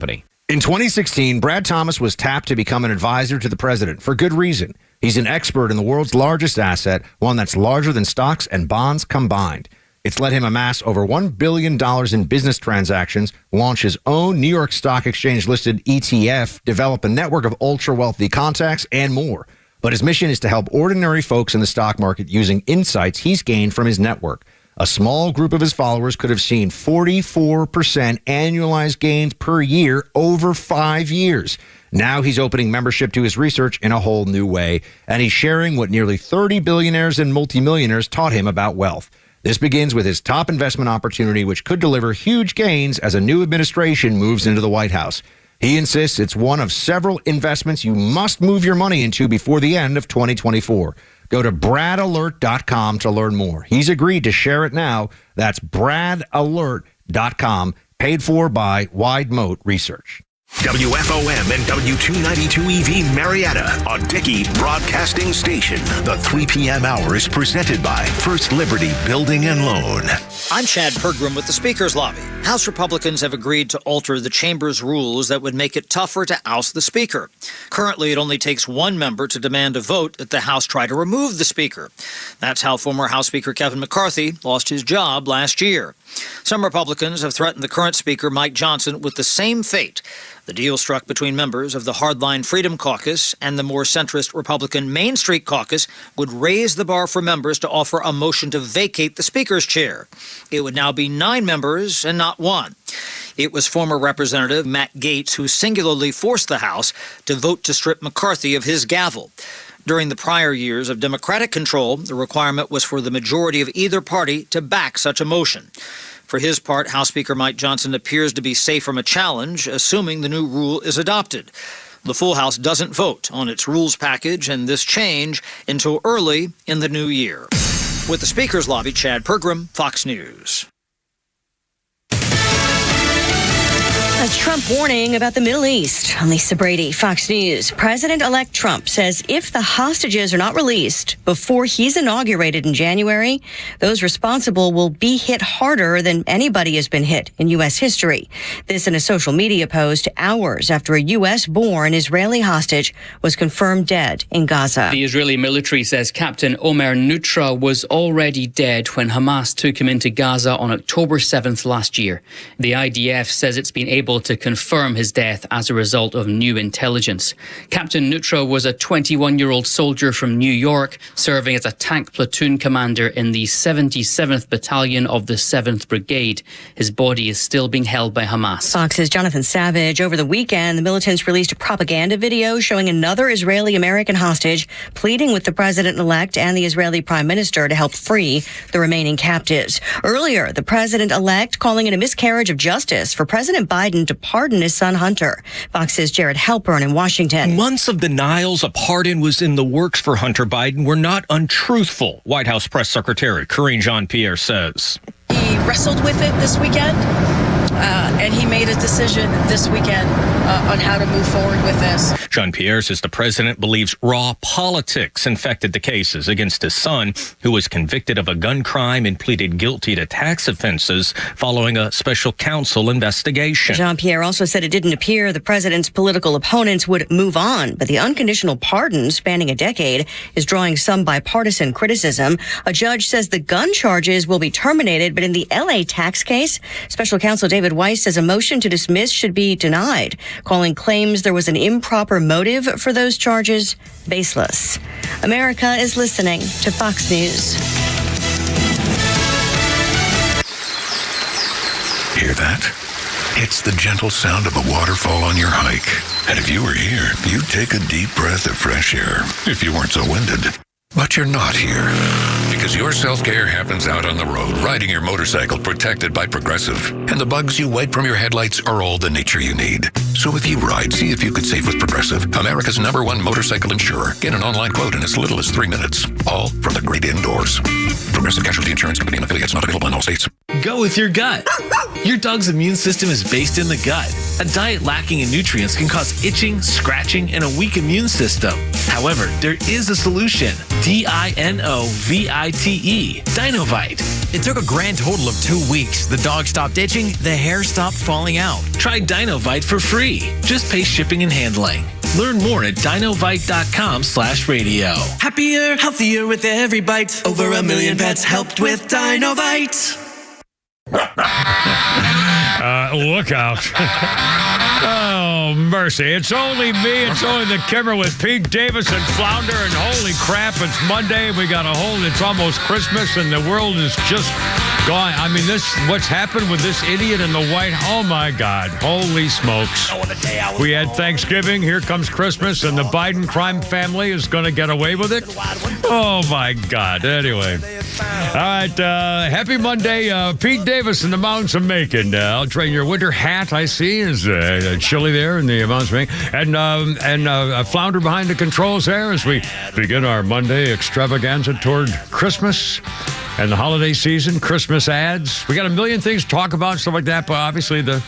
company. In 2016, Brad Thomas was tapped to become an advisor to the president for good reason. He's an expert in the world's largest asset, one that's larger than stocks and bonds combined. It's let him amass over $1 billion in business transactions, launch his own New York Stock Exchange-listed ETF, develop a network of ultra-wealthy contacts, and more. But his mission is to help ordinary folks in the stock market using insights he's gained from his network. A small group of his followers could have seen 44% annualized gains per year over 5 years. Now he's opening membership to his research in a whole new way, and he's sharing what nearly 30 billionaires and multimillionaires taught him about wealth. This begins with his top investment opportunity, which could deliver huge gains as a new administration moves into the White House. He insists it's one of several investments you must move your money into before the end of 2024. Go to bradalert.com to learn more. He's agreed to share it now. That's bradalert.com, paid for by Wide Moat Research. WFOM and W292EV Marietta, a Dickey broadcasting station. The 3 p.m. hour is presented by First Liberty Building and Loan. I'm Chad Pergram with the Speaker's Lobby. House Republicans have agreed to alter the chamber's rules that would make it tougher to oust the Speaker. Currently, it only takes one member to demand a vote that the House try to remove the Speaker. That's how former House Speaker Kevin McCarthy lost his job last year. Some Republicans have threatened the current Speaker, Mike Johnson, with the same fate. The deal struck between members of the Hardline Freedom Caucus and the more centrist Republican Main Street Caucus would raise the bar for members to offer a motion to vacate the Speaker's chair. It would now be 9 members and not 1. It was former Representative Matt Gaetz who singularly forced the House to vote to strip McCarthy of his gavel. During the prior years of Democratic control, the requirement was for the majority of either party to back such a motion. For his part, House Speaker Mike Johnson appears to be safe from a challenge, assuming the new rule is adopted. The full House doesn't vote on its rules package and this change until early in the new year. With the Speaker's Lobby, Chad Pergram, Fox News. A Trump warning about the Middle East. I'm Lisa Brady, Fox News. President-elect Trump says if the hostages are not released before he's inaugurated in January, those responsible will be hit harder than anybody has been hit in U.S. history. This in a social media post hours after a U.S.-born Israeli hostage was confirmed dead in Gaza. The Israeli military says Captain Omer Nutra was already dead when Hamas took him into Gaza on October 7th last year. The IDF says it's been able to confirm his death as a result of new intelligence. Captain Nutra was a 21-year-old soldier from New York, serving as a tank platoon commander in the 77th Battalion of the 7th Brigade. His body is still being held by Hamas. Fox's Jonathan Savage. Over the weekend, the militants released a propaganda video showing another Israeli-American hostage pleading with the president-elect and the Israeli prime minister to help free the remaining captives. Earlier, the president-elect calling it a miscarriage of justice for President Biden to pardon his son Hunter. Fox's Jared Halpern in Washington. Months of denials a pardon was in the works for Hunter Biden were not untruthful, White House Press Secretary Karine Jean-Pierre says. He wrestled with it this weekend, and he made a decision this weekend on how to move forward with this. Jean-Pierre says the president believes raw politics infected the cases against his son, who was convicted of a gun crime and pleaded guilty to tax offenses following a special counsel investigation. Jean-Pierre also said it didn't appear the president's political opponents would move on, but the unconditional pardon spanning a decade is drawing some bipartisan criticism. A judge says the gun charges will be terminated, but in the L.A. tax case, special counsel David Weiss says a motion to dismiss should be denied, calling claims there was an improper motive for those charges baseless. America is listening to Fox News. Hear that? It's the gentle sound of a waterfall on your hike. And if you were here, you'd take a deep breath of fresh air if you weren't so winded. But you're not here, because your self-care happens out on the road, riding your motorcycle protected by Progressive. And the bugs you wipe from your headlights are all the nature you need. So if you ride, see if you could save with Progressive, America's #1 motorcycle insurer. Get an online quote in as little as 3 minutes. All from the great indoors. Progressive Casualty Insurance Company and affiliates, not available in all states. Go with your gut. Your dog's immune system is based in the gut. A diet lacking in nutrients can cause itching, scratching, and a weak immune system. However, there is a solution. DINOVITE. Dinovite. It took a grand total of 2 weeks. The dog stopped itching, the hair stopped falling out. Try Dinovite for free. Just pay shipping and handling. Learn more at dinovite.com/radio. Happier, healthier with every bite. Over 1 million pets helped with Dinovite. Look out. Oh, mercy. It's only me. It's only the Kimmer with Pete Davis and Flounder. And holy crap, it's Monday. We got it's almost Christmas, and the world is just gone. I mean, what's happened with this idiot in the White House? Oh, my God. Holy smokes. We had Thanksgiving. Here comes Christmas, and the Biden crime family is going to get away with it. Oh, my God. Anyway. All right. Happy Monday. Pete Davis in the mountains of Macon. I'll train your winter hat, I see, is chilly there in the mountains of Macon. And Flounder behind the controls there as we begin our Monday extravaganza toward Christmas and the holiday season, Christmas ads. We got a million things to talk about, stuff like that, but obviously the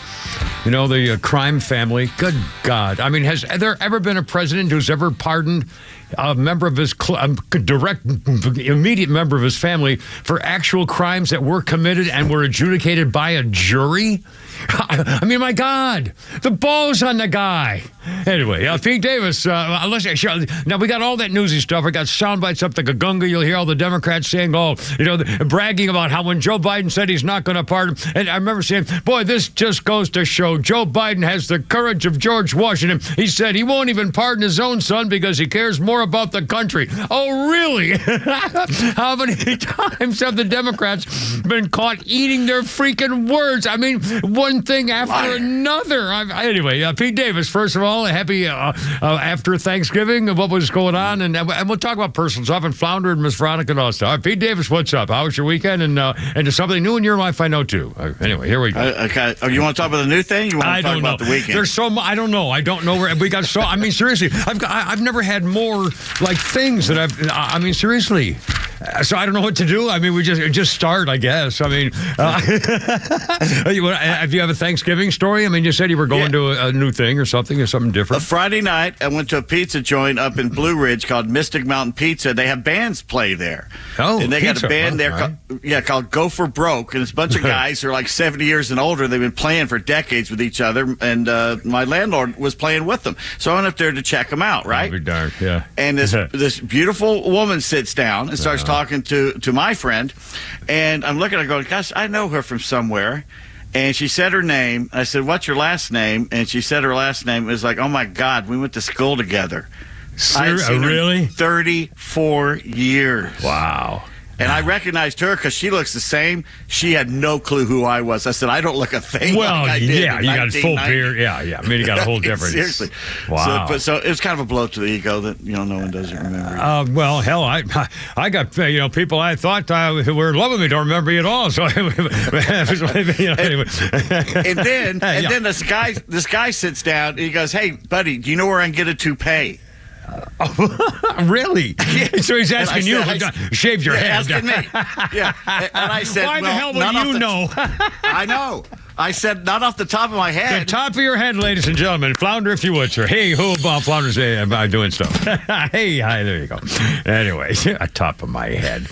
crime family. Good God. I mean, has there ever been a president who's ever pardoned a member of his immediate member of his family for actual crimes that were committed and were adjudicated by a jury? I mean, my God, the ball's on the guy. Anyway, Pete Davis, now we got all that newsy stuff. We got sound bites up the Gagunga. You'll hear all the Democrats saying, bragging about how when Joe Biden said he's not going to pardon. And I remember saying, boy, this just goes to show Joe Biden has the courage of George Washington. He said he won't even pardon his own son because he cares more about the country. Oh, really? How many times have the Democrats been caught eating their freaking words? I mean, one thing after another. Anyway, Pete Davis, first of all, happy after Thanksgiving of what was going on, and we'll talk about personal stuff and Flounder and Miss Veronica and all stuff. Pete Davis, what's up? How was your weekend? And there's something new in your life, I know too. Anyway, here we go. Okay. Oh, you want to talk about the new thing? You want to talk about the weekend? There's so much. I don't know where we got so. I mean, seriously, I've never had more like things that I mean, seriously. So I don't know what to do. I mean, we just start, I guess. I mean, have you have a Thanksgiving story? I mean, you said you were going to a new thing or something different. Friday night, I went to a pizza joint up in Blue Ridge called Mystic Mountain Pizza. They have bands play there. Oh, and they pizza. got a band there called Go For Broke. And it's a bunch of guys who are like 70 years and older. They've been playing for decades with each other. And my landlord was playing with them. So I went up there to check them out, right? Oh, be darned, yeah. And this beautiful woman sits down and starts talking to my friend. And I'm looking at her going, gosh, I know her from somewhere. And she said her name. I said, what's your last name? And she said her last name. It was like, oh, my God, we went to school together. Really? 34 years. Wow. And I recognized her because she looks the same. She had no clue who I was. I said, I don't look a thing like I did. Yeah, you got full beard. Yeah. I mean, you got a whole difference. Seriously. Wow. So it was kind of a blow to the ego that, no one doesn't remember. Well, hell, I got, people I thought who were in love with me don't remember me at all. So, anyway. And then this guy sits down and he goes, hey, buddy, do you know where I can get a toupee? Really? So he's asking you, shave your head. Asking me. Yeah. And I said, why the hell would you know? I know. I said, not off the top of my head. The top of your head, ladies and gentlemen. Flounder, if you would, sir. Hey, who about Flounder's doing stuff? Hey, hi, there you go. Anyway, top of my head.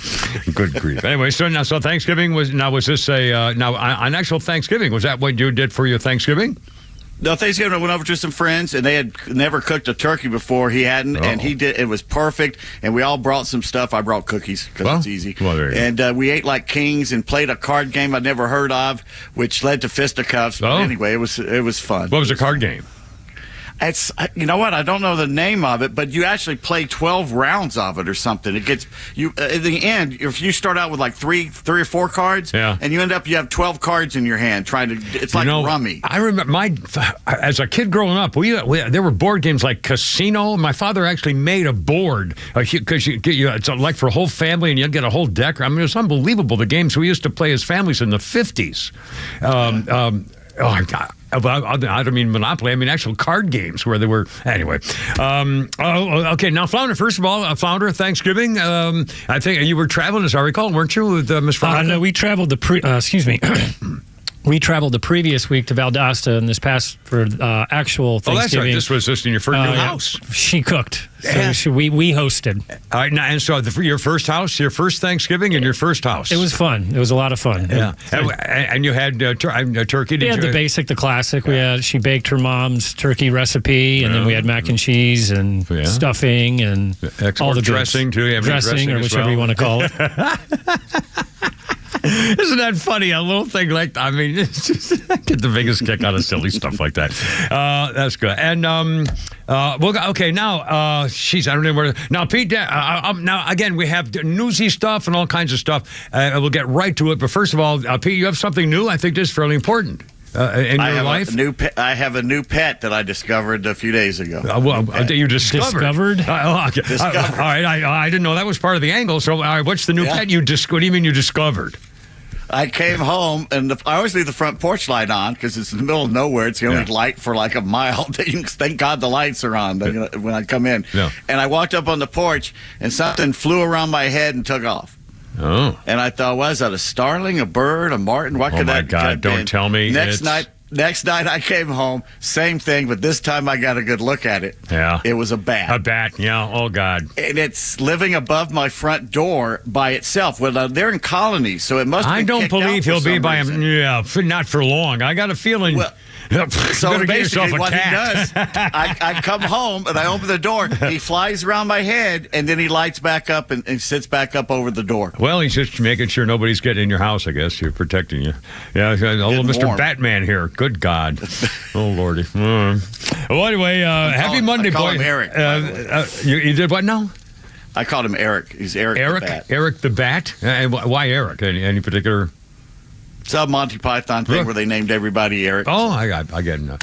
Good grief. Anyway, so Thanksgiving was this on actual Thanksgiving, was that what you did for your Thanksgiving? No, Thanksgiving, I went over to some friends, and they had never cooked a turkey before. He hadn't, and he did. It was perfect, and we all brought some stuff. I brought cookies because it's easy. Well, there you go. And we ate like kings and played a card game I'd never heard of, which led to fisticuffs. But anyway, it was fun. What was the card game? It's, you know what? I don't know the name of it, but you actually play 12 rounds of it or something. It gets you in the end. If you start out with like three or four cards, and you have 12 cards in your hand trying to. It's like rummy. I remember as a kid growing up, there were board games like Casino. My father actually made a board because it's like for a whole family, and you'd get a whole deck. I mean, it was unbelievable. The games we used to play as families in the 50s. I don't mean Monopoly. I mean actual card games where they were. Anyway. Okay. Now, Flounder, first of all, Flounder, Thanksgiving. I think you were traveling, as I recall, weren't you, with Miss Veronica? No, we traveled We traveled the previous week to Valdosta and this past for actual Thanksgiving. Oh, that's right. This was just in your first new house. She cooked. So we hosted. All right. Now, and so your first house, your first Thanksgiving and your first house. It was fun. It was a lot of fun. Yeah. And you had turkey? We had the basic, the classic. She baked her mom's turkey recipe, and then we had mac and cheese and stuffing and all the dressing, too. You have dressing or whichever you want to call it. Isn't that funny? A little thing like, I mean, it's just, I get the biggest kick out of silly stuff like that. That's good. And, okay, now, I don't know where, now, Pete, now, again, we have newsy stuff and all kinds of stuff. We'll get right to it. But first of all, Pete, you have something new. I think this is fairly important. In your life? I have a new pet that I discovered a few days ago. You discovered? Discovered. All right, I didn't know that was part of the angle. So, all right, what's the new pet what do you mean you discovered? I came home, and I always leave the front porch light on because it's in the middle of nowhere. It's the only light for like a mile. Thank God the lights are on when I come in. Yeah. And I walked up on the porch, and something flew around my head and took off. Oh. And I thought, was that a starling, a bird, a martin? What could that be? Oh, my God, don't tell me. Next night I came home, same thing, but this time I got a good look at it. Yeah. It was a bat. A bat, yeah. Oh, God. And it's living above my front door by itself. Well, they're in colonies, so it must be. I don't believe he'll be by him. Yeah, not for long. I got a feeling. Well, so basically what he does, I come home and I open the door. He flies around my head, and then he lights back up and sits back up over the door. Well, he's just making sure nobody's getting in your house, I guess. You're protecting you. Yeah, little Mr. Warm. Batman here. Good God. Oh, Lordy. Well, anyway, happy Monday, boy. I call him Eric. You did what now? I called him Eric. He's Eric the Bat. Eric the Bat? And why Eric? Any particular... It's a Monty Python thing where they named everybody Eric. Oh, I get it.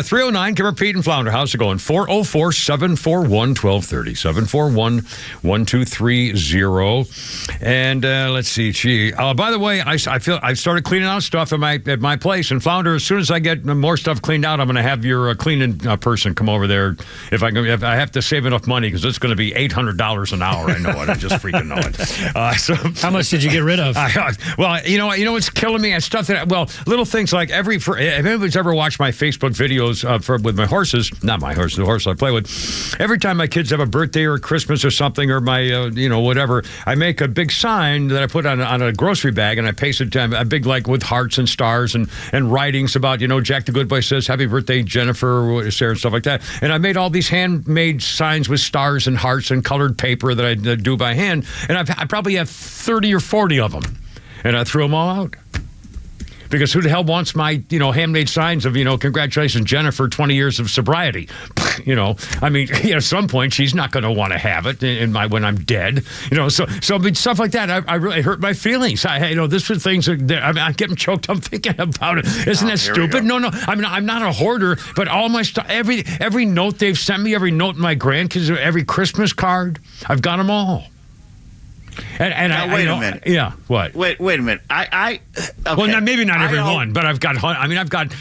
309, Kimmer, Pete, and Flounder. How's it going? 404-741-1230. 741-1230. And let's see. By the way, I started cleaning out stuff at my place. And Flounder, as soon as I get more stuff cleaned out, I'm going to have your cleaning person come over there. If I have to save enough money, because it's going to be $800 an hour. I know it. I just freaking know it. So how much did you get rid of? Well, you know what's killing me and stuff little things like if anybody's ever watched my Facebook videos with my horses, not my horse, the horse I play with, every time my kids have a birthday or Christmas or something or my whatever, I make a big sign that I put on a grocery bag and I paste it a big with hearts and stars and writings about Jack the Good Boy says happy birthday Jennifer, Sarah, and stuff like that. And I made all these handmade signs with stars and hearts and colored paper that I do by hand, and I probably have 30 or 40 of them, and I threw them all out. Because who the hell wants my, handmade signs of, congratulations, Jennifer, 20 years of sobriety? I mean, at some point, she's not going to want to have it when I'm dead. So stuff like that, I really hurt my feelings. This was things that I'm getting choked up thinking about it. Isn't that stupid? No. I mean, I'm not a hoarder, but all my stuff, every note they've sent me, every note my grandkids, every Christmas card, I've got them all. And now, wait a minute. Yeah, what? Wait a minute. Okay. Well, maybe not every one, but I've got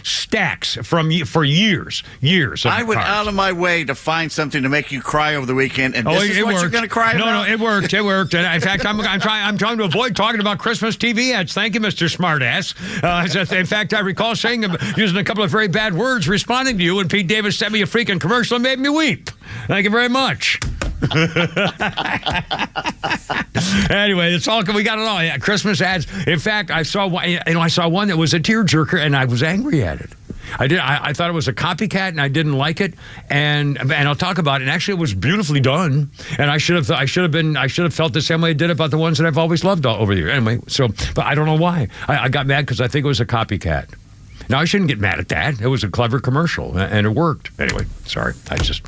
stacks for years. I went out of my way to find something to make you cry over the weekend, and this is what worked. You're going to cry about? No, it worked. And in fact, I'm trying to avoid talking about Christmas TV ads. Thank you, Mr. Smartass. In fact, I recall using a couple of very bad words responding to you, and Pete Davis sent me a freaking commercial and made me weep. Thank you very much. Anyway, it's all we got it all. Yeah, Christmas ads. In fact, I saw one that was a tearjerker, and I was angry at it. I thought it was a copycat, and I didn't like it. And I'll talk about it. And actually, it was beautifully done. And I should have felt the same way I did about the ones that I've always loved over the years. Anyway, but I don't know why. I got mad because I think it was a copycat. Now, I shouldn't get mad at that. It was a clever commercial, and it worked. Anyway, sorry. Tis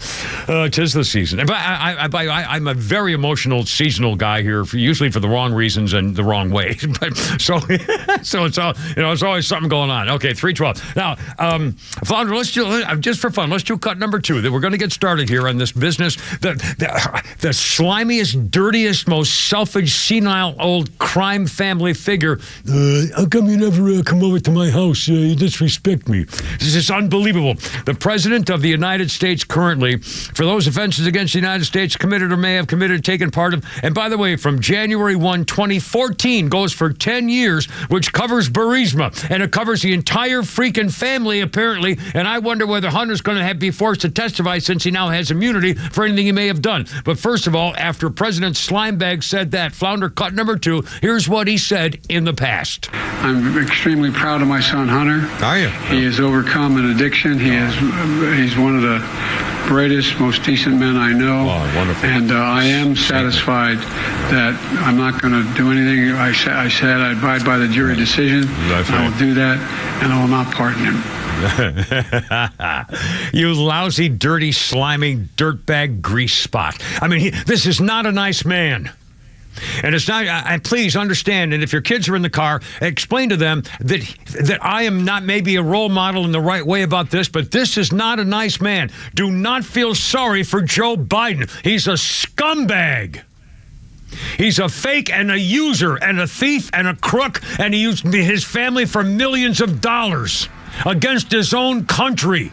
the season. But I'm a very emotional seasonal guy here, usually for the wrong reasons and the wrong way. But so it's all, it's always something going on. Okay, 312. Now, Flounder, let's do, just for fun, let's do cut number 2. That we're going to get started here on this business. The slimiest, dirtiest, most selfish, senile, old crime family figure. How come you never come over to my house? disrespect me. This is unbelievable. The President of the United States currently, for those offenses against the United States committed or may have committed, taken part of, and by the way, from January 1, 2014, goes for 10 years, which covers Burisma, and it covers the entire freaking family, apparently, and I wonder whether Hunter's going to be forced to testify since he now has immunity for anything he may have done. But first of all, after President Slimebag said that, Flounder cut number 2, here's what he said in the past. I'm extremely proud of my son, Hunter. Are you? He has overcome an addiction. He's one of the brightest, most decent men I know. Oh, wonderful. And I am satisfied that I'm not going to do anything. I said I abide by the jury decision. That's right. I will do that, and I will not pardon him. You lousy, dirty, slimy, dirtbag grease spot. I mean, this is not a nice man. And it's not, please understand, and if your kids are in the car, explain to them that I am not maybe a role model in the right way about this, but this is not a nice man. Do not feel sorry for Joe Biden. He's a scumbag. He's a fake and a user and a thief and a crook, and he used his family for millions of dollars against his own country.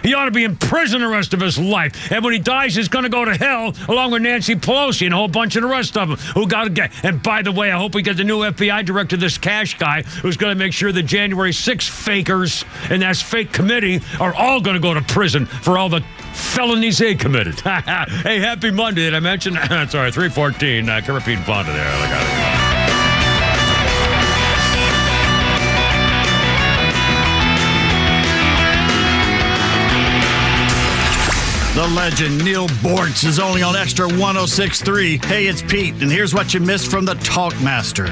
He ought to be in prison the rest of his life. And when he dies, he's going to go to hell along with Nancy Pelosi and a whole bunch of the rest of them who got to get. And by the way, I hope we get the new FBI director, this Cash guy, who's going to make sure the January 6th fakers and that fake committee are all going to go to prison for all the felonies they committed. Hey, happy Monday. Did I mention? Sorry, 314. Can repeat Fonda there. Look at it. The legend Neil Bortz is only on Extra 106.3. Hey, it's Pete, and here's what you missed from the Talkmaster.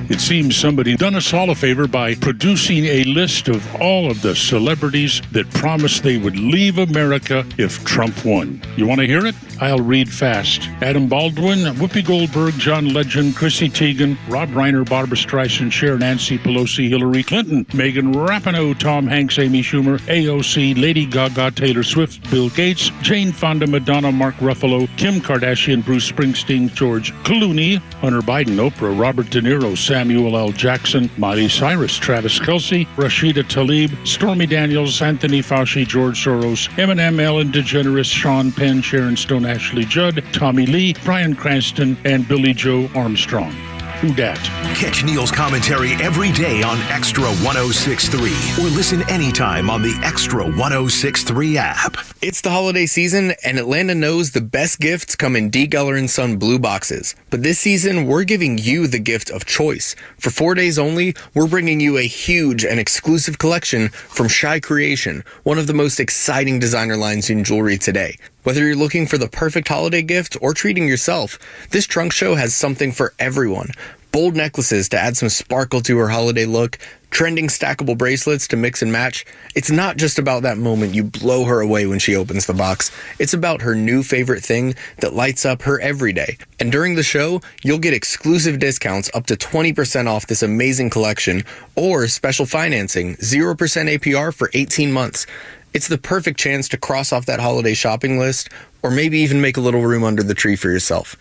It seems somebody done us all a favor by producing a list of all of the celebrities that promised they would leave America if Trump won. You want to hear it? I'll read fast. Adam Baldwin, Whoopi Goldberg, John Legend, Chrissy Teigen, Rob Reiner, Barbara Streisand, Cher, Nancy Pelosi, Hillary Clinton, Megan Rapinoe, Tom Hanks, Amy Schumer, AOC, Lady Gaga, Taylor Swift, Bill Gates, Jane Fonda, Madonna, Mark Ruffalo, Kim Kardashian, Bruce Springsteen, George Clooney, Hunter Biden, Oprah, Robert De Niro, Samuel L. Jackson, Miley Cyrus, Travis Kelce, Rashida Tlaib, Stormy Daniels, Anthony Fauci, George Soros, Eminem, Ellen DeGeneres, Sean Penn, Sharon Stone, Ashley Judd, Tommy Lee, Bryan Cranston, and Billy Joe Armstrong. Who dat? Catch Neil's commentary every day on Extra 106.3 or listen anytime on the Extra 106.3 app. It's the holiday season, and Atlanta knows the best gifts come in D. Geller & Son blue boxes. But this season, we're giving you the gift of choice. For 4 days only, we're bringing you a huge and exclusive collection from Shy Creation, one of the most exciting designer lines in jewelry today. Whether you're looking for the perfect holiday gift or treating yourself, this trunk show has something for everyone. Bold necklaces to add some sparkle to her holiday look, trending stackable bracelets to mix and match. It's not just about that moment you blow her away when she opens the box. It's about her new favorite thing that lights up her everyday. And during the show, you'll get exclusive discounts up to 20% off this amazing collection, or special financing, 0% APR for 18 months. It's the perfect chance to cross off that holiday shopping list, or maybe even make a little room under the tree for yourself.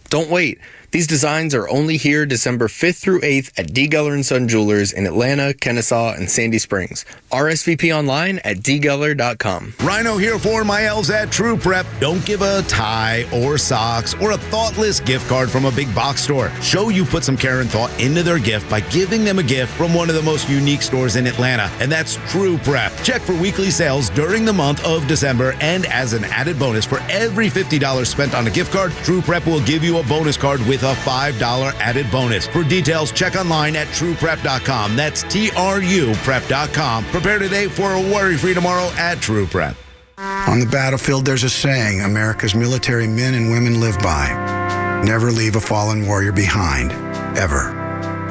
Don't wait. These designs are only here December 5th through 8th at D. Geller & Son Jewelers in Atlanta, Kennesaw, and Sandy Springs. RSVP online at dgeller.com. Rhino here for my elves at True Prep. Don't give a tie or socks or a thoughtless gift card from a big box store. Show you put some care and thought into their gift by giving them a gift from one of the most unique stores in Atlanta, and that's True Prep. Check for weekly sales during the month of December, and as an added bonus, for every $50 spent on a gift card, True Prep will give you a bonus card with a $5 added bonus. For details, check online at trueprep.com. That's TRU prep.com. Prepare today for a worry-free tomorrow at True Prep. On the battlefield, there's a saying America's military men and women live by. Never leave a fallen warrior behind, ever.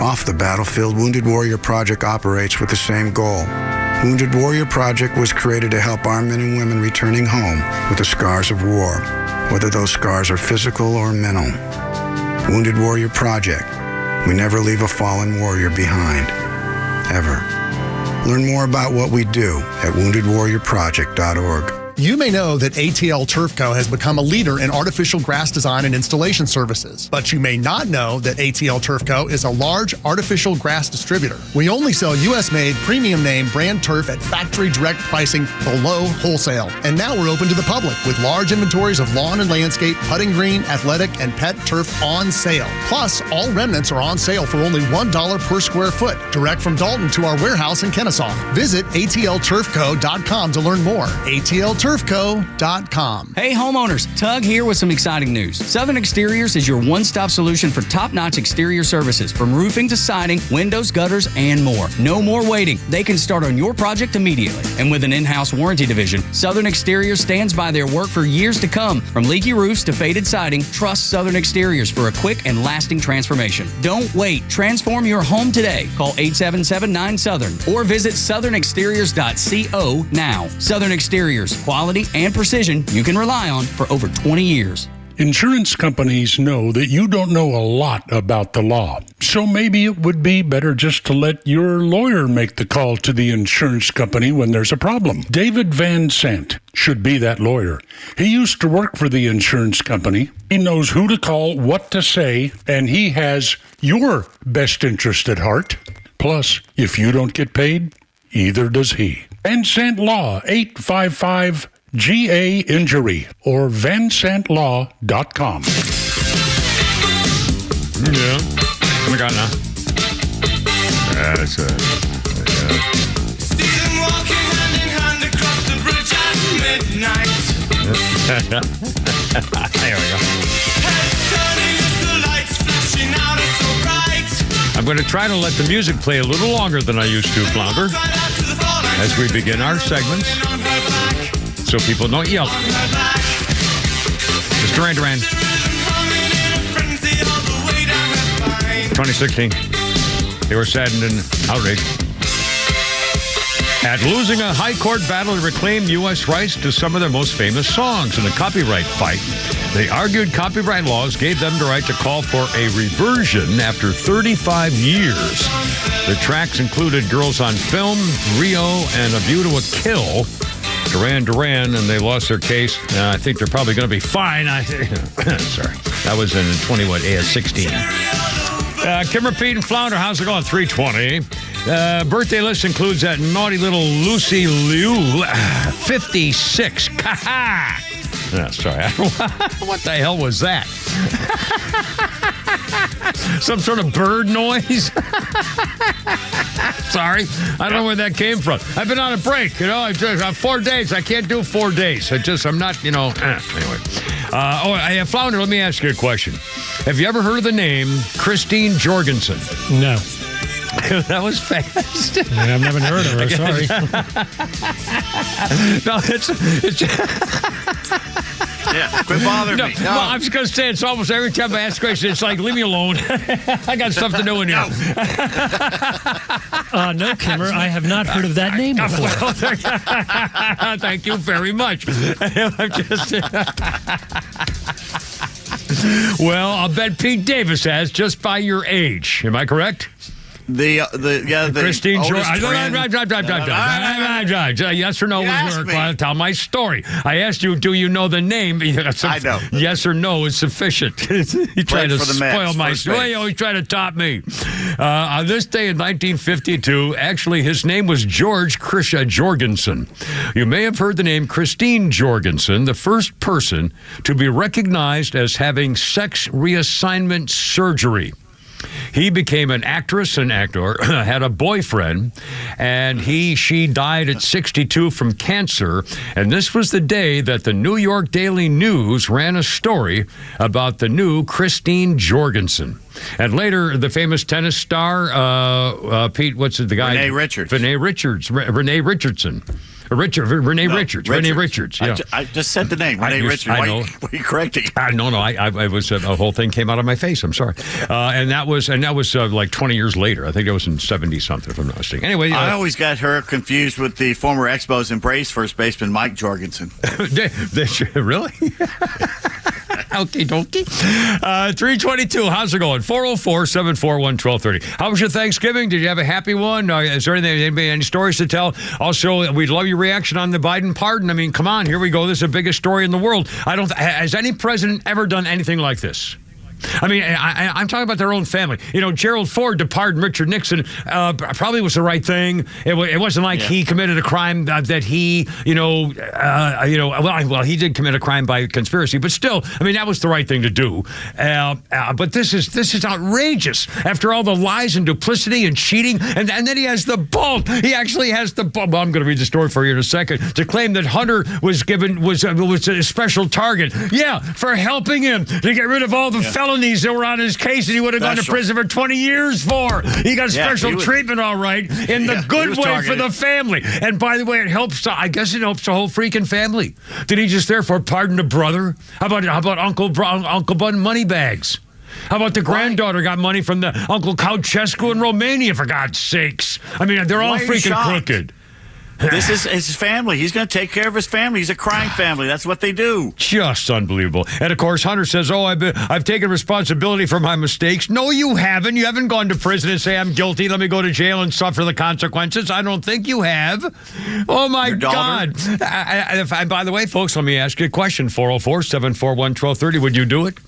Off the battlefield, Wounded Warrior Project operates with the same goal. Wounded Warrior Project was created to help our men and women returning home with the scars of war, whether those scars are physical or mental. Wounded Warrior Project. We never leave a fallen warrior behind, ever. Learn more about what we do at woundedwarriorproject.org. You may know that ATL Turf Co. has become a leader in artificial grass design and installation services, but you may not know that ATL Turf Co. is a large artificial grass distributor. We only sell U.S.-made, premium name brand turf at factory direct pricing below wholesale. And now we're open to the public with large inventories of lawn and landscape, putting green, athletic, and pet turf on sale. Plus, all remnants are on sale for only $1 per square foot, direct from Dalton to our warehouse in Kennesaw. Visit atlturfco.com to learn more. atlturfco.com. Hey homeowners, Tug here with some exciting news. Southern Exteriors is your one-stop solution for top-notch exterior services, from roofing to siding, windows, gutters, and more. No more waiting. They can start on your project immediately. And with an in-house warranty division, Southern Exteriors stands by their work for years to come. From leaky roofs to faded siding, trust Southern Exteriors for a quick and lasting transformation. Don't wait. Transform your home today. Call 877-9-SOUTHERN or visit southernexteriors.co now. Southern Exteriors, quality and precision you can rely on for over 20 years. Insurance companies know that you don't know a lot about the law, so maybe it would be better just to let your lawyer make the call to the insurance company when there's a problem. David Van Sant should be that lawyer. He used to work for the insurance company. He knows who to call, what to say, and he has your best interest at heart. Plus, if you don't get paid, either does he. Van Sant Law, 855 GA Injury or vansantlaw.com. Yeah. What we got now? That's it. See them walking hand in hand across the bridge at midnight. There we go. Heads turning as the lights flashing out are so bright. I'm going to try to let the music play a little longer than I used to, Flounder, as we begin our segments, so people don't yell. It's Duran Duran. 2016. They were saddened and outraged at losing a high court battle to reclaim U.S. rights to some of their most famous songs in the copyright fight. They argued copyright laws gave them the right to call for a reversion after 35 years. The tracks included Girls on Film, Rio, and A View to a Kill. Duran Duran, and they lost their case. I think they're probably going to be fine. Sorry. That was in 16. Kimmer, Pete, and Flounder, how's it going? 320. Birthday list includes that naughty little Lucy Liu, 56. Sorry. What the hell was that? Some sort of bird noise? Sorry. I don't know where that came from. I've been on a break, I've 4 days. I can't do 4 days. I'm not, Anyway. Flounder, let me ask you a question. Have you ever heard of the name Christine Jorgensen? No. That was fast. I've never heard of her. Sorry. No, it's yeah, quit bothering me. No. Well, I'm just going to say it's almost every time I ask a question, it's like, leave me alone. I got stuff to do in here. No, Kimmer, I have not heard of that name before. Thank you very much. I'm just... Well, I'll bet Pete Davis has, just by your age. Am I correct? The Christine Jorgensen. Yes or no was work. I'll tell my story. I asked you, do you know the name? I know. Yes or no is sufficient. He tried to spoil my story. He always tried to top me. On this day in 1952, actually, his name was George Krisha Jorgensen. You may have heard the name Christine Jorgensen, the first person to be recognized as having sex reassignment surgery. He became an actress and actor, had a boyfriend, and she died at 62 from cancer. And this was the day that the New York Daily News ran a story about the new Christine Jorgensen. And later, the famous tennis star, Pete, what's the guy? Renee Richards. Renee Richardson. Renee Richards. Renee Richards. Yeah. I just said the name. Renee Richards. I know. Why are you correcting? No. I was a whole thing came out of my face. I'm sorry. And that was like 20 years later. I think it was in 70 something, if I'm not mistaken. Anyway, I always got her confused with the former Expos and Braves first baseman Mike Jorgensen. Really? Okay, dokie. 322, how's it going? 404-741-1230. How was your Thanksgiving? Did you have a happy one? Is there any stories to tell? Also, we'd love your reaction on the Biden pardon. I mean, come on, here we go. This is the biggest story in the world. Has any president ever done anything like this? I mean, I'm talking about their own family. You know, Gerald Ford to pardon Richard Nixon probably was the right thing. It wasn't like he committed a crime that he, well, he did commit a crime by conspiracy, but still, I mean, that was the right thing to do. But this is outrageous. After all the lies and duplicity and cheating, and then he has the bulk. He actually has the bulk. Well, I'm going to read the story for you in a second. To claim that Hunter was a special target. Yeah, for helping him to get rid of all the felonies that were on his case, and he would have gone to prison for 20 years for. He got special treatment, all right, in the good way for the family. And by the way, it helps. I guess it helps the whole freaking family. Did he just therefore pardon a brother? How about Uncle Bun Moneybags? How about the granddaughter got money from the Uncle Ceausescu in Romania? For God's sakes! I mean, they're all freaking crooked. This is his family. He's going to take care of his family. He's a crime family. That's what they do. Just unbelievable. And of course, Hunter says, I've taken responsibility for my mistakes. No, you haven't. You haven't gone to prison and say, I'm guilty. Let me go to jail and suffer the consequences. I don't think you have. Oh, my God. By the way, folks, let me ask you a question. 404-741-1230. Would you do it?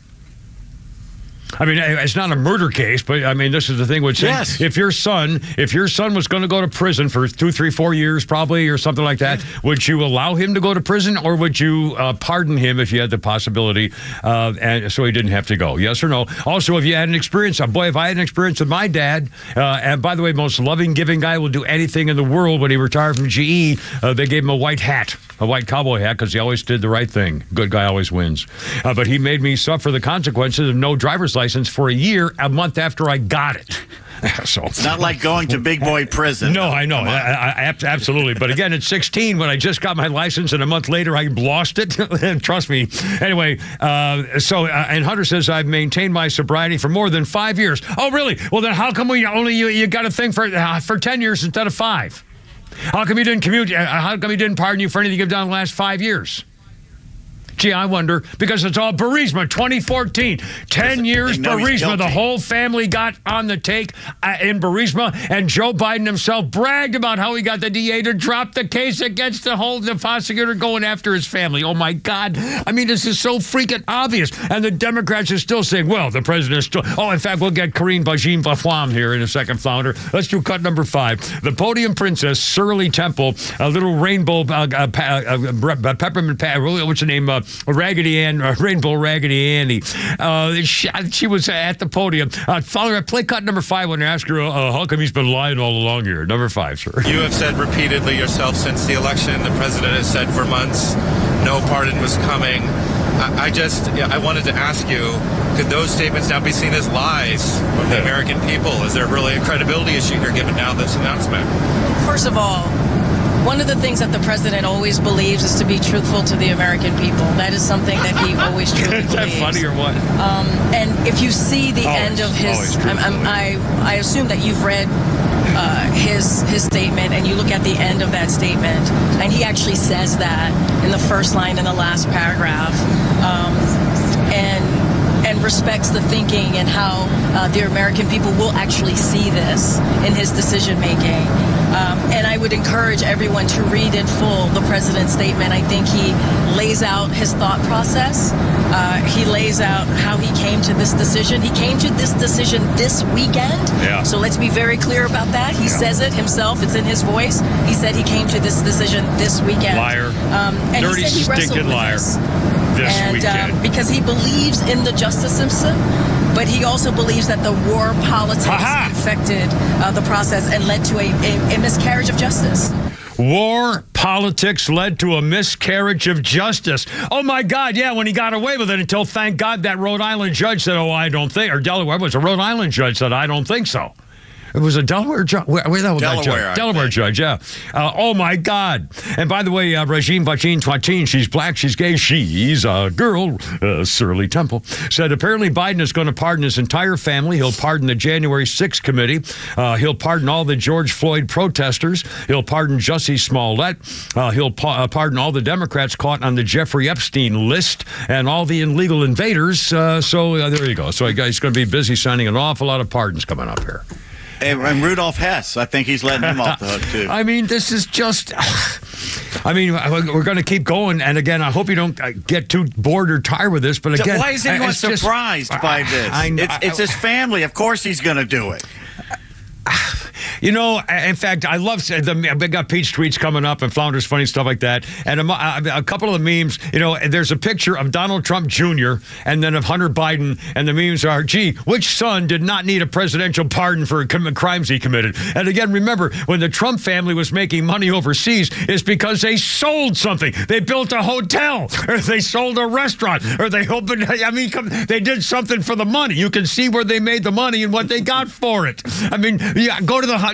I mean, it's not a murder case, but I mean, this is the thing. Yes. If your son was going to go to prison for 2, 3, 4 years, probably, or something like that, would you allow him to go to prison, or would you pardon him if you had the possibility, and so he didn't have to go? Yes or no? Also, if you had an experience, if I had an experience with my dad, and by the way, most loving, giving guy, will do anything in the world. When he retired from GE, they gave him a white hat, a white cowboy hat, because he always did the right thing. Good guy always wins. But he made me suffer the consequences of no driver's license for a month after I got it. So it's not like going to big boy prison. No, I know. Absolutely. But again, at 16, when I just got my license and a month later I lost it, trust me. Anyway, and Hunter says, I've maintained my sobriety for more than 5 years. Oh, really? Well, then how come you got a thing for 10 years instead of 5? How come he didn't how come he didn't pardon you for anything you've done in the last 5 years? Gee, I wonder, because it's all Burisma, 2014. 10 years Burisma. The whole family got on the take in Burisma, and Joe Biden himself bragged about how he got the DA to drop the case against the prosecutor going after his family. Oh, my God. I mean, this is so freaking obvious. And the Democrats are still saying, well, the president is still... Oh, in fact, we'll get Karine Bajim-Bafwam here in a second, Flounder. Let's do cut number 5. The podium princess, Shirley Temple, a little rainbow peppermint... What's her name? Raggedy Ann, Rainbow Raggedy Andy. She was at the podium. Father, play cut number 5 when they ask her, how come he's been lying all along here? Number 5, sir. You have said repeatedly yourself since the election, the president has said for months, no pardon was coming. I wanted to ask you, could those statements now be seen as lies from the American people? Is there really a credibility issue here given now this announcement? First of all, one of the things that the president always believes is to be truthful to the American people. That is something that he always truly believes. Is that funny or what? And if you see the end of his... I assume that you've read his statement, and you look at the end of that statement, and he actually says that in the first line in the last paragraph, and respects the thinking and how the American people will actually see this in his decision making. And I would encourage everyone to read in full the president's statement. I think he lays out his thought process. He lays out how he came to this decision. He came to this decision this weekend. Yeah. So let's be very clear about that. He says it himself. It's in his voice. He said he came to this decision this weekend. Liar. And dirty, he said he stinking liar. This weekend. Because he believes in the justice system, but he also believes that the war politics affected the process and led to a miscarriage of justice. War politics led to a miscarriage of justice. Oh, my God, yeah, when he got away with it until, thank God, that Rhode Island judge said, I don't think, or Delaware was a Rhode Island judge said, I don't think so. It was a Delaware judge. Where the hell was that Delaware, judge? Delaware judge, yeah. Oh, my God. And by the way, Regine Vachin, she's black, she's gay, she's a girl, Shirley Temple, said apparently Biden is going to pardon his entire family. He'll pardon the January 6th committee. He'll pardon all the George Floyd protesters. He'll pardon Jussie Smollett. He'll pardon all the Democrats caught on the Jeffrey Epstein list and all the illegal invaders. So there you go. So he's going to be busy signing an awful lot of pardons coming up here. And Rudolph Hess, I think he's letting him off the hook, too. I mean, this is just... I mean, we're going to keep going. And again, I hope you don't get too bored or tired with this. But again... Why is anyone surprised by this? It's his family. Of course he's going to do it. You know, in fact, I love we got Pete's tweets coming up and Flounder's funny stuff like that. And a couple of the memes, you know, there's a picture of Donald Trump Jr. and then of Hunter Biden. And the memes are, gee, which son did not need a presidential pardon for crimes he committed? And again, remember, when the Trump family was making money overseas, it's because they sold something. They built a hotel, or they sold a restaurant, or they opened, they did something for the money. You can see where they made the money and what they got for it. I mean, yeah, go to the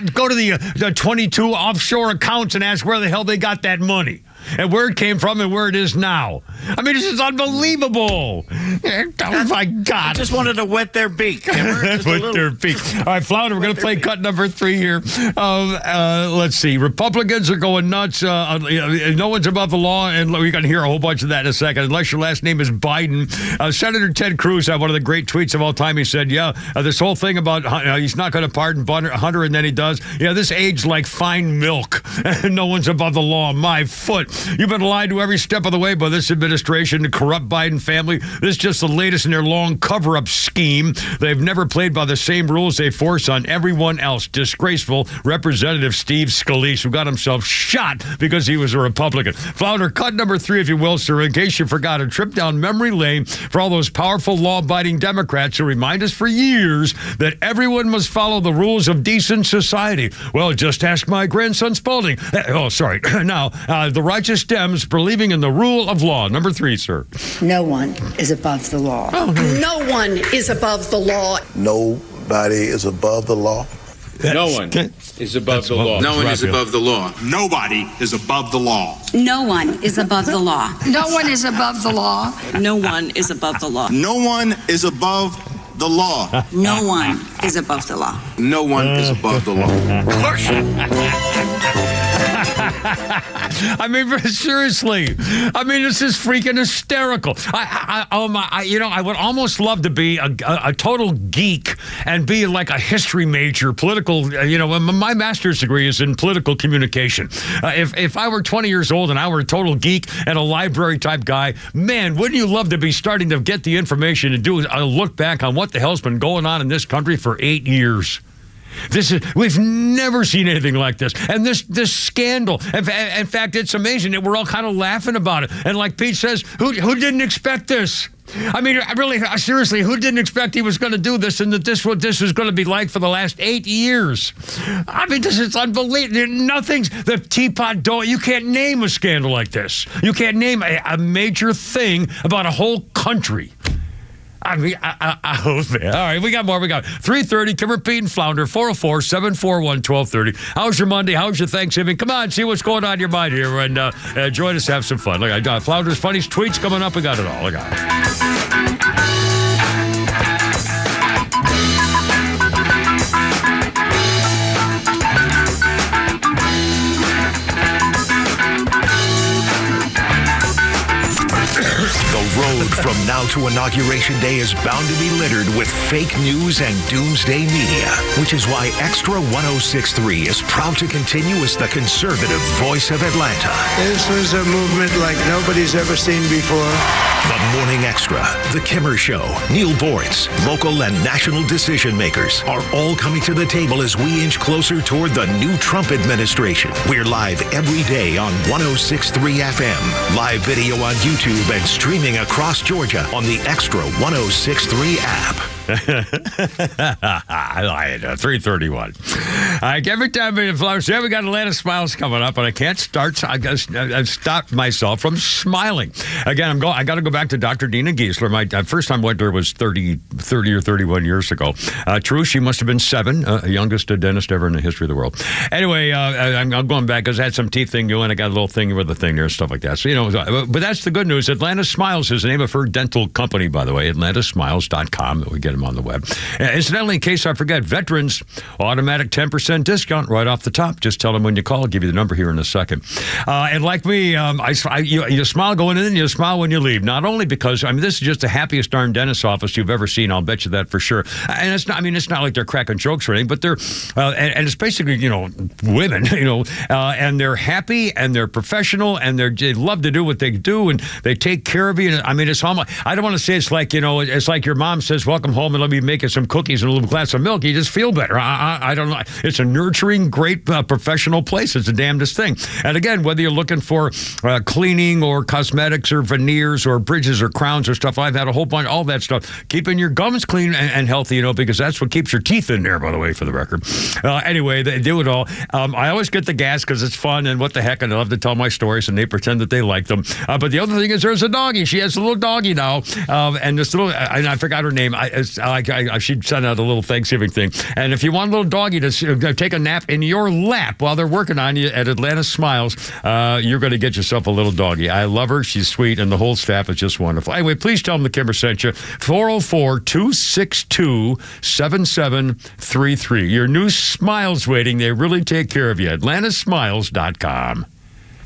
22 offshore accounts and ask where the hell they got that money and where it came from and where it is now. I mean, this is unbelievable. Oh, my God. I just wanted to wet their beak. Their beak. All right, Flounder, we're going to play cut number 3 here. Let's see. Republicans are going nuts. No one's above the law, and we're going to hear a whole bunch of that in a second, unless your last name is Biden. Senator Ted Cruz had one of the great tweets of all time. He said, this whole thing about he's not going to pardon Hunter, and then he does. Yeah, this aged like fine milk, and no one's above the law. My foot. You've been lied to every step of the way by this administration, the corrupt Biden family. This is just the latest in their long cover-up scheme. They've never played by the same rules they force on everyone else. Disgraceful Representative Steve Scalise, who got himself shot because he was a Republican. Flounder, cut number 3, if you will, sir, in case you forgot, a trip down memory lane for all those powerful law-abiding Democrats who remind us for years that everyone must follow the rules of decent society. Well, just ask my grandson Spalding. Now, the righteous Dems believing in the rule of law. Number 3, sir. No one is above the law. No one is above the law. Nobody is above the law. No one is above the law. No one is above the law. Nobody is above the law. No one is above the law. No one is above the law. No one is above the law. No one is above the law. No one is above the law. No one is above the law. I mean, seriously. I mean, this is freaking hysterical. I would almost love to be a total geek and be like a history major, political. My master's degree is in political communication. If I were 20 years old and I were a total geek and a library type guy, man, wouldn't you love to be starting to get the information and do a look back on what the hell's been going on in this country for 8 years? We've never seen anything like this. And this scandal, in fact, it's amazing that we're all kind of laughing about it. And like Pete says, who didn't expect this? I mean, really, seriously, who didn't expect he was going to do this and that this was going to be like for the last 8 years? I mean, this is unbelievable. Nothing's the teapot door. You can't name a scandal like this. You can't name a major thing about a whole country. I mean, oh, man. All right, we got more. We got 3:30, Kimmer, Pete, and Flounder, 404-741-1230. How's your Monday? How's your Thanksgiving? Come on, see what's going on in your mind here, and join us, have some fun. Look, I got Flounder's funniest tweets coming up. We got it all. Look at it. The road from now to Inauguration Day is bound to be littered with fake news and doomsday media, which is why Extra 106.3 is proud to continue as the conservative voice of Atlanta. This was a movement like nobody's ever seen before. The Morning Extra, The Kimmer Show, Neil Boritz, local and national decision makers are all coming to the table as we inch closer toward the new Trump administration. We're live every day on 106.3 FM, live video on YouTube, and streaming across Georgia on the Extra 106.3 app. I lied. 3:31. Every time we say we got Atlanta Smiles coming up, and I can't start. I've stopped myself from smiling. Again, I got to go back to Dr. Dina Giesler. My first time I went there was 30 or 31 years ago. True, she must have been 7, youngest dentist ever in the history of the world. Anyway, I'm going back because I had some teeth thing going. I got a little thing with the thing there and stuff like that. So, but that's the good news. Atlanta Smiles is the name of her dental company, by the way, atlantasmiles.com. We get them on the web. Incidentally, in case I forget, veterans, automatic 10% discount right off the top. Just tell them when you call. I'll give you the number here in a second. And like me, you smile going in and you smile when you leave. Not only because, this is just the happiest darn dentist office you've ever seen. I'll bet you that for sure. And it's not, it's not like they're cracking jokes or anything, but they're, and it's basically, women, and they're happy and they're professional and they love to do what they do and they take care of you. And it's almost, I don't want to say it's like, it's like your mom says, welcome home and let me make you some cookies and a little glass of milk. You just feel better. I don't know. It's a nurturing, great professional place. It's the damnedest thing. And again, whether you're looking for cleaning or cosmetics or veneers or bridges or crowns or stuff, I've had a whole bunch, all that stuff. Keeping your gums clean and healthy, because that's what keeps your teeth in there, by the way, for the record. Anyway, they do it all. I always get the gas because it's fun and what the heck, and I love to tell my stories and they pretend that they like them. But the other thing is there's a doggy. She has a little doggy now. And this little, and I forgot her name. She sent out a little Thanksgiving thing. And if you want a little doggy to take a nap in your lap while they're working on you at Atlanta Smiles, you're going to get yourself a little doggy. I love her. She's sweet. And the whole staff is just wonderful. Anyway, please tell them the Kimmer sent you. 404-262-7733. Your new smiles waiting. They really take care of you. AtlantaSmiles.com.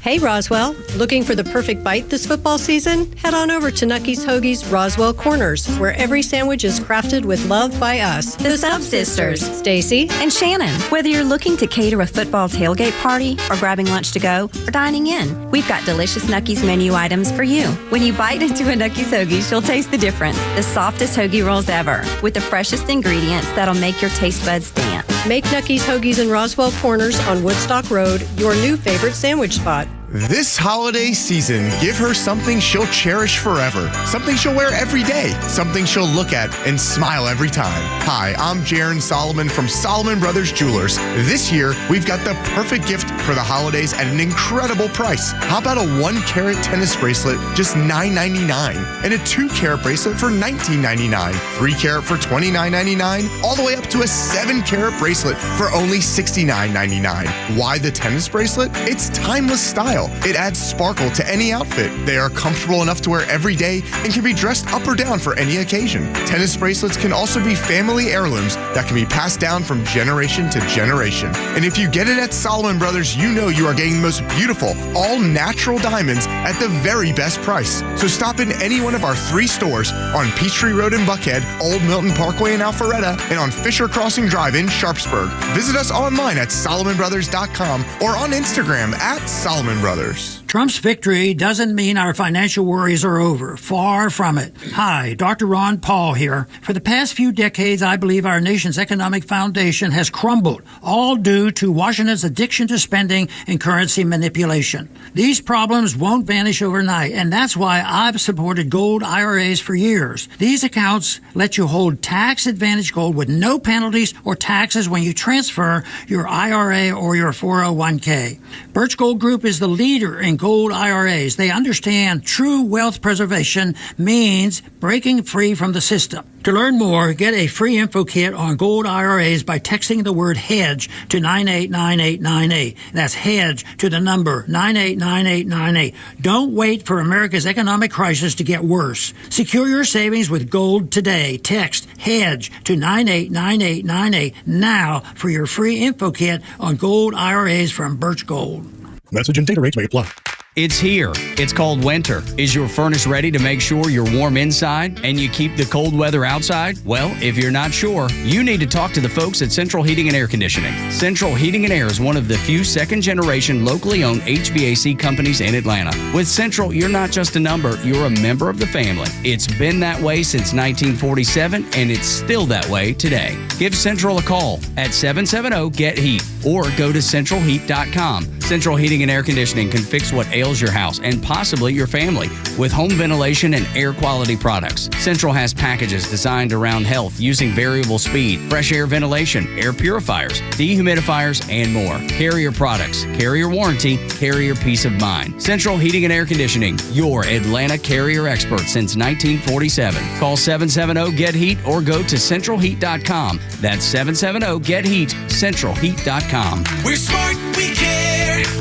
Hey, Roswell. Looking for the perfect bite this football season? Head on over to Nucky's Hoagie's Roswell Corners, where every sandwich is crafted with love by us. The Sub Sisters, Stacy and Shannon. Whether you're looking to cater a football tailgate party or grabbing lunch to go or dining in, we've got delicious Nucky's menu items for you. When you bite into a Nucky's Hoagies, you'll taste the difference. The softest hoagie rolls ever, with the freshest ingredients that'll make your taste buds dance. Make Nucky's Hoagies in Roswell Corners on Woodstock Road your new favorite sandwich spot. This holiday season, give her something she'll cherish forever. Something she'll wear every day. Something she'll look at and smile every time. Hi, I'm Jaron Solomon from Solomon Brothers Jewelers. This year, we've got the perfect gift for the holidays at an incredible price. How about a 1-carat tennis bracelet, just $9.99, and a 2-carat bracelet for $19.99, 3-carat for $29.99, all the way up to a 7-carat bracelet for only $69.99. Why the tennis bracelet? It's timeless style. It adds sparkle to any outfit. They are comfortable enough to wear every day and can be dressed up or down for any occasion. Tennis bracelets can also be family heirlooms that can be passed down from generation to generation. And if you get it at Solomon Brothers, you know you are getting the most beautiful, all-natural diamonds at the very best price. So stop in any one of our 3 stores on Peachtree Road in Buckhead, Old Milton Parkway in Alpharetta, and on Fisher Crossing Drive in Sharpsburg. Visit us online at SolomonBrothers.com or on Instagram at Solomon Brothers. Trump's victory doesn't mean our financial worries are over. Far from it. Hi, Dr. Ron Paul here. For the past few decades, I believe our nation's economic foundation has crumbled, all due to Washington's addiction to spending and currency manipulation. These problems won't vanish overnight, and that's why I've supported gold IRAs for years. These accounts let you hold tax-advantaged gold with no penalties or taxes when you transfer your IRA or your 401k. Birch Gold Group is the leader in gold IRAs. They understand true wealth preservation means breaking free from the system. To learn more, get a free info kit on gold IRAs by texting the word HEDGE to 989898. That's HEDGE to the number 989898. Don't wait for America's economic crisis to get worse. Secure your savings with gold today. Text HEDGE to 989898 now for your free info kit on gold IRAs from Birch Gold. Message and data rates may apply. It's here. It's called winter. Is your furnace ready to make sure you're warm inside and you keep the cold weather outside? Well, if you're not sure, you need to talk to the folks at Central Heating and Air Conditioning. Central Heating and Air is one of the few second-generation locally owned HVAC companies in Atlanta. With Central, you're not just a number, you're a member of the family. It's been that way since 1947, and it's still that way today. Give Central a call at 770-GET-HEAT or go to centralheat.com. Central Heating and Air Conditioning can fix what ails your house and possibly your family with home ventilation and air quality products. Central has packages designed around health using variable speed, fresh air ventilation, air purifiers, dehumidifiers, and more. Carrier products, carrier warranty, carrier peace of mind. Central Heating and Air Conditioning, your Atlanta Carrier expert since 1947. Call 770-GET-HEAT or go to centralheat.com. That's 770-GET-HEAT, centralheat.com. We're smart, we care.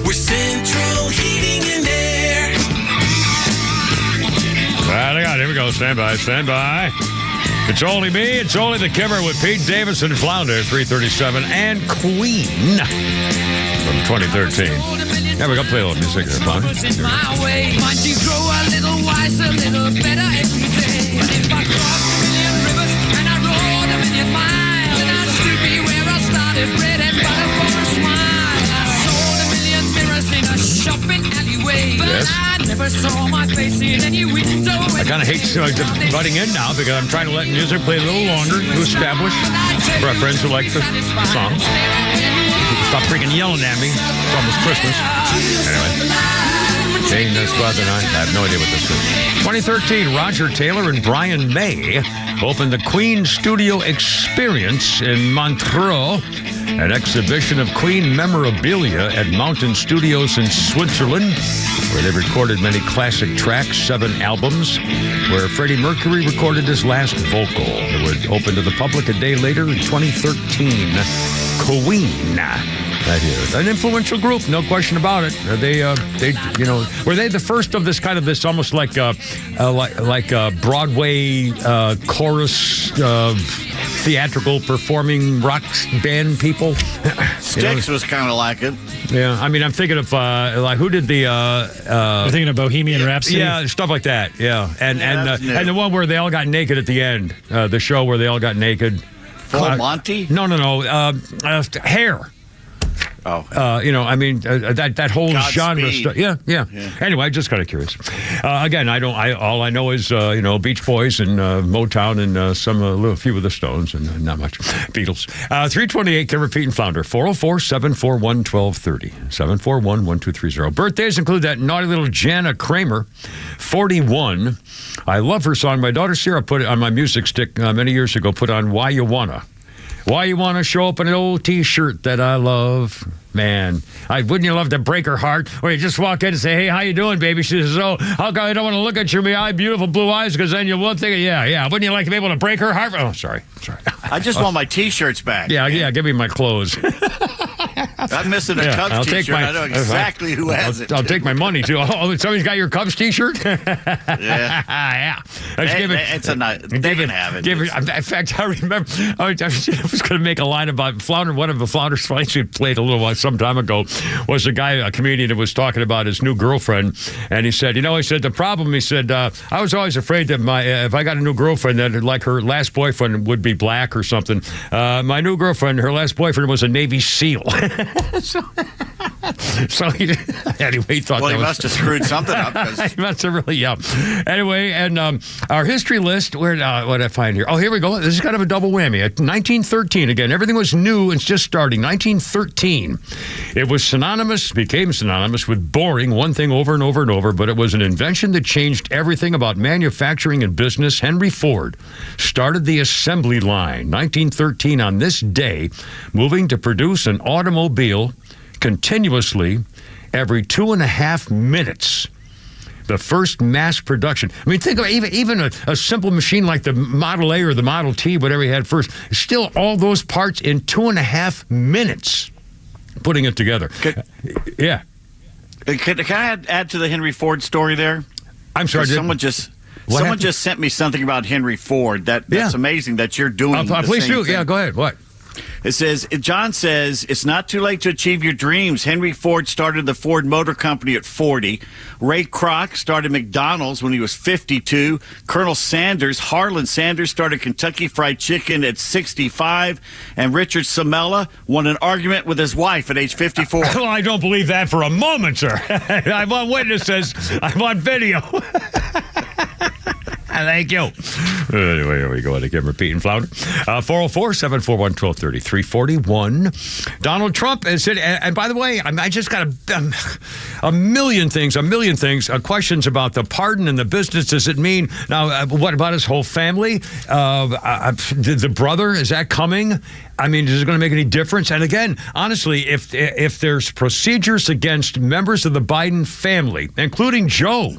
We're Central Heating and Air. Right, I got it. Here we go. Stand by. It's only me. It's only the Kimmer with Pete Davis and Flounder, 337, and Queen from 2013. Yeah, we got to play a little music there, Flounder. My way. Might you grow a little wiser, a little better every day. If I crossed a million rivers and I rode a million miles, then I'd still be where I started, bread and butter for a smile. I sold a million mirrors in a shopping alleyway, but I never saw my face in any window. I kind of hate butting in now because I'm trying to let music play a little longer to establish for our friends who like the songs. Stop freaking yelling at me. It's almost Christmas. Anyway. Jane Squad tonight. I have no idea what this is. 2013, Roger Taylor and Brian May opened the Queen Studio Experience in Montreux, an exhibition of Queen memorabilia at Mountain Studios in Switzerland, where they recorded many classic tracks, 7 albums, where Freddie Mercury recorded his last vocal. It would open to the public a day later in 2013. Queen. Right here. An influential group, no question about it. They were they the first of this kind of this almost like Broadway chorus theatrical performing rock band people? Styx was kind of like it. Yeah, I mean, I'm thinking of like who did the? You're thinking of Bohemian Rhapsody. Yeah, stuff like that. Yeah, and the one where they all got naked at the end, the show where they all got naked. Full Monty? No. Hair. Oh. I mean, that whole genre Godspeed. stuff. Yeah. Anyway, just kind of curious. Again, all I know is, Beach Boys and Motown and a few of the Stones and not much. Beatles. 328, Kimmer, Pete, and Flounder. 404-741-1230. 741-1230. Birthdays include that naughty little Jana Kramer, 41. I love her song. My daughter Sarah put it on my music stick many years ago, put on Why You Wanna. Why you want to show up in an old T-shirt that I love? Man, wouldn't you love to break her heart? Or you just walk in and say, hey, how you doing, baby? She says, oh, how come I don't want to look at your beautiful blue eyes? Because then you will think, yeah. Wouldn't you like to be able to break her heart? Oh, sorry. I just want my T-shirts back. Yeah, give me my clothes. I'm missing a Cubs T-shirt. I know exactly who has it. I'll take my money, too. Oh, somebody's got your Cubs T-shirt? Yeah. They can have it. In fact, I remember I was going to make a line about Flounder. One of the Flounder's lines we played some time ago was a comedian that was talking about his new girlfriend. And he said, the problem, I was always afraid that if I got a new girlfriend, that like her last boyfriend would be black or something. My new girlfriend, her last boyfriend was a Navy SEAL. So he thought he must have screwed something up. He must have really, yeah. Anyway, and our history list, what did I find here? Oh, here we go. This is kind of a double whammy. 1913, again, everything was new and just starting. 1913. It became synonymous with boring, one thing over and over and over, but it was an invention that changed everything about manufacturing and business. Henry Ford started the assembly line, 1913, on this day, moving to produce an automobile continuously every 2.5 minutes. The first mass production. I mean, think of even a simple machine like the Model A or the Model T, whatever he had first, still all those parts in 2.5 minutes putting it together. Yeah. Can I add to the Henry Ford story there? I'm sorry. Someone just sent me something about Henry Ford. That's amazing that you're doing the please same do. thing. Yeah, go ahead. What? John says, it's not too late to achieve your dreams. Henry Ford started the Ford Motor Company at 40. Ray Kroc started McDonald's when he was 52. Colonel Harlan Sanders, started Kentucky Fried Chicken at 65. And Richard Samela won an argument with his wife at age 54. Well, I don't believe that for a moment, sir. I want witnesses. I want video. Thank you. Anyway, here we go. I keep repeating, Flounder. 404-741-1230. 341. Donald Trump has said, and by the way, I just got a million things, questions about the pardon and the business. Does it mean, now, what about his whole family? The brother, is that coming? I mean, is it going to make any difference? And again, honestly, if there's procedures against members of the Biden family, including Joe,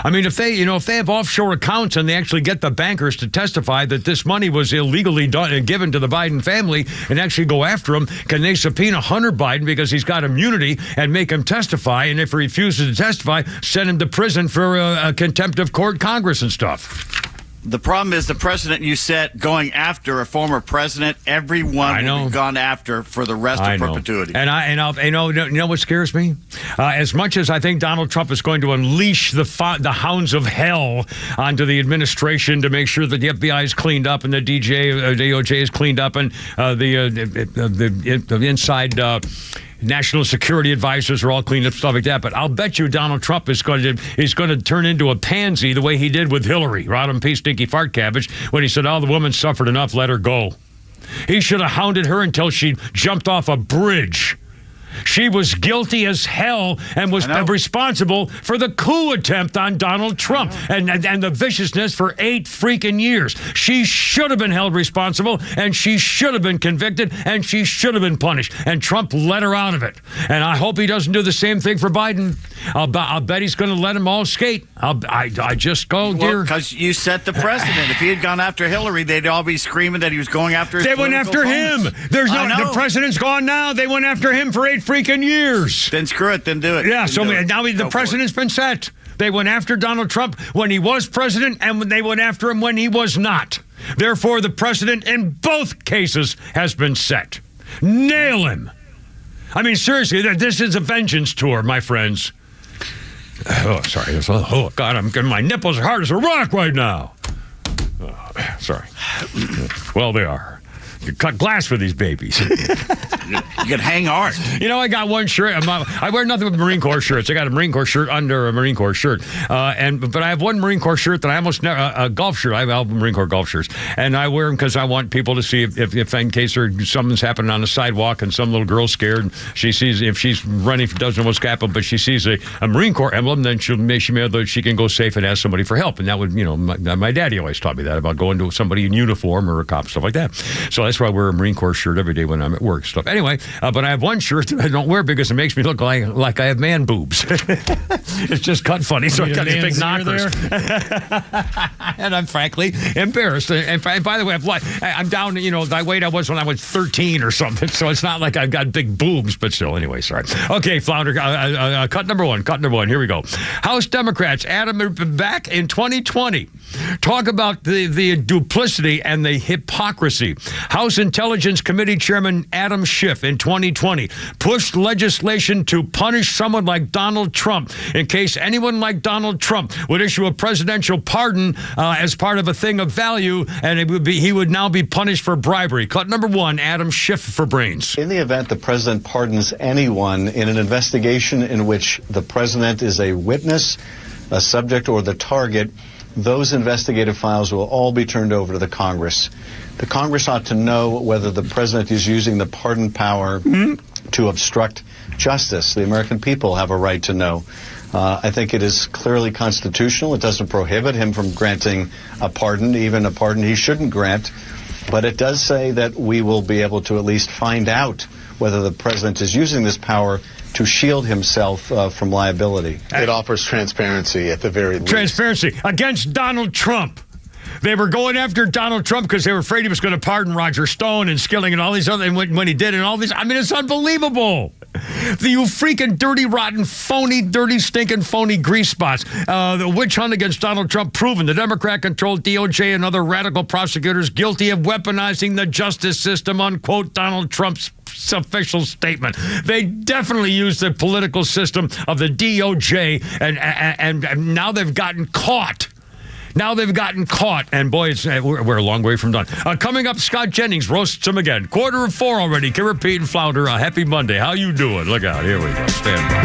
I mean, if they have offshore accounts and they actually get the bankers to testify that this money was illegally done and given to the Biden family and actually go after him, can they subpoena Hunter Biden because he's got immunity and make him testify? And if he refuses to testify, send him to prison for a contempt of court, Congress and stuff. The problem is the precedent you set going after a former president, everyone will be gone after for the rest of perpetuity. And you know what scares me? As much as I think Donald Trump is going to unleash the hounds of hell onto the administration to make sure that the FBI is cleaned up and the DOJ is cleaned up and the inside national security advisors are all cleaned up, stuff like that. But I'll bet you Donald Trump is going to turn into a pansy the way he did with Hillary, Rodham P. Stinky Fart Cabbage, when he said, "Oh, the woman suffered enough, let her go." He should have hounded her until she jumped off a bridge. She was guilty as hell and was responsible for the coup attempt on Donald Trump and the viciousness for 8 freaking years. She should have been held responsible, and she should have been convicted, and she should have been punished. And Trump let her out of it. And I hope he doesn't do the same thing for Biden. I'll bet he's going to let them all skate. I just go, dear. Because you set the precedent. If he had gone after Hillary, they'd all be screaming that he was going after his They went after opponents. him. The president's gone now. They went after him for 8 freaking years. Then screw it. Then do it. Yeah, so now the precedent's been set. They went after Donald Trump when he was president, and they went after him when he was not. Therefore, the precedent in both cases has been set. Nail him. I mean, seriously, this is a vengeance tour, my friends. Oh, sorry. Oh, God, I'm getting my nipples are hard as a rock right now. Oh, sorry. Well, they are. You cut glass with these babies. You can hang art. You know, I got one shirt. I wear nothing but Marine Corps shirts. I got a Marine Corps shirt under a Marine Corps shirt. But I have one Marine Corps shirt that I almost never, a golf shirt. I have Marine Corps golf shirts. And I wear them because I want people to see if in case something's happening on the sidewalk and some little girl's scared, and she sees, if she's running, doesn't know what's happening, but she sees a Marine Corps emblem, then she can go safe and ask somebody for help. And that would, my daddy always taught me that about going to somebody in uniform or a cop, stuff like that. So that's why I wear a Marine Corps shirt every day when I'm at work, stuff. Anyway, but I have one shirt that I don't wear because it makes me look like I have man boobs. It's just cut funny, so I got these big knockers. And I'm frankly embarrassed. And by the way, I'm down to, the weight I was when I was 13 or something, so it's not like I've got big boobs, but still, anyway, sorry. Okay, Flounder, cut number one, here we go. House Democrats, Adam, back in 2020. Talk about the duplicity and the hypocrisy. House Intelligence Committee Chairman Adam Schiff in 2020 pushed legislation to punish someone like Donald Trump in case anyone like Donald Trump would issue a presidential pardon as part of a thing of value, and he would now be punished for bribery. Cut number one, Adam Schiff for Brains. In the event the president pardons anyone in an investigation in which the president is a witness, a subject, or the target, those investigative files will all be turned over to the Congress. The Congress ought to know whether the president is using the pardon power to obstruct justice. The American people have a right to know. I think it is clearly constitutional. It doesn't prohibit him from granting a pardon, even a pardon he shouldn't grant. But it does say that we will be able to at least find out whether the president is using this power to shield himself from liability. It offers transparency at the very least. Transparency against Donald Trump. They were going after Donald Trump because they were afraid he was going to pardon Roger Stone and Skilling and all these other, and when he did and all these, I mean, it's unbelievable. You freaking dirty, rotten, phony, dirty, stinking, phony grease spots. The witch hunt against Donald Trump proven. The Democrat-controlled DOJ and other radical prosecutors guilty of weaponizing the justice system, unquote, Donald Trump's official statement. They definitely used the political system of the DOJ, and now they've gotten caught. And boy, we're a long way from done. Coming up, Scott Jennings roasts him again. 3:45 already. Can repeat and Flounder. Happy Monday. How you doing? Look out. Here we go. Stand by.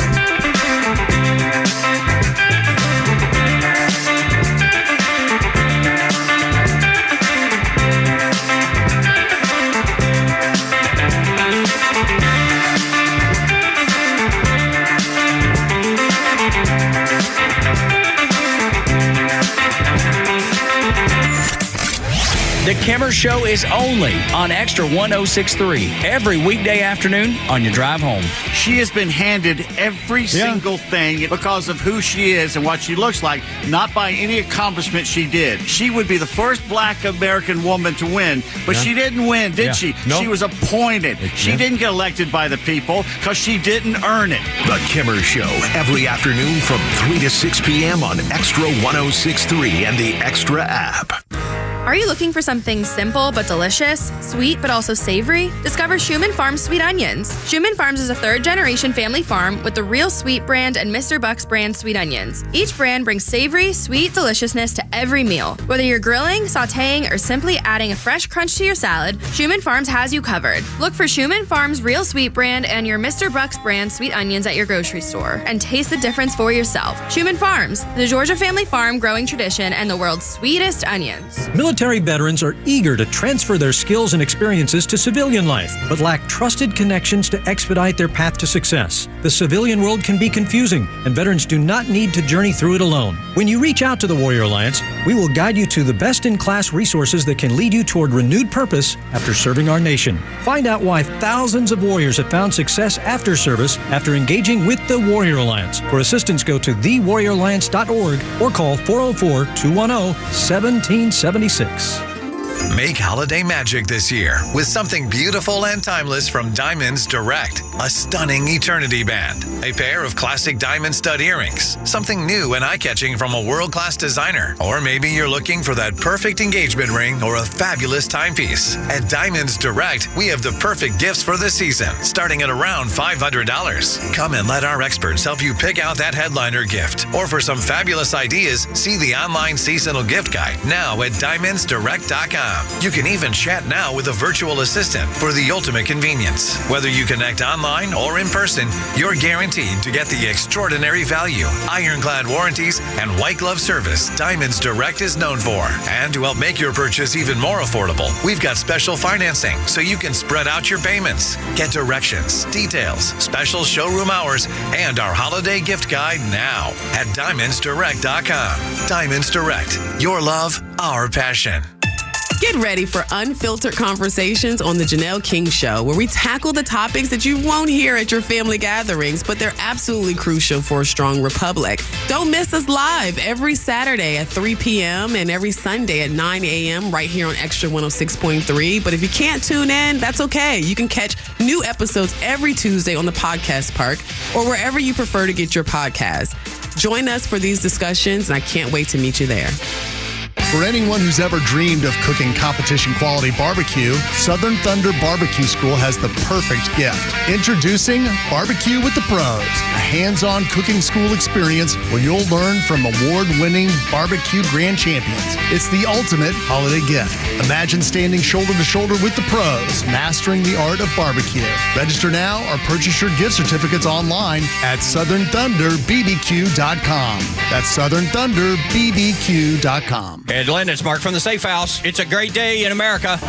The Kimmer Show is only on Extra 106.3 every weekday afternoon on your drive home. She has been handed every single thing because of who she is and what she looks like, not by any accomplishment she did. She would be the first black American woman to win, but she didn't win, did she? No. She was appointed. She didn't get elected by the people because she didn't earn it. The Kimmer Show, every afternoon from 3 to 6 p.m. on Extra 106.3 and the Extra app. Are you looking for something simple but delicious, sweet but also savory? Discover Schumann Farms Sweet Onions. Schumann Farms is a third-generation family farm with the Real Sweet brand and Mr. Buck's brand sweet onions. Each brand brings savory, sweet deliciousness to every meal. Whether you're grilling, sautéing, or simply adding a fresh crunch to your salad, Schumann Farms has you covered. Look for Schumann Farms Real Sweet brand and your Mr. Buck's brand sweet onions at your grocery store and taste the difference for yourself. Schumann Farms, the Georgia family farm growing tradition and the world's sweetest onions. Military veterans are eager to transfer their skills and experiences to civilian life, but lack trusted connections to expedite their path to success. The civilian world can be confusing, and veterans do not need to journey through it alone. When you reach out to the Warrior Alliance, we will guide you to the best-in-class resources that can lead you toward renewed purpose after serving our nation. Find out why thousands of warriors have found success after service after engaging with the Warrior Alliance. For assistance, go to thewarrioralliance.org or call 404-210-1776. Make holiday magic this year with something beautiful and timeless from Diamonds Direct. A stunning eternity band, a pair of classic diamond stud earrings, something new and eye-catching from a world-class designer, or maybe you're looking for that perfect engagement ring or a fabulous timepiece. At Diamonds Direct, we have the perfect gifts for the season, starting at around $500. Come and let our experts help you pick out that headliner gift. Or for some fabulous ideas, see the online seasonal gift guide now at diamondsdirect.com. You can even chat now with a virtual assistant for the ultimate convenience. Whether you connect online or in person, you're guaranteed to get the extraordinary value, ironclad warranties, and white glove service Diamonds Direct is known for. And to help make your purchase even more affordable, we've got special financing so you can spread out your payments. Get directions, details, special showroom hours, and our holiday gift guide now at diamondsdirect.com. Diamonds Direct, your love, our passion. Get ready for unfiltered conversations on The Janelle King Show, where we tackle the topics that you won't hear at your family gatherings, but they're absolutely crucial for a strong republic. Don't miss us live every Saturday at 3 p.m. and every Sunday at 9 a.m. right here on Extra 106.3. But if you can't tune in, that's okay. You can catch new episodes every Tuesday on the Podcast Park or wherever you prefer to get your podcasts. Join us for these discussions, and I can't wait to meet you there. For anyone who's ever dreamed of cooking competition-quality barbecue, Southern Thunder Barbecue School has the perfect gift. Introducing Barbecue with the Pros, a hands-on cooking school experience where you'll learn from award-winning barbecue grand champions. It's the ultimate holiday gift. Imagine standing shoulder to shoulder with the pros, mastering the art of barbecue. Register now or purchase your gift certificates online at SouthernThunderBBQ.com. That's SouthernThunderBBQ.com. Hey, Glenn, it's Mark from the Safe House. It's a great day in America.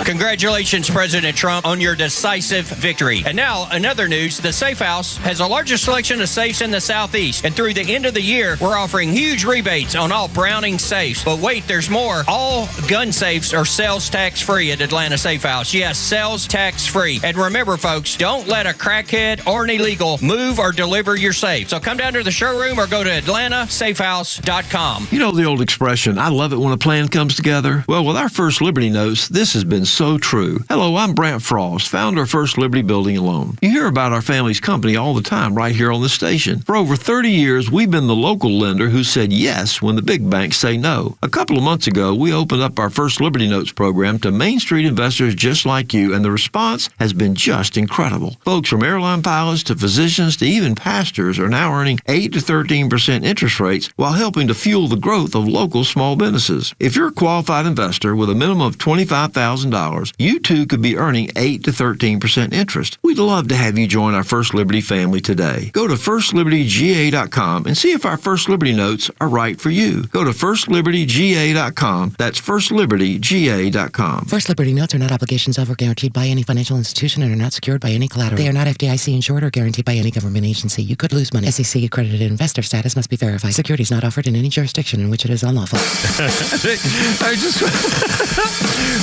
Congratulations, President Trump, on your decisive victory. And now, another news, the Safe House has the largest selection of safes in the Southeast. And through the end of the year, we're offering huge rebates on all Browning safes. But wait, there's more. All gun safes are sales tax-free at Atlanta Safe House. Yes, sales tax-free. And remember, folks, don't let a crackhead or an illegal move or deliver your safe. So come down to the showroom or go to AtlantaSafehouse.com. You know the old expression, I love it when a plan comes together? Well, with our First Liberty Notes, this has been so true. Hello, I'm Brant Frost, founder of First Liberty Building and Loan. You hear about our family's company all the time right here on the station. For over 30 years, we've been the local lender who said yes when the big banks say no. A couple of months ago, we opened up our First Liberty Notes program to Main Street investors just like you, and the response has been just incredible. Folks from airline pilots to physicians to even pastors are now earning 8 to 13% interest rates while helping to fuel the growth of local small businesses. If you're a qualified investor with a minimum of $25,000, you too could be earning 8 to 13% interest. We'd love to have you join our First Liberty family today. Go to FirstLibertyGA.com and see if our First Liberty Notes are right for you. Go to FirstLibertyGA.com. That's FirstLibertyGA.com. First Liberty Notes are not obligations of or guaranteed by any financial institution and are not secured by any collateral. They are not FDIC insured or guaranteed by any government agency. You could lose money. SEC accredited investor status must be verified. Securities not offered in any jurisdiction jurisdiction in which it is unlawful.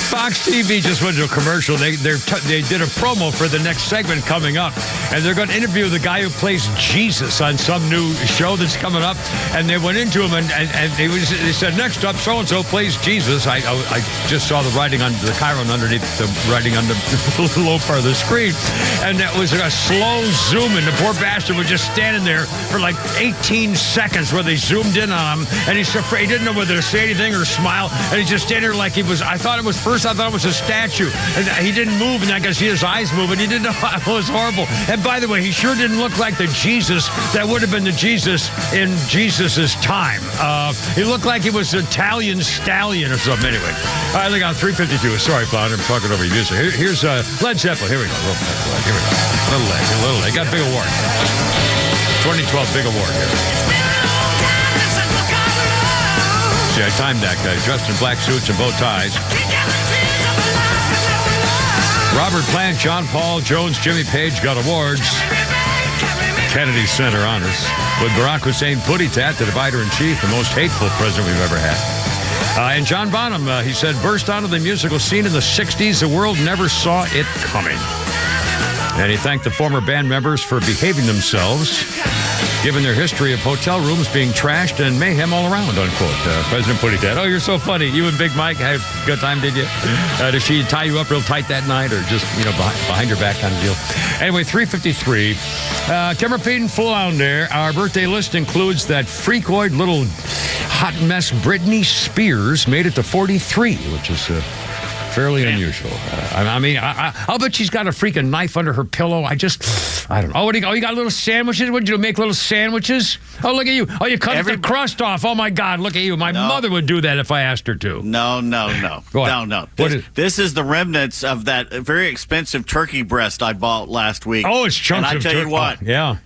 Fox TV just went to a commercial. They did a promo for the next segment coming up, and they're going to interview the guy who plays Jesus on some new show that's coming up. And they went into him, and they said, next up, so-and-so plays Jesus. I just saw the writing on the chyron underneath the writing on the low part of the screen, and that was a slow zoom in. The poor bastard was just standing there for like 18 seconds where they zoomed in on him, and he's afraid, he didn't know whether to say anything or smile, and he's just standing there like he was, I thought it was a statue, and he didn't move, and I could see his eyes moving. He didn't know. It was horrible. And by the way, he sure didn't look like the Jesus that would have been the Jesus in Jesus's time. He looked like he was an Italian stallion or something. Anyway, I think on 352. Sorry, Flounder, I'm talking over your music. Here's Led Zeppelin. Here we go. Here we go. Little leg. Got a big award. 2012 big award here. See, I timed that guy. Dressed in black suits and bow ties. Robert Plant, John Paul, Jones, Jimmy Page got awards. Kennedy Center honors. With Barack Hussein Putty-Tat, the divider-in-chief, the most hateful president we've ever had. And John Bonham, he said, burst onto the musical scene in the 60s. The world never saw it coming. And he thanked the former band members for behaving themselves, given their history of hotel rooms being trashed and mayhem all around, unquote. President Putty-Tat, oh, you're so funny. You and Big Mike had a good time, did you? Did she tie you up real tight that night, or just, behind your back kind of deal? Anyway, 353. Kimmer Pete and Flounder, our birthday list includes that freakoid little hot mess Britney Spears made it to 43, which is fairly unusual. I'll bet she's got a freaking knife under her pillow. I don't know. Oh, you got little sandwiches? What did you do, make little sandwiches? Oh, look at you. Oh, you cut the crust off. Oh, my God, look at you. My mother would do that if I asked her to. No. No. This is the remnants of that very expensive turkey breast I bought last week. Oh, it's chunks of turkey. And I tell you what. Yeah.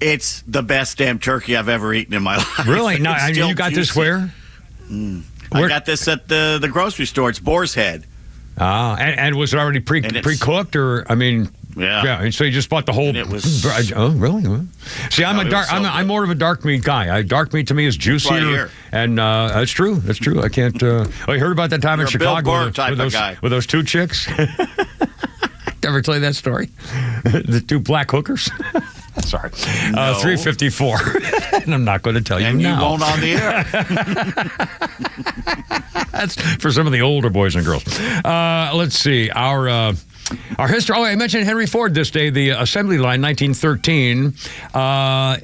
It's the best damn turkey I've ever eaten in my life. Really? No, you got this where? I got this at the grocery store. It's Boar's Head. And was it already pre-cooked, or yeah? And so you just bought the whole. And it was. Oh, really? See, I'm more of a dark meat guy. Dark meat to me is juicier, and that's true. That's true. I can't. You heard about that time in Chicago with those two chicks? Ever tell you that story? The two black hookers. Sorry. No. 354. And I'm not going to tell you and now. And you won't on the air. That's for some of the older boys and girls. Let's see. Our history. Oh, I mentioned Henry Ford this day, the assembly line, 1913.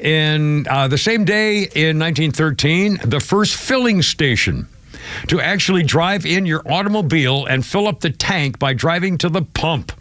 In the same day in 1913, the first filling station to actually drive in your automobile and fill up the tank by driving to the pump.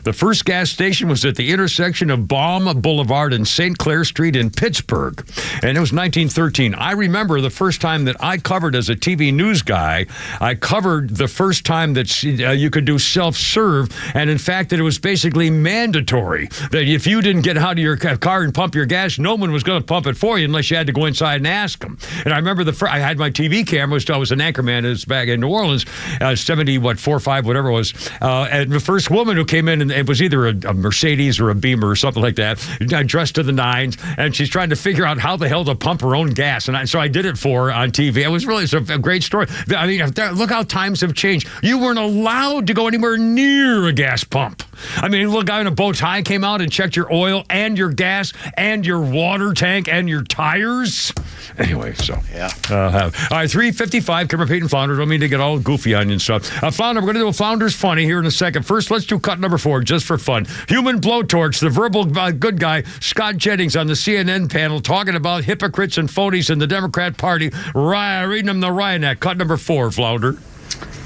The first gas station was at the intersection of Baum Boulevard and St. Clair Street in Pittsburgh, and it was 1913. I remember the first time that I covered as a TV news guy, I covered the first time that you could do self-serve, and in fact that it was basically mandatory that if you didn't get out of your car and pump your gas, no one was going to pump it for you unless you had to go inside and ask them. And I remember I had my TV camera, I was an anchorman, is back in New Orleans, 4 or 5, whatever it was. And the first woman who came in, and it was either a Mercedes or a Beamer or something like that, dressed to the nines, and she's trying to figure out how the hell to pump her own gas. And so I did it for her on TV. It was really a great story. I mean, look how times have changed. You weren't allowed to go anywhere near a gas pump. I mean, a little guy in a bow tie came out and checked your oil and your gas and your water tank and your tires. Anyway, so. Yeah. All right, 355, Kimmer Pete and Flounder. Don't mean to get all goofy on you and stuff. Flounder, we're going to do a Flounder's Funny here in a second. First, let's do cut number 4, just for fun. Human blowtorch, the verbal good guy, Scott Jennings on the CNN panel talking about hypocrites and phonies in the Democrat Party. Reading them the Ryan Act. Cut number 4, Flounder.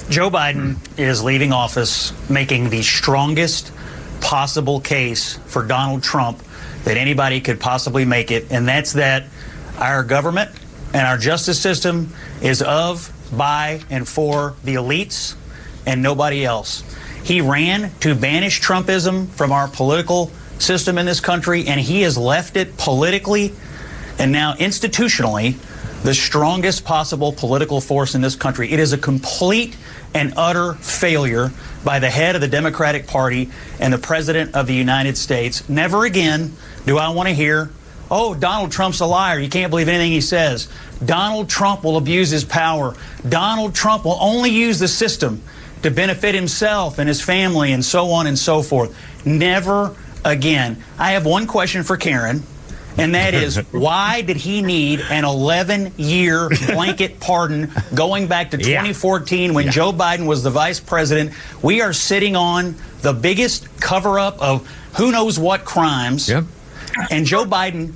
Joe Biden is leaving office making the strongest possible case for Donald Trump that anybody could possibly make it, and that's that our government and our justice system is of, by, and for the elites and nobody else. He ran to banish Trumpism from our political system in this country, and he has left it politically and now institutionally the strongest possible political force in this country. It is a complete and utter failure by the head of the Democratic Party and the President of the United States. Never again do I want to hear oh, Donald Trump's a liar. You can't believe anything he says. Donald Trump will abuse his power. Donald Trump will only use the system to benefit himself and his family and so on and so forth. Never again. I have one question for Karen, and that is, why did he need an 11-year blanket pardon going back to 2014 when Joe Biden was the vice president? We are sitting on the biggest cover-up of who knows what crimes. Yep. And Joe Biden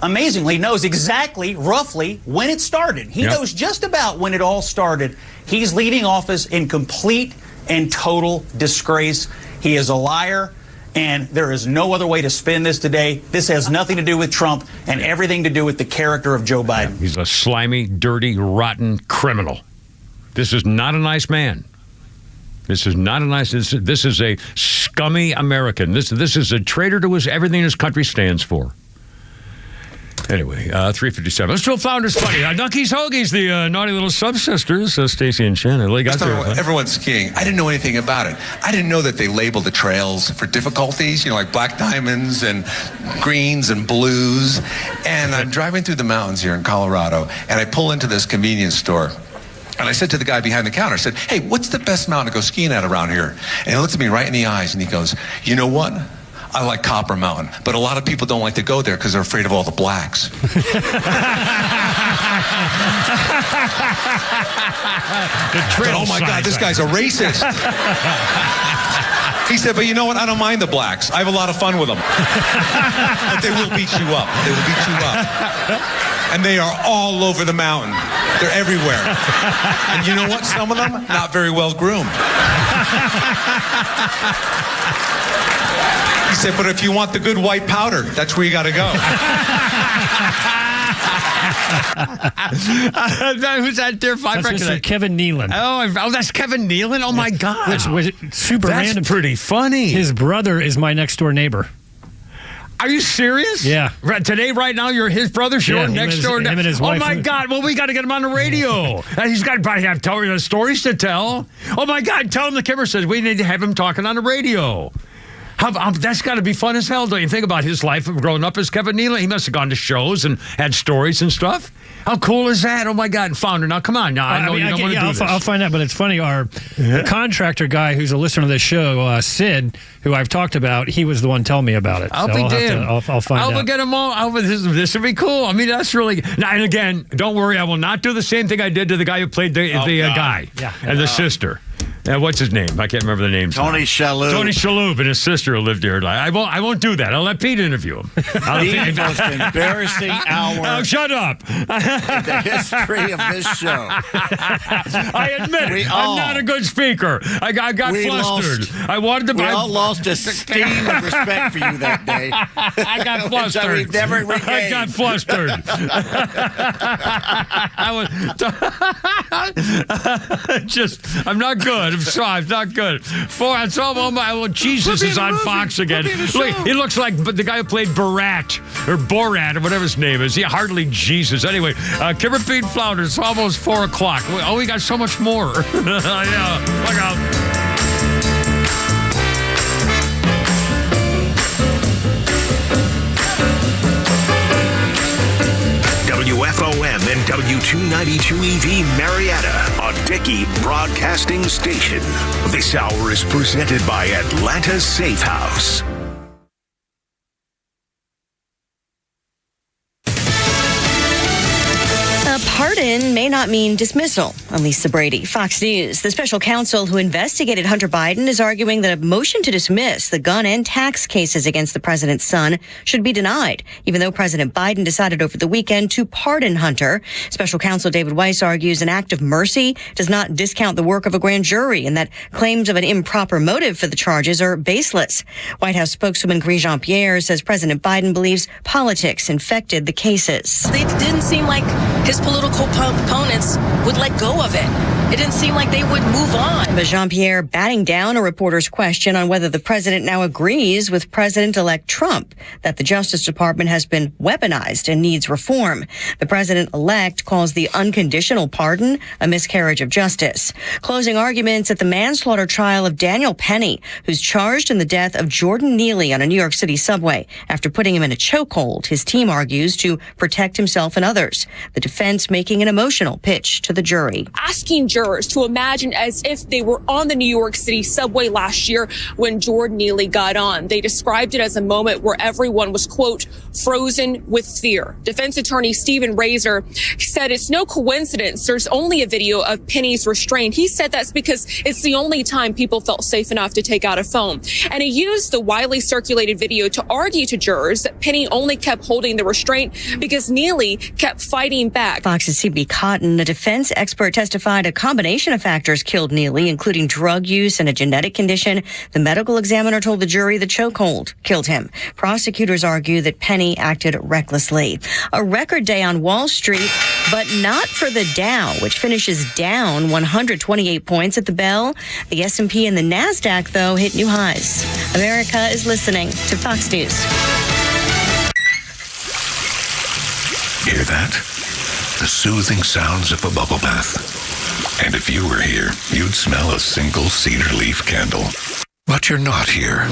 amazingly knows exactly, roughly, when it started. He knows just about when it all started. He's leaving office in complete and total disgrace. He is a liar, and there is no other way to spin this today. This has nothing to do with Trump and everything to do with the character of Joe Biden. He's a slimy, dirty, rotten criminal. This is not a nice man. This is not a nice. This is a scummy American. This is a traitor to everything his country stands for. Anyway, 3:57. Let's do Flounder's Funny. Nucky's Hoagies, the naughty little subsisters, Stacy and Shannon. Everyone's skiing. I didn't know anything about it. I didn't know that they labeled the trails for difficulties, like black diamonds and greens and blues. And I'm driving through the mountains here in Colorado, and I pull into this convenience store. And I said to the guy behind the counter, I said, hey, what's the best mountain to go skiing at around here? And he looks at me right in the eyes, and he goes, you know what? I like Copper Mountain, but a lot of people don't like to go there because they're afraid of all the blacks. Oh my God, this guy's a racist. He said, but you know what? I don't mind the blacks. I have a lot of fun with them. But they will beat you up. They will beat you up. And they are all over the mountain. They're everywhere. And you know what? Some of them, not very well groomed. He said, but if you want the good white powder, that's where you got to go. Who's that dear? That's Mr. Kevin Nealon. Oh, that's Kevin Nealon? Oh, my God. Which was super that's random. Pretty funny. His brother is my next door neighbor. Are you serious? Yeah. Today, right now, you're his brother? Your next door neighbor? Oh, my God. Well, we got to get him on the radio. He's got to probably have stories to tell. Oh, my God. Tell him the Kimmer says we need to have him talking on the radio. That's got to be fun as hell, don't you? Think about his life of growing up as Kevin Nealon. He must have gone to shows and had stories and stuff. How cool is that? Oh, my God. Founder, now come on. Now, I know you don't want to do this. I'll find out, but it's funny. Our contractor guy who's a listener to this show, Sid, who I've talked about, he was the one telling me about it. I'll find out. I'll get them all. This would be cool. I mean, that's really... Now, and again, don't worry. I will not do the same thing I did to the guy who played the guy and the sister. What's his name? I can't remember the name. Tony Shalhoub. Tony Shalhoub and his sister who lived here. I won't do that. I'll let Pete interview him. The most embarrassing hour. Oh, shut up. In the history of this show. I admit it. I'm not a good speaker. I got flustered. We all lost esteem and respect for you that day. I got flustered. I got flustered. I'm not good. I'm not good. Jesus is on Fox again. Look, he looks like the guy who played Borat or whatever his name is. He hardly Jesus. Anyway, Kimmer, Pete, and Flounder. It's almost 4 o'clock. Oh, we got so much more. Yeah, look out. WFOM and W292EV Marietta, a Dickey Broadcasting Station. This hour is presented by Atlanta's Safe House. A pardon may not mean dismissal. I'm Lisa Brady, Fox News. The special counsel who investigated Hunter Biden is arguing that a motion to dismiss the gun and tax cases against the president's son should be denied, even though President Biden decided over the weekend to pardon Hunter. Special counsel David Weiss argues an act of mercy does not discount the work of a grand jury and that claims of an improper motive for the charges are baseless. White House spokeswoman Karine Jean-Pierre says President Biden believes politics infected the cases. It didn't seem like his political political opponents would let go of it. It didn't seem like they would move on. But Jean-Pierre batting down a reporter's question on whether the president now agrees with President-elect Trump that the Justice Department has been weaponized and needs reform. The president-elect calls the unconditional pardon a miscarriage of justice. Closing arguments at the manslaughter trial of Daniel Penny, who's charged in the death of Jordan Neely on a New York City subway after putting him in a chokehold, his team argues, to protect himself and others. The defense making an emotional pitch to the jury. Asking jurors to imagine as if they were on the New York City subway last year when Jordan Neely got on. They described it as a moment where everyone was, quote, frozen with fear. Defense attorney Stephen Razor said it's no coincidence there's only a video of Penny's restraint. He said that's because it's the only time people felt safe enough to take out a phone. And he used the widely circulated video to argue to jurors that Penny only kept holding the restraint because Neely kept fighting back. Fox's CB Cotton, a defense expert, testified a combination of factors killed Neely, including drug use and a genetic condition. The medical examiner told the jury the chokehold killed him. Prosecutors argue that Penny acted recklessly. A record day on Wall Street, but not for the Dow, which finishes down 128 points at the bell. The S&P and the NASDAQ, though, hit new highs. America is listening to Fox News. Hear that? The soothing sounds of a bubble bath. And if you were here, you'd smell a single cedar leaf candle. But you're not here.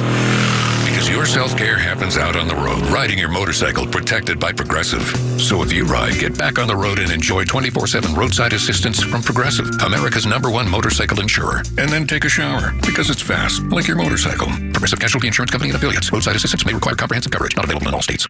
Because your self-care happens out on the road, riding your motorcycle protected by Progressive. So if you ride, get back on the road and enjoy 24/7 roadside assistance from Progressive, America's #1 motorcycle insurer. And then take a shower, because it's fast, like your motorcycle. Progressive Casualty Insurance Company and affiliates. Roadside assistance may require comprehensive coverage. Not available in all states.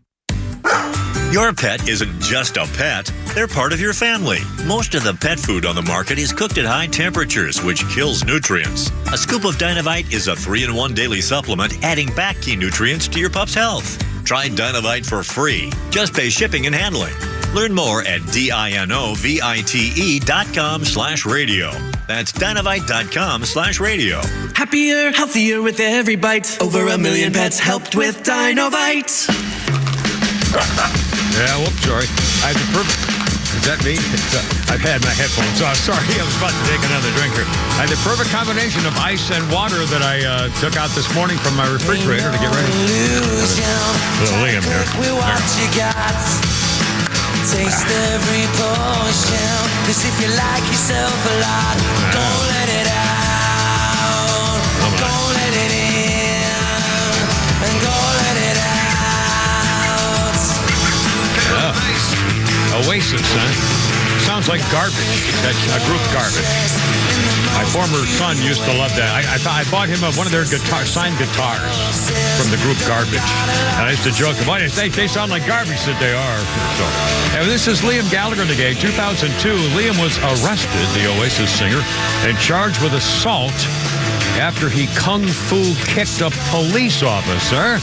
Your pet isn't just a pet, they're part of your family. Most of the pet food on the market is cooked at high temperatures, which kills nutrients. A scoop of Dynavite is a 3-in-1 daily supplement, adding back key nutrients to your pup's health. Try Dynavite for free. Just pay shipping and handling. Learn more at DINOVITE.com/radio. That's Dynavite.com/radio. Happier, healthier with every bite. Over 1 million pets helped with Dynavite. Yeah, whoops, sorry. I have the perfect. Is that me? I've had my headphones off. Sorry, I was about to take another drink here. I had the perfect combination of ice and water that I took out this morning from my refrigerator to get ready. Little Liam here. Taste every portion. 'Cause if you like yourself a lot, don't let it out. Don't let it in. And go let it out. Oasis, huh? Sounds like garbage. That's group garbage. My former son used to love that. I bought him one of their signed guitars from the group Garbage. And I used to joke about it. They sound like garbage that they are. So, and this is Liam Gallagher today. 2002, Liam was arrested, the Oasis singer, and charged with assault after he kung fu kicked a police officer.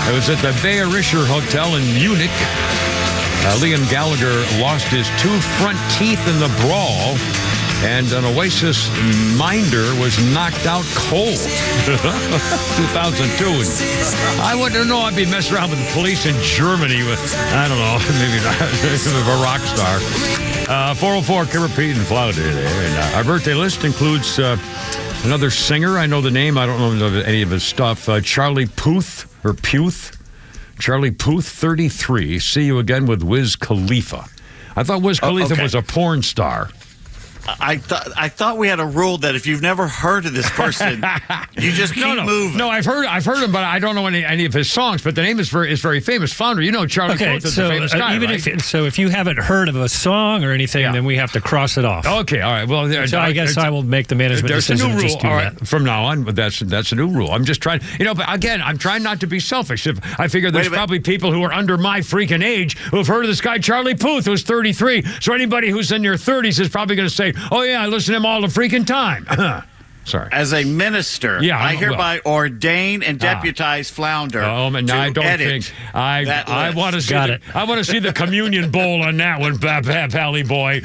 It was at the Bayerischer Hotel in Munich. Liam Gallagher lost his 2 front teeth in the brawl, and an Oasis minder was knocked out cold. 2002. I wouldn't know I'd be messing around with the police in Germany with, I don't know, maybe not, a rock star. 404, Kimmer, Pete, and Floudy today. And our birthday list includes another singer. I know the name. I don't know any of his stuff. Charlie Puth, or Puth. Charlie Puth, 33. See you again with Wiz Khalifa. I thought Wiz Khalifa was a porn star. I thought we had a rule that if you've never heard of this person, you just keep moving. No, I've heard him, but I don't know any of his songs. But the name is very famous. Flounder, you know Charlie Puth is a famous guy, even right? if you haven't heard of a song or anything, then we have to cross it off. Okay, all right. Well, so I guess I will make the management decision. There's a new rule. All right, from now on, but that's a new rule. I'm just trying, but again, I'm trying not to be selfish. I figure there's probably people who are under my freaking age who have heard of this guy Charlie Puth, who's 33. So anybody who's in their 30s is probably going to say, "Oh yeah, I listen to him all the freaking time." Sorry. As a minister, Yeah, I well- hereby ordain and deputize Flounder. And to I don't edit think I want to see. Got it. I want to see the communion bowl on that one, Pally boy.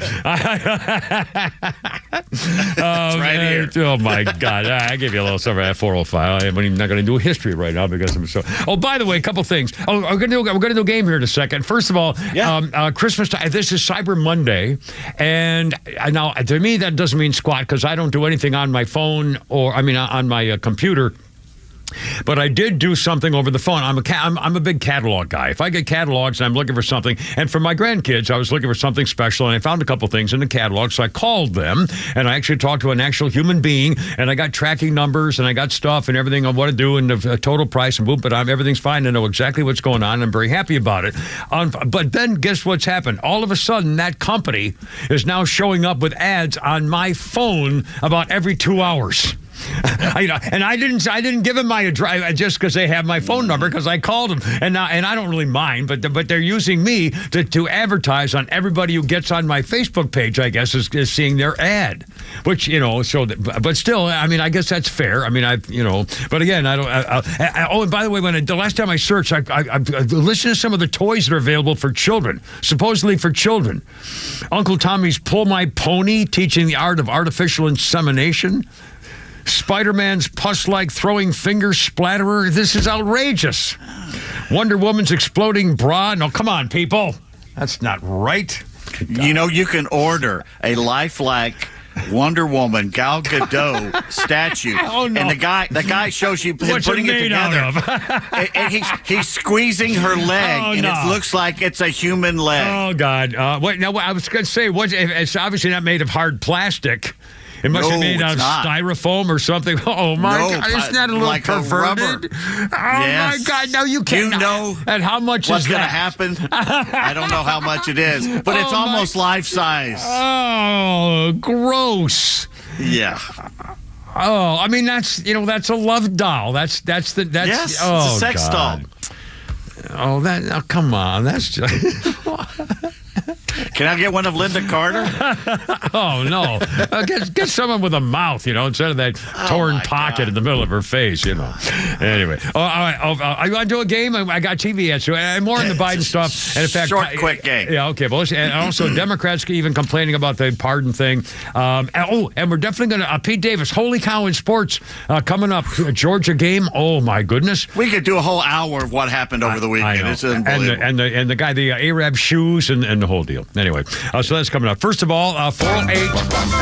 right here. Oh my God! I gave you a little something at 405. I'm not going to do history right now because I'm so. Oh, by the way, a couple things. Oh, we're going to do a game here in a second. First of all, Christmas time. This is Cyber Monday, and now to me that doesn't mean squat because I don't do anything on my phone on my computer. But I did do something over the phone. I'm a big catalog guy. If I get catalogs and I'm looking for something, and for my grandkids, I was looking for something special, and I found a couple things in the catalog, so I called them, and I actually talked to an actual human being, and I got tracking numbers, and I got stuff and everything on what to do and the total price and boom, but everything's fine. I know exactly what's going on, and I'm very happy about it. But then guess what's happened? All of a sudden, that company is now showing up with ads on my phone about every 2 hours. And I didn't give him my address just because they have my phone number because I called them and I don't really mind, but they're using me to advertise on everybody who gets on my Facebook page. I guess is seeing their ad, which but still, I guess that's fair. But again, I don't. And by the way, the last time I searched, I listened to some of the toys that are available for children, supposedly for children. Uncle Tommy's Pull My Pony, teaching the art of artificial insemination. Spider-Man's pus-like throwing finger splatterer. This is outrageous. Wonder Woman's exploding bra. No, come on, people. That's not right. You can order a lifelike Wonder Woman Gal Gadot statue. Oh, no. And the guy shows you him What's putting it it made together. out of? and he's squeezing her leg, and it looks like it's a human leg. Oh, God. I was going to say, it's obviously not made of hard plastic. It must be made out of styrofoam or something. Oh, my God. Isn't that a little like perverted? My God. No, you can't. You know and how much what's is going to that? happen? I don't know how much it is, but it's almost life size. Oh, gross. Yeah. Oh, that's a love doll. That's yes, it's a sex doll. Oh, come on. That's just... Can I get one of Linda Carter? Oh, no. Get someone with a mouth, instead of that torn pocket in the middle of her face, Anyway. All right. Are you want to do a game? I got TV yet, so and more on the Biden stuff. And in fact, quick game. Yeah, okay. And also, Democrats even complaining about the pardon thing. And we're definitely going to, Pete Davis, holy cow in sports, coming up. Georgia game. Oh, my goodness. We could do a whole hour of what happened over the weekend. It's unbelievable. And the guy, the Arab shoes and the whole deal. Anyway, so that's coming up. First of all, 408.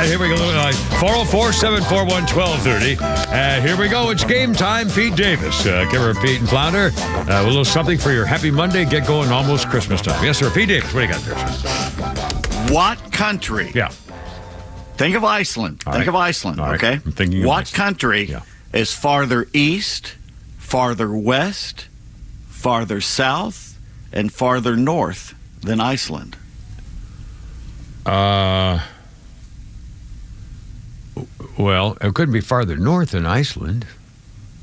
Here we go. 404-741-1230. Here we go. It's game time. Pete Davis, Kimmer, Pete, and Flounder. A little something for your happy Monday. Get going almost Christmas time. Yes, sir. Pete Davis, what do you got there, sir? What country? Yeah. Think of Iceland. All Think right. of Iceland, All right. okay? I'm thinking of what Iceland. country is farther east, farther west, farther south, and farther north than Iceland? Well, it couldn't be farther north than Iceland.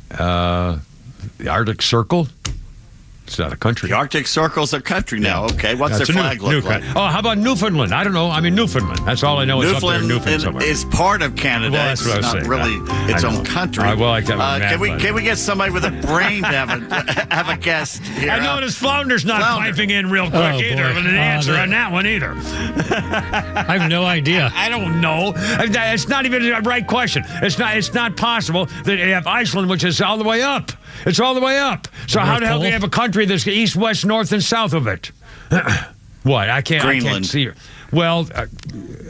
The Arctic Circle. It's not a country. The Arctic Circle's a country now. Okay, what's their flag look like? Oh, how about Newfoundland? I don't know. Newfoundland. That's all I know. It's up there in Newfoundland somewhere. Is part of Canada. Well, that's what I was it's not saying. really its own country. I like that. Can we get somebody with a brain to have a guest here? I noticed Flounder's not piping in real quick either with an answer on that one either. I have no idea. I don't know. It's not even a right question. It's not possible that you have Iceland, which is all the way up. It's all the way up. So how the hell do you have a country that's east, west, north, and south of it? What? I can't see her. Well,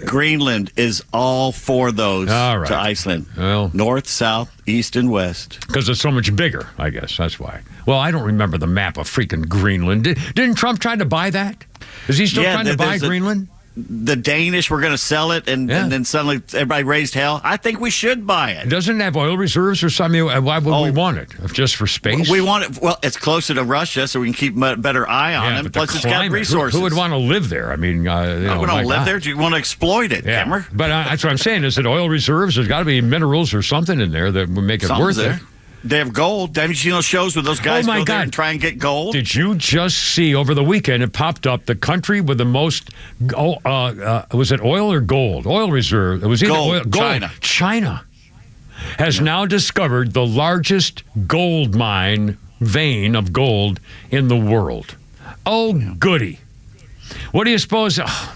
Greenland is all four of those all right. to Iceland. Well, north, south, east, and west. Because it's so much bigger, I guess. That's why. Well, I don't remember the map of freaking Greenland. Didn't Trump try to buy that? Is he still trying to buy Greenland? The Danish were going to sell it, and then suddenly everybody raised hell. I think we should buy it. Doesn't it have oil reserves or something? Why would we want it? Just for space? We want it. Well, it's closer to Russia, so we can keep a better eye on it. Plus, it's got resources. Who would want to live there? I mean, we don't live there. Do you want to exploit it, Kimmer? But that's what I'm saying. Is that oil reserves? There's got to be minerals or something in there that would make it worth it. They have gold. Haven't you seen those shows where those guys go there and try and get gold? Did you just see over the weekend, it popped up, the country with the most, was it oil or gold? Oil reserve. It was either gold. Oil, gold. China. has now discovered the largest gold mine vein of gold in the world. Oh, goody. What do you suppose? Oh,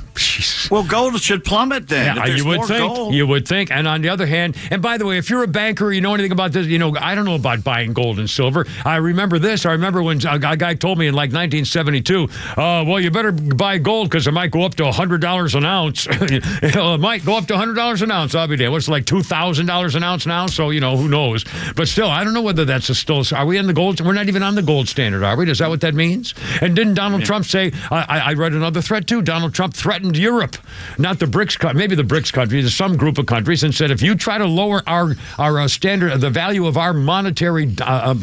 well, gold should plummet then. Yeah, you would think. Gold. You would think. And on the other hand, and by the way, if you're a banker, you know anything about this, I don't know about buying gold and silver. I remember this. I remember when a guy told me in like 1972, well, you better buy gold because it might go up to $100 an ounce. It might go up to $100 an ounce. I'll be damned. What's like $2,000 an ounce now? So, who knows? But still, I don't know whether that's still. Are we in the gold? We're not even on the gold standard, are we? Is that what that means? And didn't Donald Trump say, I read another threat too. Donald Trump threatened Europe, not the BRICS, maybe the BRICS countries, some group of countries, and said, if you try to lower our standard, the value of our monetary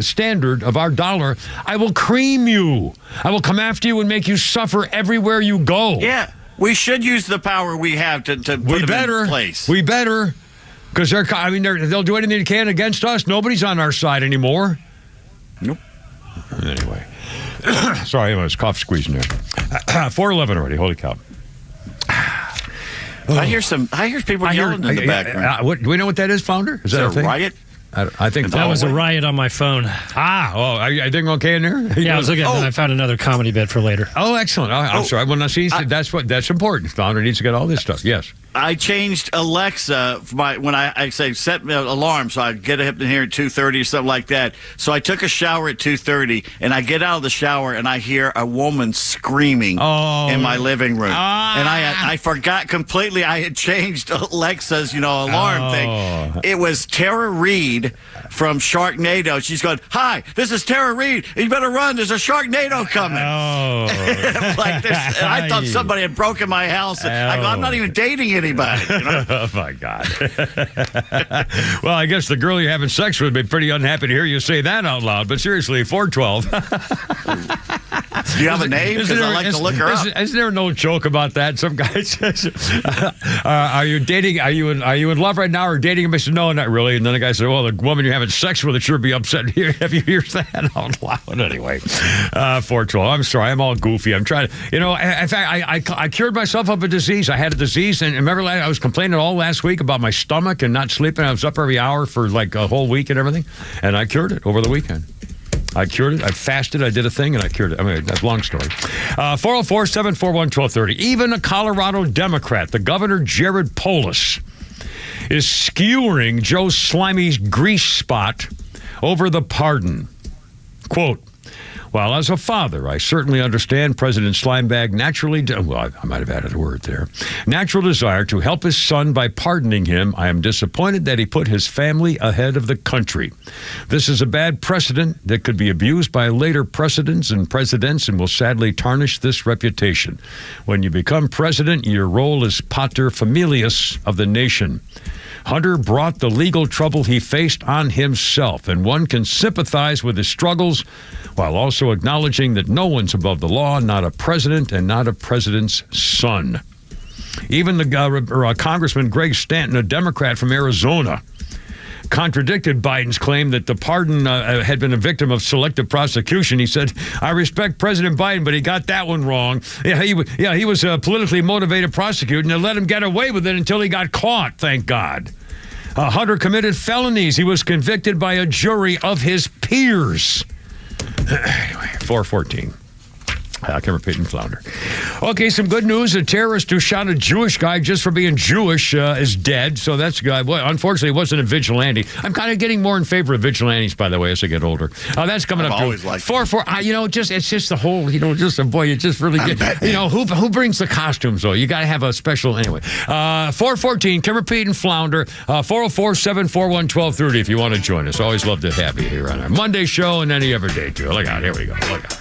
standard of our dollar, I will cream you. I will come after you and make you suffer everywhere you go. Yeah, we should use the power we have to put them in place. We better, because they'll do anything they can against us. Nobody's on our side anymore. Nope. Anyway. Sorry, I was cough squeezing there. 4:11 already. Holy cow! I hear people yelling in the background. Do we know what that is, Flounder? Is that a thing? Riot? I think that was a riot on my phone. Are you thinking okay in there? Yeah, I was looking, and I found another comedy bit for later. Oh, excellent! I'm sorry. Well, now see, that's important. Flounder needs to get all this stuff. Yes. I changed Alexa when I say set an alarm so I get up in here at 2:30 or something like that. So I took a shower at 2:30 and I get out of the shower and I hear a woman screaming in my living room. And I forgot completely I had changed Alexa's alarm thing. It was Tara Reid from Sharknado. She's going, "Hi, this is Tara Reid. You better run. There's a Sharknado coming." I thought somebody had broken my house. I go, "I'm not even dating anybody." Oh, my God. Well, I guess the girl you're having sex with would be pretty unhappy to hear you say that out loud. But seriously, 412. Do you have a name? Because I like to look her up. Is there no joke about that? Some guy says, are you dating? Are you in love right now or dating him? I said, no, not really. And then the guy said, well, the woman you're having sex with would sure be upset to hear if you hear that out loud. Anyway, 412. I'm sorry. I'm all goofy. I'm trying to, in fact, I cured myself of a disease. I had a disease. And remember, I was complaining all last week about my stomach and not sleeping. I was up every hour for like a whole week and everything. And I cured it over the weekend. I cured it. I fasted. I did a thing, and I cured it. I mean, that's a long story. 404-741-1230. Even a Colorado Democrat, the Governor Jared Polis, is skewering Joe Slimy's grease spot over the pardon. Quote, while as a father, I certainly understand President Slimebag I might have added a word there, natural desire to help his son by pardoning him, I am disappointed that he put his family ahead of the country. This is a bad precedent that could be abused by later presidents and will sadly tarnish this reputation. When you become president, your role is pater familias of the nation. Hunter brought the legal trouble he faced on himself, and one can sympathize with his struggles while also acknowledging that no one's above the law, not a president and not a president's son. Even the Congressman Greg Stanton, a Democrat from Arizona, contradicted Biden's claim that the pardon had been a victim of selective prosecution. He said, I respect President Biden, but he got that one wrong. He was a politically motivated prosecutor, and they let him get away with it until he got caught, thank God. Hunter committed felonies. He was convicted by a jury of his peers. Anyway, 414. Cameron Peyton Flounder. Okay, some good news. A terrorist who shot a Jewish guy just for being Jewish is dead. So that's good. Well, unfortunately, it wasn't a vigilante. I'm kind of getting more in favor of vigilantes, by the way, as I get older. That's coming up. Always like 4-4. It's just the whole. You just really get. Who brings the costumes though? You got to have a special anyway. 414. Cameron Peyton Flounder. 404-741-1230. If you want to join us, always love to have you here on our Monday show and any other day too. Look out! Here we go. Look out.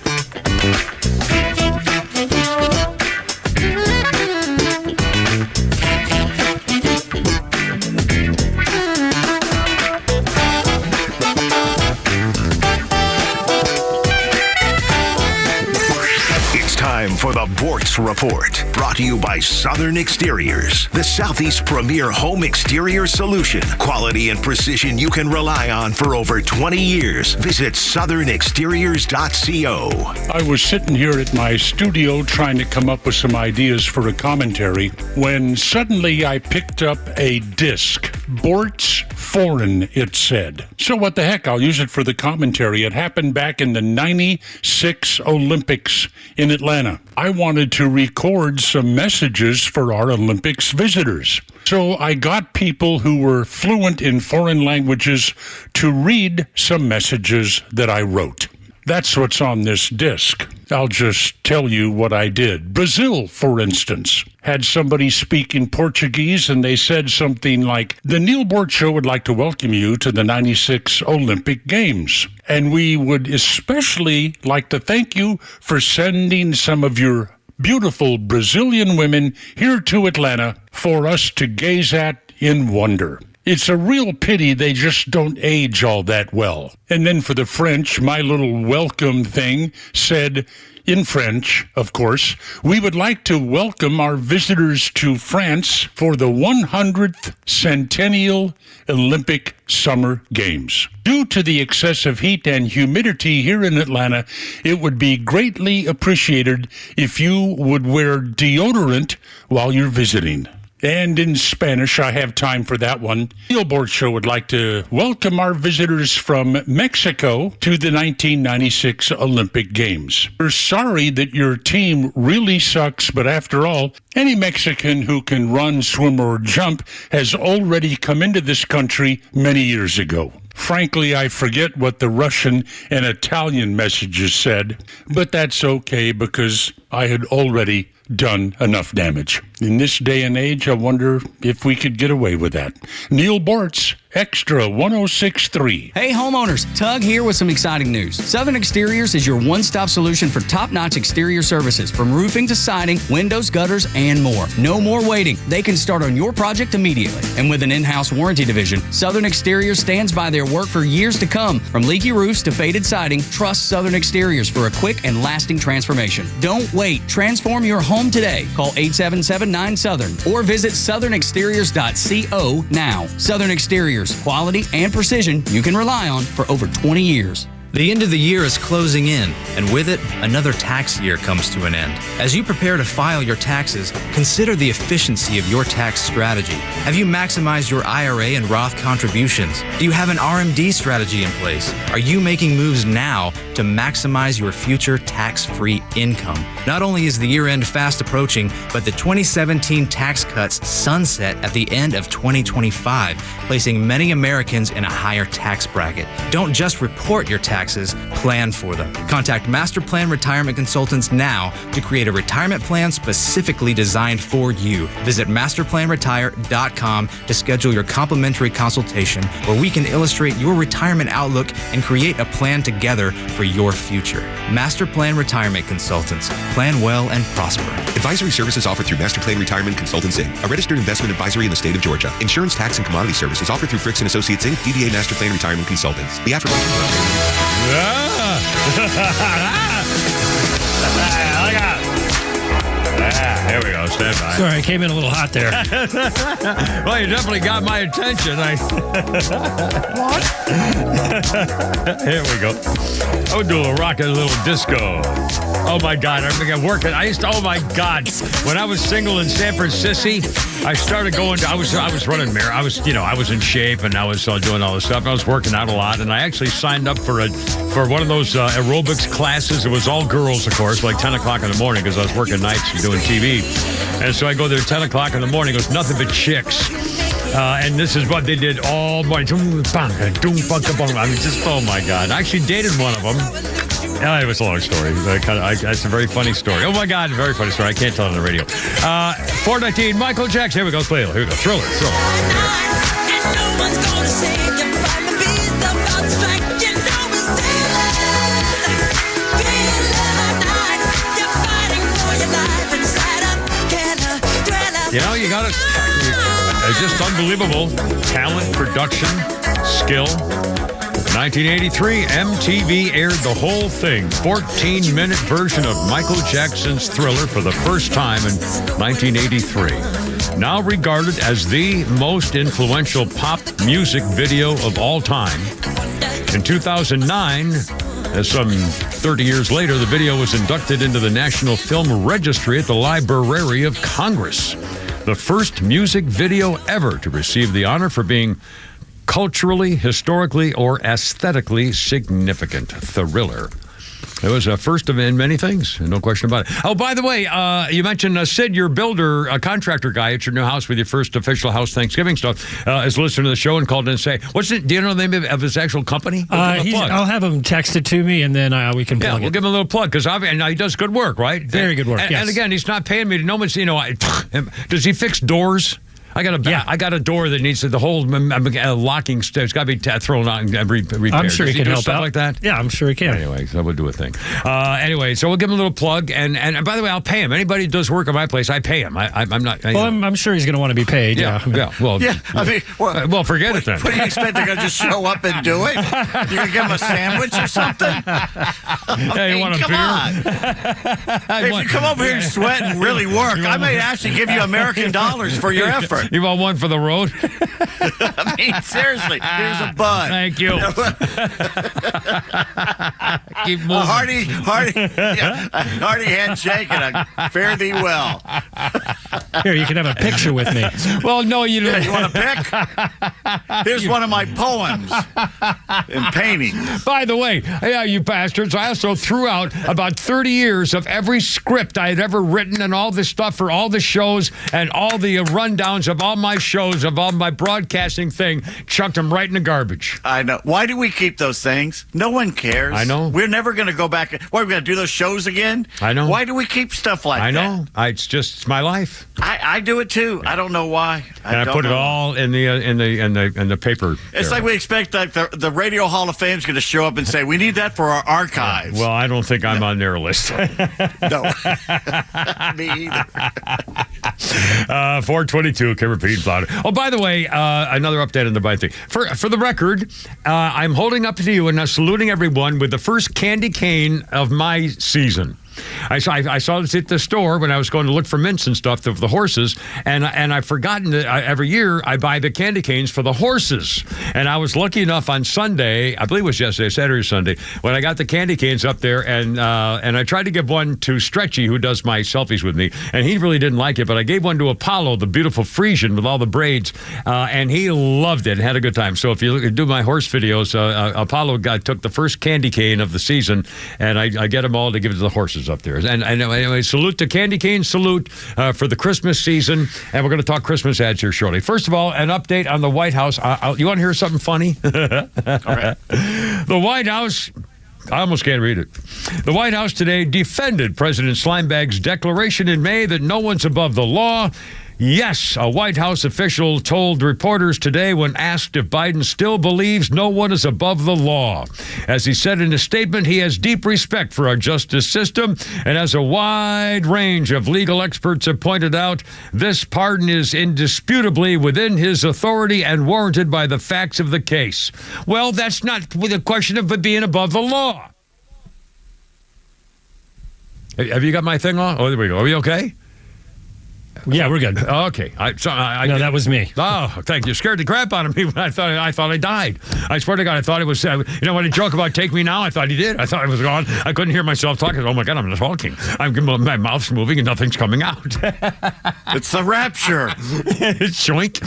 Time for the Bortz Report, brought to you by Southern Exteriors, the Southeast premier home exterior solution. Quality and precision you can rely on for over 20 years. Visit southernexteriors.co. I was sitting here at my studio trying to come up with some ideas for a commentary when suddenly I picked up a disc. Sports foreign, it said. So what the heck? I'll use it for the commentary. It happened back in the 96 Olympics in Atlanta. I wanted to record some messages for our Olympics visitors. So I got people who were fluent in foreign languages to read some messages that I wrote. That's what's on this disc. I'll just tell you what I did. Brazil, for instance, had somebody speak in Portuguese, and they said something like, "The Neil Bort Show would like to welcome you to the 96 Olympic Games. And we would especially like to thank you for sending some of your beautiful Brazilian women here to Atlanta for us to gaze at in wonder. It's a real pity they just don't age all that well." And then for the French, my little welcome thing said, in French, of course, "We would like to welcome our visitors to France for the 100th Centennial Olympic Summer Games. Due to the excessive heat and humidity here in Atlanta, it would be greatly appreciated if you would wear deodorant while you're visiting." And in Spanish, I have time for that one. Neil Bort Show would like to welcome our visitors from Mexico to the 1996 Olympic Games. We're sorry that your team really sucks, but after all, any Mexican who can run, swim, or jump has already come into this country many years ago. Frankly, I forget what the Russian and Italian messages said, but that's okay because I had already done enough damage. In this day and age, I wonder if we could get away with that. Neil Bortz, Extra 106.3. Hey homeowners, Tug here with some exciting news. Southern Exteriors is your one-stop solution for top-notch exterior services, from roofing to siding, windows, gutters, and more. No more waiting. They can start on your project immediately. And with an in-house warranty division, Southern Exteriors stands by their work for years to come. From leaky roofs to faded siding, trust Southern Exteriors for a quick and lasting transformation. Don't wait. Transform your home today. Call 877-9-SOUTHERN or visit southernexteriors.co now. Southern Exteriors, quality and precision you can rely on for over 20 years. The end of the year is closing in, and with it, another tax year comes to an end. As you prepare to file your taxes, consider the efficiency of your tax strategy. Have you maximized your IRA and Roth contributions? Do you have an RMD strategy in place? Are you making moves now to maximize your future tax-free income? Not only is the year-end fast approaching, but the 2017 tax cuts sunset at the end of 2025, placing many Americans in a higher tax bracket. Don't just report your taxes, plan for them. Contact Master Plan Retirement Consultants now to create a retirement plan specifically designed for you. Visit masterplanretire.com to schedule your complimentary consultation, where we can illustrate your retirement outlook and create a plan together for your future. Master Plan Retirement Consultants. Plan well and prosper. Advisory services offered through Master Plan Retirement Consultants, Inc., a registered investment advisory in the state of Georgia. Insurance, tax, and commodity services offered through Fricks & Associates, Inc., DBA Master Plan Retirement Consultants. The affirmation... Here we go. Stand by. Sorry, I came in a little hot there. Well, you definitely got my attention. What? Here we go. I would do a rock and a little disco. Oh my God! I'm working. Oh my God! When I was single in San Francisco, I started going. I was running mirror. I was in shape, and I was doing all this stuff. I was working out a lot, and I actually signed up for one of those aerobics classes. It was all girls, of course, like 10 o'clock in the morning, because I was working nights and doing TV. And so I go there at 10 o'clock in the morning. It was nothing but chicks. And this is what they did all morning. I mean, just, oh my God. I actually dated one of them. It was a long story. It's a very funny story. Oh my God, very funny story. I can't tell it on the radio. 419, Michael Jackson. Here we go. Play it. Here we go. Thriller. You know, you got it. It's just unbelievable. Talent, production, skill. 1983, MTV aired the whole thing. 14-minute version of Michael Jackson's Thriller for the first time in 1983. Now regarded as the most influential pop music video of all time. In 2009, some 30 years later, the video was inducted into the National Film Registry at the Library of Congress. the first music video ever to receive the honor for being culturally, historically, or aesthetically significant. Thriller. It was a first of many things, no question about it. Oh, by the way, you mentioned Sid, your builder, a contractor guy at your new house with your first official house Thanksgiving stuff, is listening to the show and called in and say, do you know the name of his actual company? I'll have him text it to me, and then we can plug it. We'll give him a little plug, because he does good work, right? Very good work, yes. And again, he's not paying me to know much, does he fix doors? I got a door that needs the whole locking stuff. It's got to be thrown out and repaired. I'm sure he can help stuff out like that. Yeah, I'm sure he can. Anyway, so we'll do a thing. Anyway, so we'll give him a little plug, and by the way, I'll pay him. Anybody who does work at my place, I pay him. I'm not. I'm sure he's going to want to be paid. Yeah. Well, forget it then. What do you expect? They're going to just show up and do it? You're going to give them a sandwich or something? You want a come beer? On. If you come over here and sweat and really work, I may actually give you American dollars for your effort. You want one for the road? I mean, seriously, here's a bun. Thank you. Keep moving. A hearty handshake and a fare thee well. Here, you can have a picture with me. Well, no, you don't. You want a pic? Here's one of my poems and paintings. By the way, you bastards, I also threw out about 30 years of every script I had ever written and all this stuff for all the shows and all the rundowns of all my shows, of all my broadcasting thing, chucked them right in the garbage. I know. Why do we keep those things? No one cares. I know. We're never going to go back. What, are we going to do those shows again? I know. Why do we keep stuff like that? I know. It's my life. I do it too. I don't know why. I put it all in the paper. It's like we expect that the Radio Hall of Fame is going to show up and say, we need that for our archives. Well, I don't think I'm on their list. No. Me either. 422, can repeat louder. Oh, by the way, another update on the bite thing. For the record, I'm holding up to you and saluting everyone with the first candy cane of my season. I saw this at the store when I was going to look for mints and stuff for the horses, and I've forgotten that every year I buy the candy canes for the horses. And I was lucky enough on Sunday, I believe it was yesterday, Saturday or Sunday, when I got the candy canes up there, and I tried to give one to Stretchy, who does my selfies with me, and he really didn't like it, but I gave one to Apollo, the beautiful Frisian with all the braids, and he loved it and had a good time. So if you do my horse videos, Apollo took the first candy cane of the season, and I get them all to give to the horses up there. And anyway, salute to Candy Cane, salute for the Christmas season. And we're going to talk Christmas ads here shortly. First of all, an update on the White House. You want to hear something funny? All right. The White House, I almost can't read it. The White House today defended President Slimebag's declaration in May that no one's above the law. Yes, a White House official told reporters today when asked if Biden still believes no one is above the law. As he said in a statement, he has deep respect for our justice system, and as a wide range of legal experts have pointed out, this pardon is indisputably within his authority and warranted by the facts of the case. Well, that's not the question of it being above the law. Have you got my thing on? Oh, there we go. Are we okay? Yeah, we're good. Okay. No, that was me. Oh, thank you. Scared the crap out of me when I thought I died. I swear to God, I thought it was, when he joked about take me now, I thought he did. I thought I was gone. I couldn't hear myself talking. Oh, my God, I'm not talking. My mouth's moving and nothing's coming out. It's the rapture. It's shoink.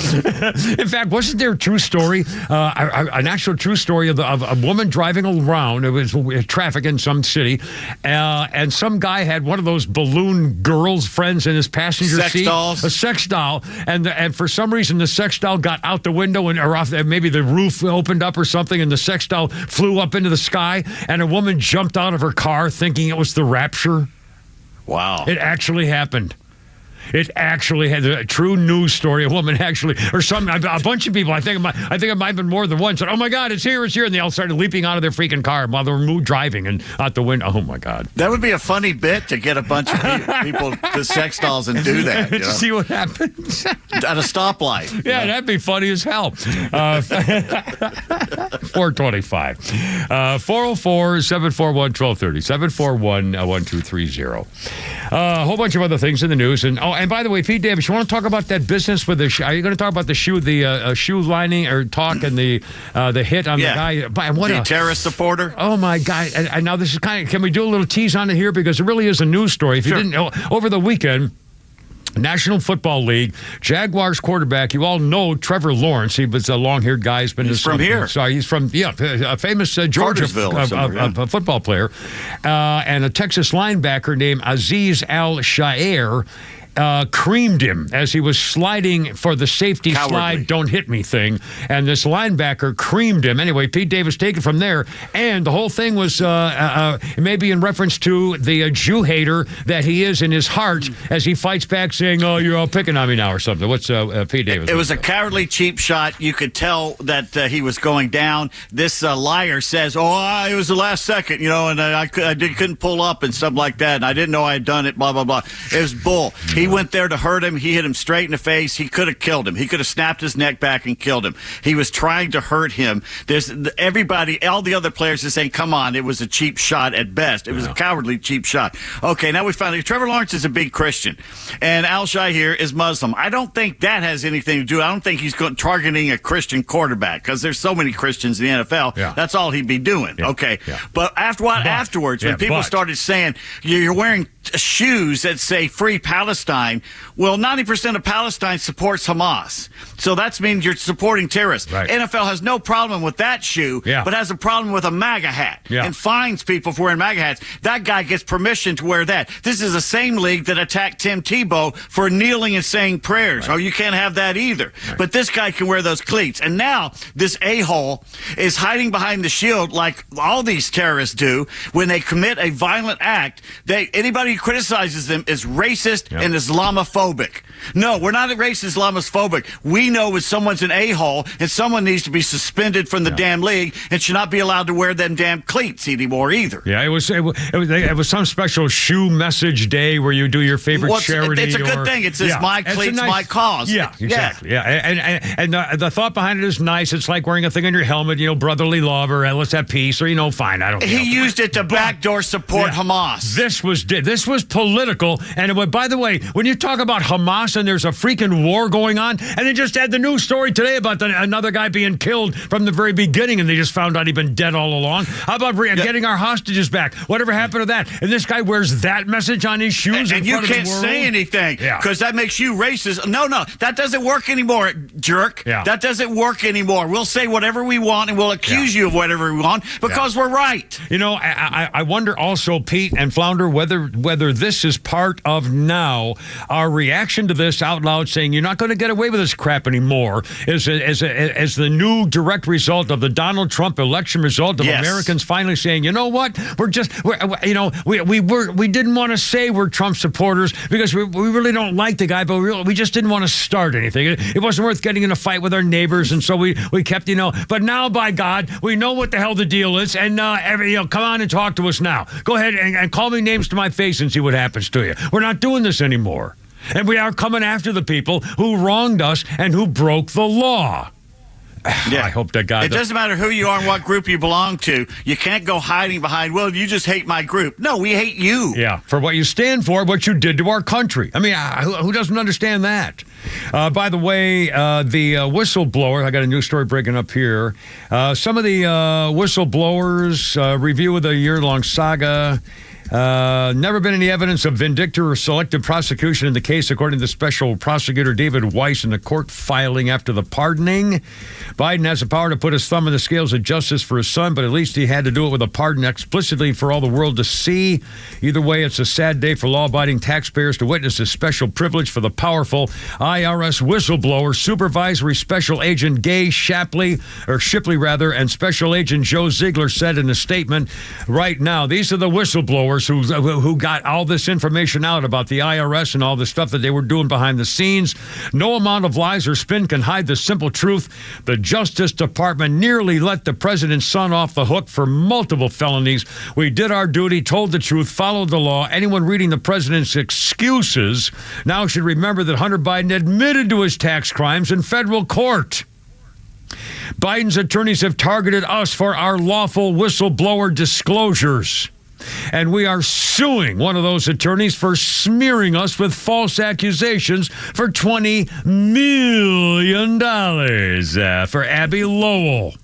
In fact, wasn't there a true story, an actual true story of a woman driving around? It was traffic in some city, and some guy had one of those balloon girls friends in his passenger seat. Dolls. A sex doll, and for some reason the sex doll got out the window or off. Maybe the roof opened up or something, and the sex doll flew up into the sky, and a woman jumped out of her car thinking it was the rapture. Wow! It actually happened. It actually had a true news story. A woman actually, or a bunch of people. I think it might have been more than one. Said, "Oh my God, it's here! It's here!" And they all started leaping out of their freaking car while they were driving and out the window. Oh my God! That would be a funny bit to get a bunch of people to sex dolls and do that. To see what happens at a stoplight. Yeah, that'd be funny as hell. 425, 404-741-1230, 741-1230. A whole bunch of other things in the news, and by the way, Pete Davis, you want to talk about that business with the? Are you going to talk about the shoe lining or talk and the hit on the guy? The terrorist supporter. Oh my God! And now this is can we do a little tease on it here because it really is a news story. If you didn't know, over the weekend. National Football League, Jaguars quarterback. You all know Trevor Lawrence. He was a long-haired guy. He's from here. Sorry, he's from, a famous Georgia football player. And a Texas linebacker named Aziz Al-Shair creamed him as he was sliding for the safety slide, don't hit me thing. And this linebacker creamed him. Anyway, Pete Davis taken from there. And the whole thing was maybe in reference to the Jew hater that he is in his heart as he fights back saying, oh, you're all picking on me now or something. What's Pete Davis? It was a cowardly cheap shot. You could tell that he was going down. This liar says, it was the last second, and I couldn't pull up and stuff like that. And I didn't know I had done it, blah, blah, blah. It was bull. He went there to hurt him. He hit him straight in the face. He could have killed him. He could have snapped his neck back and killed him. He was trying to hurt him. There's everybody, all the other players are saying, come on, it was a cheap shot at best. It was a cowardly cheap shot. Okay, now we found out Trevor Lawrence is a big Christian, and Al-Shair is Muslim. I don't think that has anything to do. I don't think he's targeting a Christian quarterback because there's so many Christians in the NFL. Yeah. That's all he'd be doing. Yeah. Okay. Yeah. But afterwards, when people started saying, you're wearing shoes that say Free Palestine, well, 90% of Palestine supports Hamas. So that means you're supporting terrorists. Right. NFL has no problem with that shoe, but has a problem with a MAGA hat and fines people for wearing MAGA hats. That guy gets permission to wear that. This is the same league that attacked Tim Tebow for kneeling and saying prayers. Right. Oh, you can't have that either. Right. But this guy can wear those cleats. And now this a-hole is hiding behind the shield like all these terrorists do when they commit a violent act. Anybody who criticizes them is racist and Islamophobic. No, we're not racist Islamophobic. We know when someone's an a-hole and someone needs to be suspended from the damn league and should not be allowed to wear them damn cleats anymore either. Yeah, it was some special shoe message day where you do your favorite charity. It's a good thing. It says my cleats, my cause. Yeah, exactly. Yeah, and the thought behind it is nice. It's like wearing a thing on your helmet, brotherly love, or let's have peace, or fine. I don't. He used it to backdoor support Hamas. This was political, and by the way, when you talk about Hamas and there's a freaking war going on, and they just had the news story today about another guy being killed from the very beginning, and they just found out he'd been dead all along. How about getting our hostages back? Whatever happened to that? And this guy wears that message on his shoes, and you can't say anything because that makes you racist. No, that doesn't work anymore, jerk. Yeah. That doesn't work anymore. We'll say whatever we want, and we'll accuse you of whatever we want because we're right. I wonder also, Pete and Flounder, whether this is part of now our reaction to this out loud, saying you're not going to get away with this crap anymore, as the new direct result of the Donald Trump election result of Americans finally saying, you know what, we didn't want to say we're Trump supporters because we really don't like the guy, but we just didn't want to start anything. It wasn't worth getting in a fight with our neighbors, and so we kept, but now, by God, we know what the hell the deal is, and come on and talk to us now. Go ahead and call me names to my face and see what happens to you. We're not doing this anymore. And we are coming after the people who wronged us and who broke the law. I hope that God... It doesn't matter who you are and what group you belong to. You can't go hiding behind, well, you just hate my group. No, we hate you. Yeah, for what you stand for, what you did to our country. I mean, who doesn't understand that? By the way, the whistleblower, I got a news story breaking up here. Some of the whistleblowers, review of the year-long saga... never been any evidence of vindictive or selective prosecution in the case, according to Special Prosecutor David Weiss in the court filing after the pardoning. Biden has the power to put his thumb in the scales of justice for his son, but at least he had to do it with a pardon explicitly for all the world to see. Either way, it's a sad day for law-abiding taxpayers to witness this special privilege for the powerful IRS whistleblower, Supervisory Special Agent Gay Shipley, and Special Agent Joe Ziegler said in a statement right now, these are the whistleblowers who got all this information out about the IRS and all the stuff that they were doing behind the scenes. No amount of lies or spin can hide the simple truth. The Justice Department nearly let the president's son off the hook for multiple felonies. We did our duty, told the truth, followed the law. Anyone reading the president's excuses now should remember that Hunter Biden admitted to his tax crimes in federal court. Biden's attorneys have targeted us for our lawful whistleblower disclosures. And we are suing one of those attorneys for smearing us with false accusations for $20 million for Abby Lowell.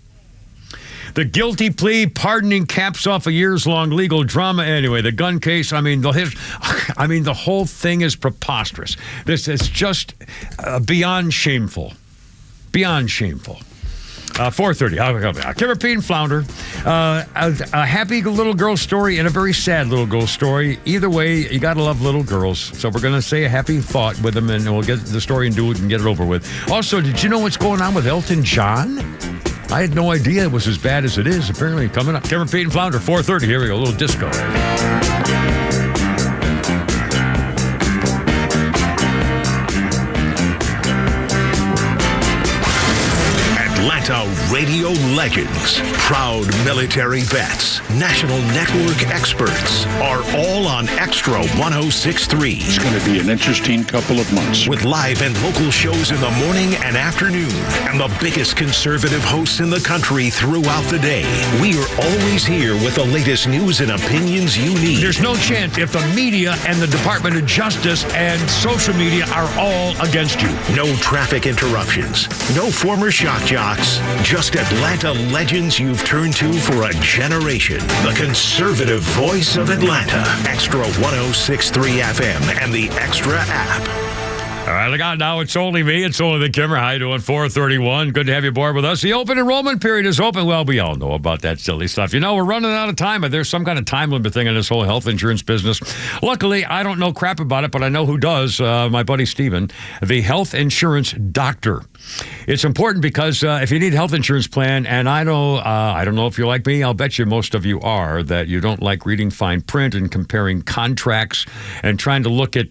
The guilty plea pardoning caps off a years-long legal drama. Anyway, the gun case, the whole thing is preposterous. This is just beyond shameful. Beyond shameful. 4:30. Kimmer, Pete, and Flounder. A happy little girl story and a very sad little girl story. Either way, you got to love little girls. So we're going to say a happy thought with them, and we'll get the story and do it and get it over with. Also, did you know what's going on with Elton John? I had no idea it was as bad as it is. Apparently, coming up. Kimmer, Pete, and Flounder, 4:30. Here we go. A little disco. Atlanta radio legends, proud military vets, national network experts are all on Extra 106.3. It's going to be an interesting couple of months. With live and local shows in the morning and afternoon, and the biggest conservative hosts in the country throughout the day. We are always here with the latest news and opinions you need. There's no chance if the media and the Department of Justice and social media are all against you. No traffic interruptions, no former shock jocks, just Atlanta legends you've turned to for a generation. The conservative voice of Atlanta. Extra 106.3 FM and the Extra app. All right, look out now. It's only me. It's only the Kimmer. How you doing? 4:31. Good to have you aboard with us. The open enrollment period is open. Well, we all know about that silly stuff. You know, we're running out of time, but there's some kind of time limit thing in this whole health insurance business. Luckily, I don't know crap about it, but I know who does. My buddy Steven, the health insurance doctor. It's important because if you need a health insurance plan, and I don't know if you're like me, I'll bet you most of you are, that you don't like reading fine print and comparing contracts and trying to look at,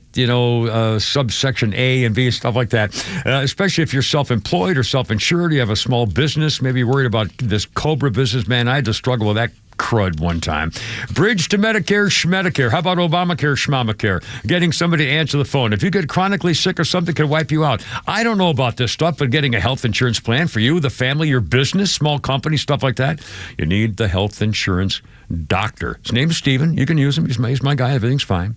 subsection A and B, stuff like that, especially if you're self-employed or self-insured, you have a small business, maybe you're worried about this Cobra business. Man, I had to struggle with that crud one time. Bridge to Medicare, Schmedicare. How about Obamacare, Schmamacare? Getting somebody to answer the phone. If you get chronically sick or something could wipe you out. I don't know about this stuff, but getting a health insurance plan for you, the family, your business, small company, stuff like that, you need the health insurance doctor. His name's Steven. You can use him. He's my guy. Everything's fine.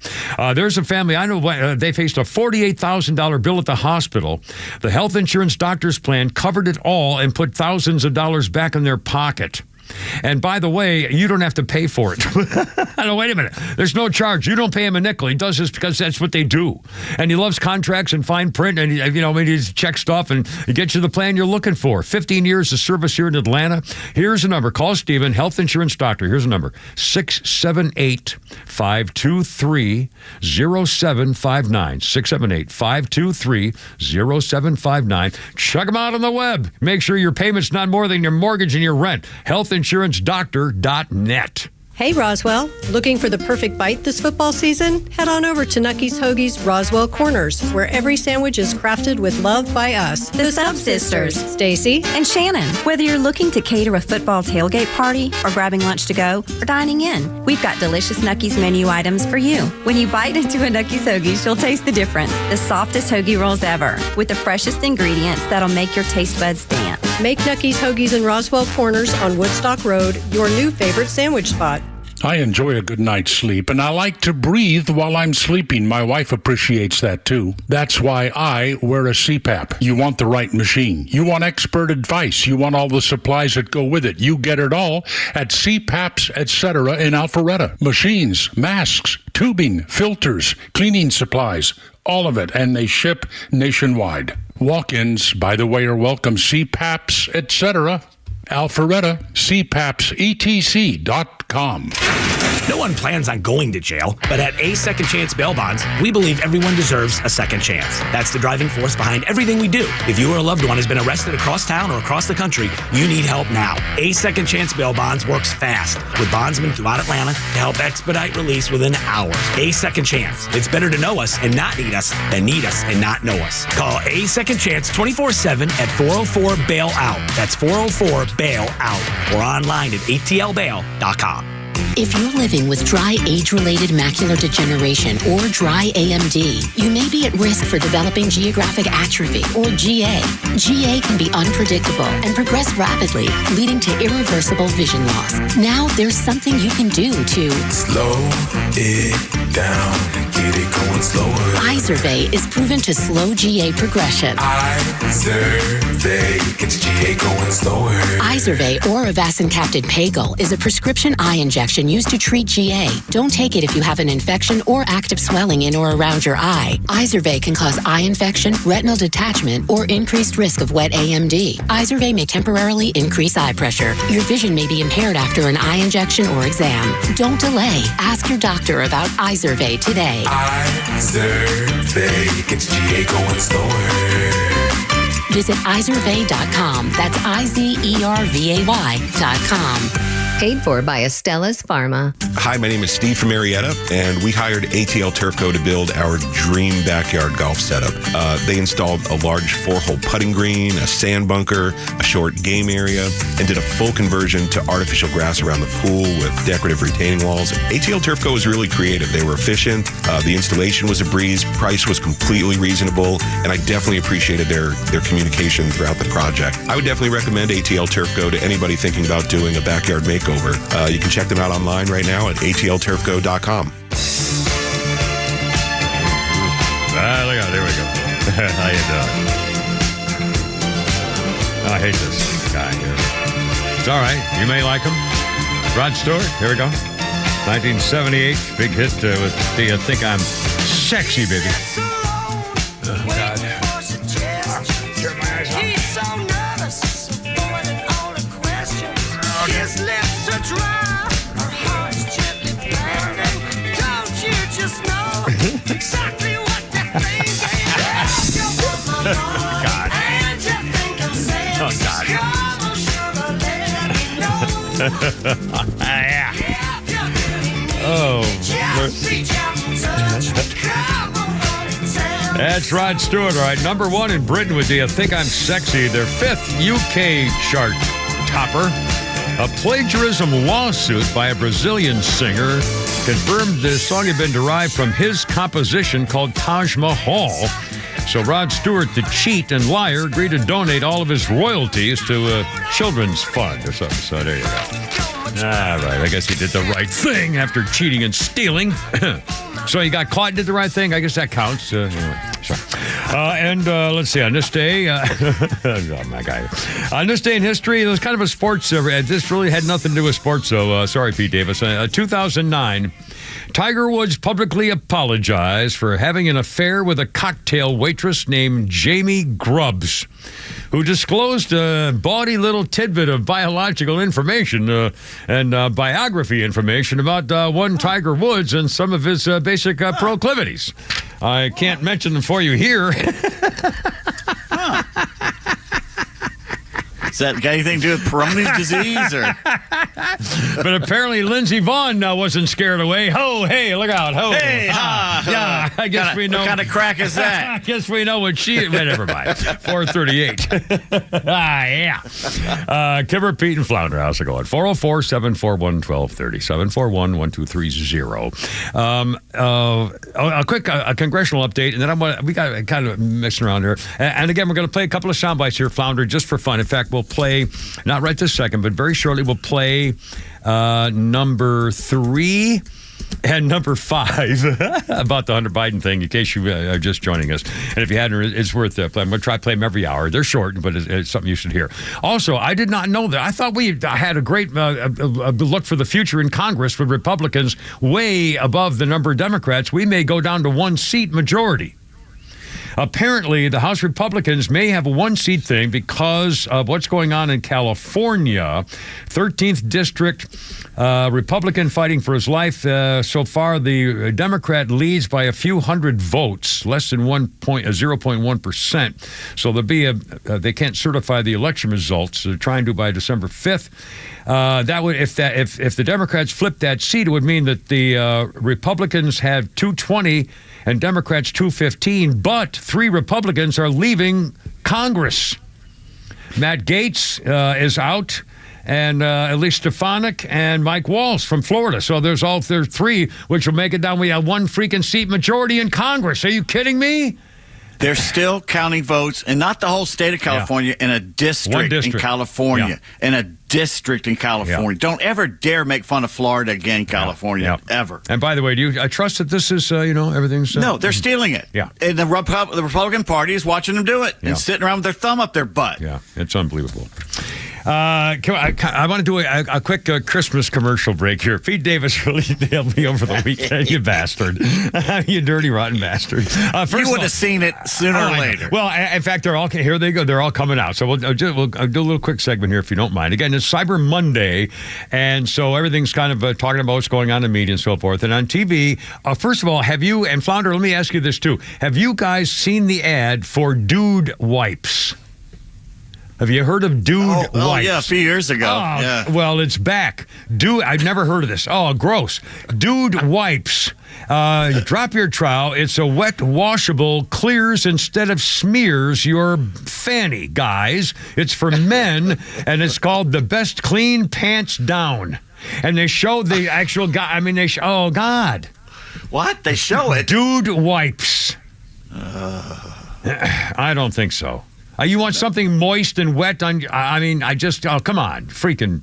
There's a family. I know they faced a $48,000 bill at the hospital. The health insurance doctor's plan covered it all and put thousands of dollars back in their pocket. And by the way, you don't have to pay for it. No, wait a minute. There's no charge. You don't pay him a nickel. He does this because that's what they do. And he loves contracts and fine print. And, he checks stuff and he gets you the plan you're looking for. 15 years of service here in Atlanta. Here's a number. Call Steven, health insurance doctor. Here's a number. 678-523-0759. 678-523-0759. Check them out on the web. Make sure your payment's not more than your mortgage and your rent. HealthInsuranceDoctor.net. Hey, Roswell. Looking for the perfect bite this football season? Head on over to Nucky's Hoagies Roswell Corners, where every sandwich is crafted with love by us. The Sub Sisters, Stacy and Shannon. Whether you're looking to cater a football tailgate party or grabbing lunch to go or dining in, we've got delicious Nucky's menu items for you. When you bite into a Nucky's Hoagies, you'll taste the difference. The softest hoagie rolls ever, with the freshest ingredients that'll make your taste buds dance. Make Nucky's Hoagies in Roswell Corners on Woodstock Road your new favorite sandwich spot. I enjoy a good night's sleep, and I like to breathe while I'm sleeping. My wife appreciates that, too. That's why I wear a CPAP. You want the right machine. You want expert advice. You want all the supplies that go with it. You get it all at CPAPs, etc. in Alpharetta. Machines, masks, tubing, filters, cleaning supplies, all of it, and they ship nationwide. Walk-ins, by the way, are welcome. CPAPs, etc. Alpharetta, CPAPSETC.com. No one plans on going to jail, but at A Second Chance Bail Bonds, we believe everyone deserves a second chance. That's the driving force behind everything we do. If you or a loved one has been arrested across town or across the country, you need help now. A Second Chance Bail Bonds works fast with bondsmen throughout Atlanta to help expedite release within hours. A Second Chance. It's better to know us and not need us than need us and not know us. Call A Second Chance 24/7 at 404-BAIL-OUT. That's 404-BAIL-OUT or online at atlbail.com. If you're living with dry age-related macular degeneration or dry AMD, you may be at risk for developing geographic atrophy or GA. GA can be unpredictable and progress rapidly, leading to irreversible vision loss. Now there's something you can do to slow it down and get it going slower. Izervay is proven to slow GA progression. Izervay gets GA going slower. Izervay or avacincaptad pagel is a prescription eye injection used to treat GA. Don't take it if you have an infection or active swelling in or around your eye. Izervay can cause eye infection, retinal detachment, or increased risk of wet AMD. Izervay may temporarily increase eye pressure. Your vision may be impaired after an eye injection or exam. Don't delay. Ask your doctor about Izervay today. Izervay gets GA going slower. Visit Izervay.com. That's IZERVAY.com. Paid for by Estella's Pharma. Hi, my name is Steve from Marietta, and we hired ATL Turfco to build our dream backyard golf setup. They installed a large 4-hole putting green, a sand bunker, a short game area, and did a full conversion to artificial grass around the pool with decorative retaining walls. ATL Turfco was really creative. They were efficient. The installation was a breeze. Price was completely reasonable, and I definitely appreciated their communication throughout the project. I would definitely recommend ATL Turfco to anybody thinking about doing a backyard makeover. You can check them out online right now at atlturfco.com. Look out, there we go. How you doing? I hate this guy here. It's all right. You may like him. Rod Stewart, here we go. 1978, big hit with Do You Think I'm Sexy, baby. Oh, God. He's so nervous. His lips are dry, our hearts gently pounding. Don't you just know exactly what that thing is? God. And you think I'm saying, oh, God. Yeah. Oh. That's Rod Stewart, all right. Number 1 in Britain with Do You Think I'm Sexy? Their 5th UK chart topper. A plagiarism lawsuit by a Brazilian singer confirmed the song had been derived from his composition called Taj Mahal. So Rod Stewart, the cheat and liar, agreed to donate all of his royalties to a children's fund or something. So there you go. All right, I guess he did the right thing after cheating and stealing. So he got caught and did the right thing. I guess that counts. Anyway, sure. Let's see, on this day, oh, my guy. On this day in history, it was kind of a sports, this really had nothing to do with sports, so sorry, Pete Davis. 2009, Tiger Woods publicly apologized for having an affair with a cocktail waitress named Jamie Grubbs, who disclosed a bawdy little tidbit of biological information and biography information about one Tiger Woods and some of his basic proclivities. I can't mention them for you here. Does that got anything to do with Peyronie's disease? Or? But apparently Lindsey Vonn wasn't scared away. Ho, hey, look out. Ho, hey, yeah, I guess we know. What kind of crack is that? I guess we know what she... Never mind. 438. Yeah. Kimber, Pete, and Flounder, how's it going? 404-741-1230. 741-1230. A quick congressional update, and then we got kind of messing around here. And again, we're going to play a couple of sound bites here, Flounder, just for fun. In fact, we'll play, not right this second, but very shortly, we'll play number 3 and number 5 about the Hunter Biden thing, in case you are just joining us. And if you hadn't, it's worth playing. I'm going to try to play them every hour. They're short, but it's something you should hear. Also, I did not know that. I thought we had a great look for the future in Congress with Republicans way above the number of Democrats. We may go down to 1-seat majority. Apparently, the House Republicans may have a 1-seat thing because of what's going on in California. 13th District, Republican fighting for his life. So far, the Democrat leads by a few hundred votes, less than 0.1%. So there'll be they can't certify the election results. They're trying to by December 5th. That would if the Democrats flip that seat, it would mean that the Republicans have 220 and Democrats 215, but 3 Republicans are leaving Congress. Matt Gaetz is out, and Elise Stefanik and Mike Walsh from Florida. So there's 3, which will make it down. We have 1 freaking seat majority in Congress. Are you kidding me? They're still counting votes, and not the whole state of California, in a district in California. In a district in California. Don't ever dare make fun of Florida again, California, ever. And by the way, I trust that this is, everything's... No, they're stealing it. Yeah. And the Republican Party is watching them do it and sitting around with their thumb up their butt. Yeah, it's unbelievable. I want to do a quick Christmas commercial break here. Pete Davis really nailed me over the weekend, you bastard. You dirty, rotten bastard. You would have seen it sooner or later. Well, in fact, they're all here. They go. They're all coming out. So we'll do a little quick segment here, if you don't mind. Again, it's Cyber Monday, and so everything's kind of talking about what's going on in media and so forth. And on TV, first of all, have you, and Flounder, let me ask you this too. Have you guys seen the ad for Dude Wipes? Have you heard of Dude Wipes? Oh, yeah, a few years ago. Well, it's back. I've never heard of this. Oh, gross. Dude Wipes. Drop your trowel. It's a wet, washable, clears instead of smears your fanny, guys. It's for men, and it's called the Best Clean Pants Down. And they show the actual guy. I mean, oh, God. What? They show it? Dude Wipes. I don't think so. You want something moist and wet on? Come on, freaking!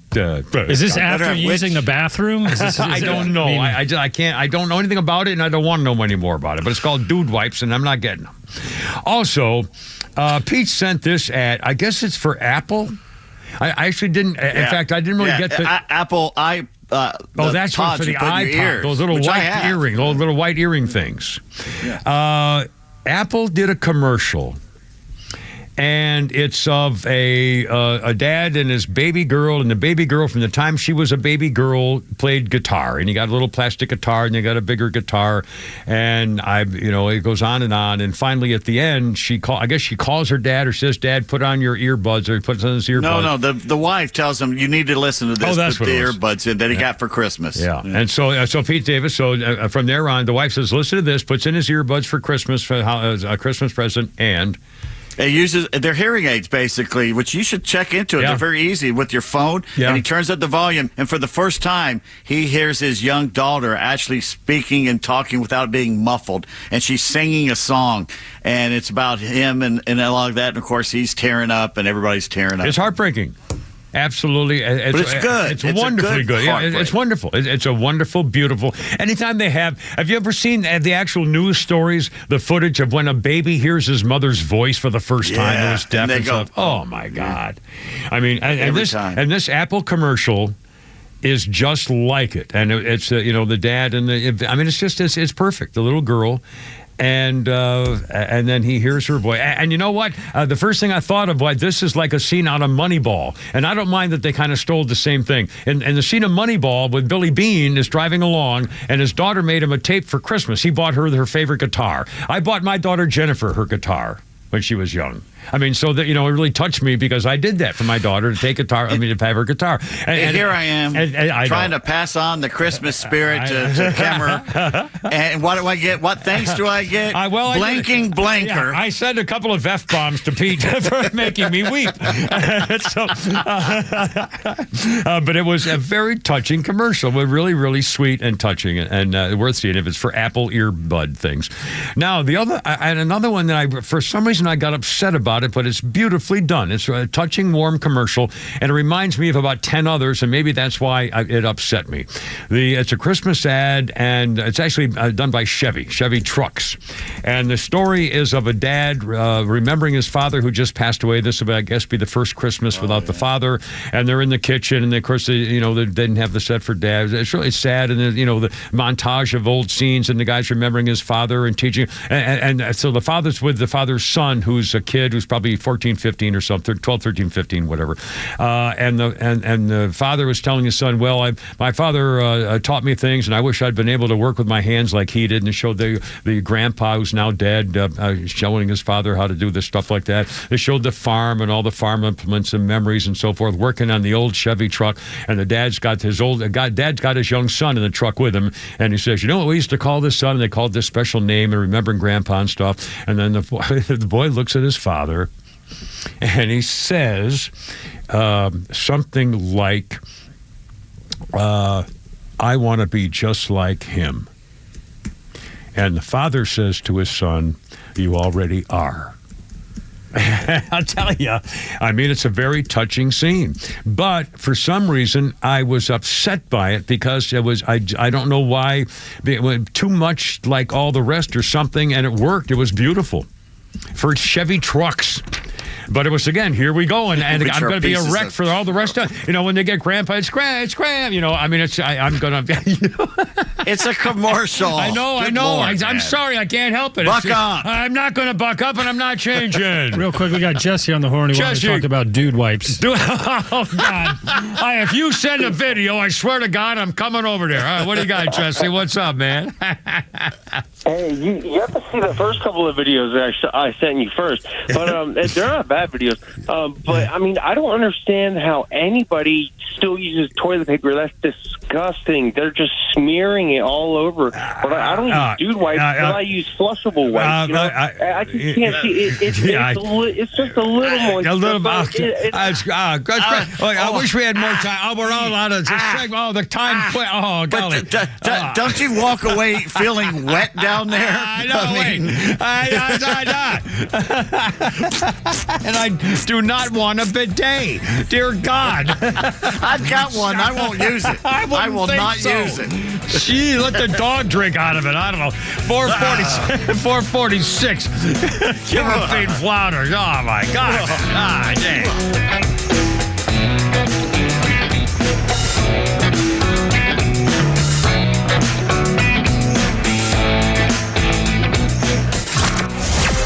Is this after using the bathroom? I don't know. I can't. I don't know anything about it, and I don't want to know any more about it. But it's called Dude Wipes, and I'm not getting them. Also, Pete sent this ad. I guess it's for Apple. I actually didn't. In fact, I didn't really get the Apple that's for the iPod. Those little white earring, those little white earring things. Yeah. Apple did a commercial. And it's of a dad and his baby girl, and the baby girl from the time she was a baby girl played guitar, and you got a little plastic guitar, and you got a bigger guitar, and it goes on, and finally at the end I guess she calls her dad or says, "Dad, put on your earbuds," or he puts on his earbuds. No, the wife tells him you need to listen to this. That's with the earbuds that he got for Christmas. Yeah, and so Pete Davis. So from there on, the wife says, "Listen to this." Puts in his earbuds for Christmas, for a Christmas present, and. It uses their hearing aids, basically, which you should check into. They're very easy with your phone. Yeah. And he turns up the volume, and for the first time, he hears his young daughter actually speaking and talking without being muffled. And she's singing a song, and it's about him and all of that. And, of course, he's tearing up, and everybody's tearing up. It's heartbreaking. Absolutely. But it's good. It's wonderfully good. Yeah, it's wonderful. It's a wonderful, beautiful. Anytime they have you ever seen the actual news stories, the footage of when a baby hears his mother's voice for the first time and is deaf and stuff? Oh, my God. I mean, and this Apple commercial is just like it. And it's, the dad and it's perfect. The little girl. And then he hears her voice. And you know what? The first thing I thought of, this is like a scene out of Moneyball. And I don't mind that they kind of stole the same thing. And the scene of Moneyball with Billy Bean is driving along, and his daughter made him a tape for Christmas. He bought her favorite guitar. I bought my daughter Jennifer her guitar when she was young. I mean, so that, it really touched me because I did that for my daughter to take guitar. To have her guitar. And here I am trying to pass on the Christmas spirit to Kemmer. And what do I get? What thanks do I get? Blanking blanker. Yeah, I said a couple of F-bombs to Pete for making me weep. But it was a very touching commercial. Really, really sweet and touching and worth seeing if it's for Apple earbud things. Now, another one that for some reason I got upset about it, but it's beautifully done. It's a touching, warm commercial, and it reminds me of about 10 others, and maybe that's why it upset me. It's a Christmas ad, and it's actually done by Chevy Trucks. And the story is of a dad remembering his father who just passed away. This would, I guess, be the first Christmas without the father, and they're in the kitchen, and of course, they didn't have the set for dad. It's really sad, and the montage of old scenes, and the guy's remembering his father and teaching, and so the father's with the father's son, who's a kid who's probably 14, 15 or something, 12, 13, 15, whatever. And the father was telling his son, well, my father taught me things, and I wish I'd been able to work with my hands like he did. And it showed the grandpa who's now dead showing his father how to do this stuff like that. They showed the farm and all the farm implements and memories and so forth, working on the old Chevy truck. And the dad's got his young son in the truck with him. And he says, what we used to call this son? And they called this special name and remembering grandpa and stuff. And then the boy looks at his father, and he says something like, I want to be just like him. And the father says to his son, "You already are." I'll tell you, I mean, it's a very touching scene. But for some reason, I was upset by it because it was, I don't know why, it was too much like all the rest or something, and it worked. It was beautiful for Chevy trucks. But it was, again, here we go, and I'm going to be a wreck for all the rest of it. You know, when they get grandpa, it's grand. You know, I mean, I'm going to... It's a commercial. I know. Lord, I'm sorry. I can't help it. Buck up. I'm not going to buck up, and I'm not changing. Real quick, we got Jesse on the horn. He wants to talk about dude wipes. Oh, God. If you send a video, I swear to God, I'm coming over there. All right, what do you got, Jesse? What's up, man? Hey, you have to see the first couple of videos that I sent you first. But they're not bad videos. But, I mean, I don't understand how anybody still uses toilet paper. That's disgusting. They're just smearing it all over. But I don't use dude wipes, but I use flushable wipes. I just can't see it. It's just a little moist. A little. I wish we had more time. Oh, we're all out of this segment. Oh, the time quit. Oh, golly. Don't you walk away feeling wet down there? And I do not want a bidet. Dear God. I've got one. I won't use it. I will not use it. Gee, let the dog drink out of it. I don't know. 446. Kimmer feed flounders. Oh, my God. Dang.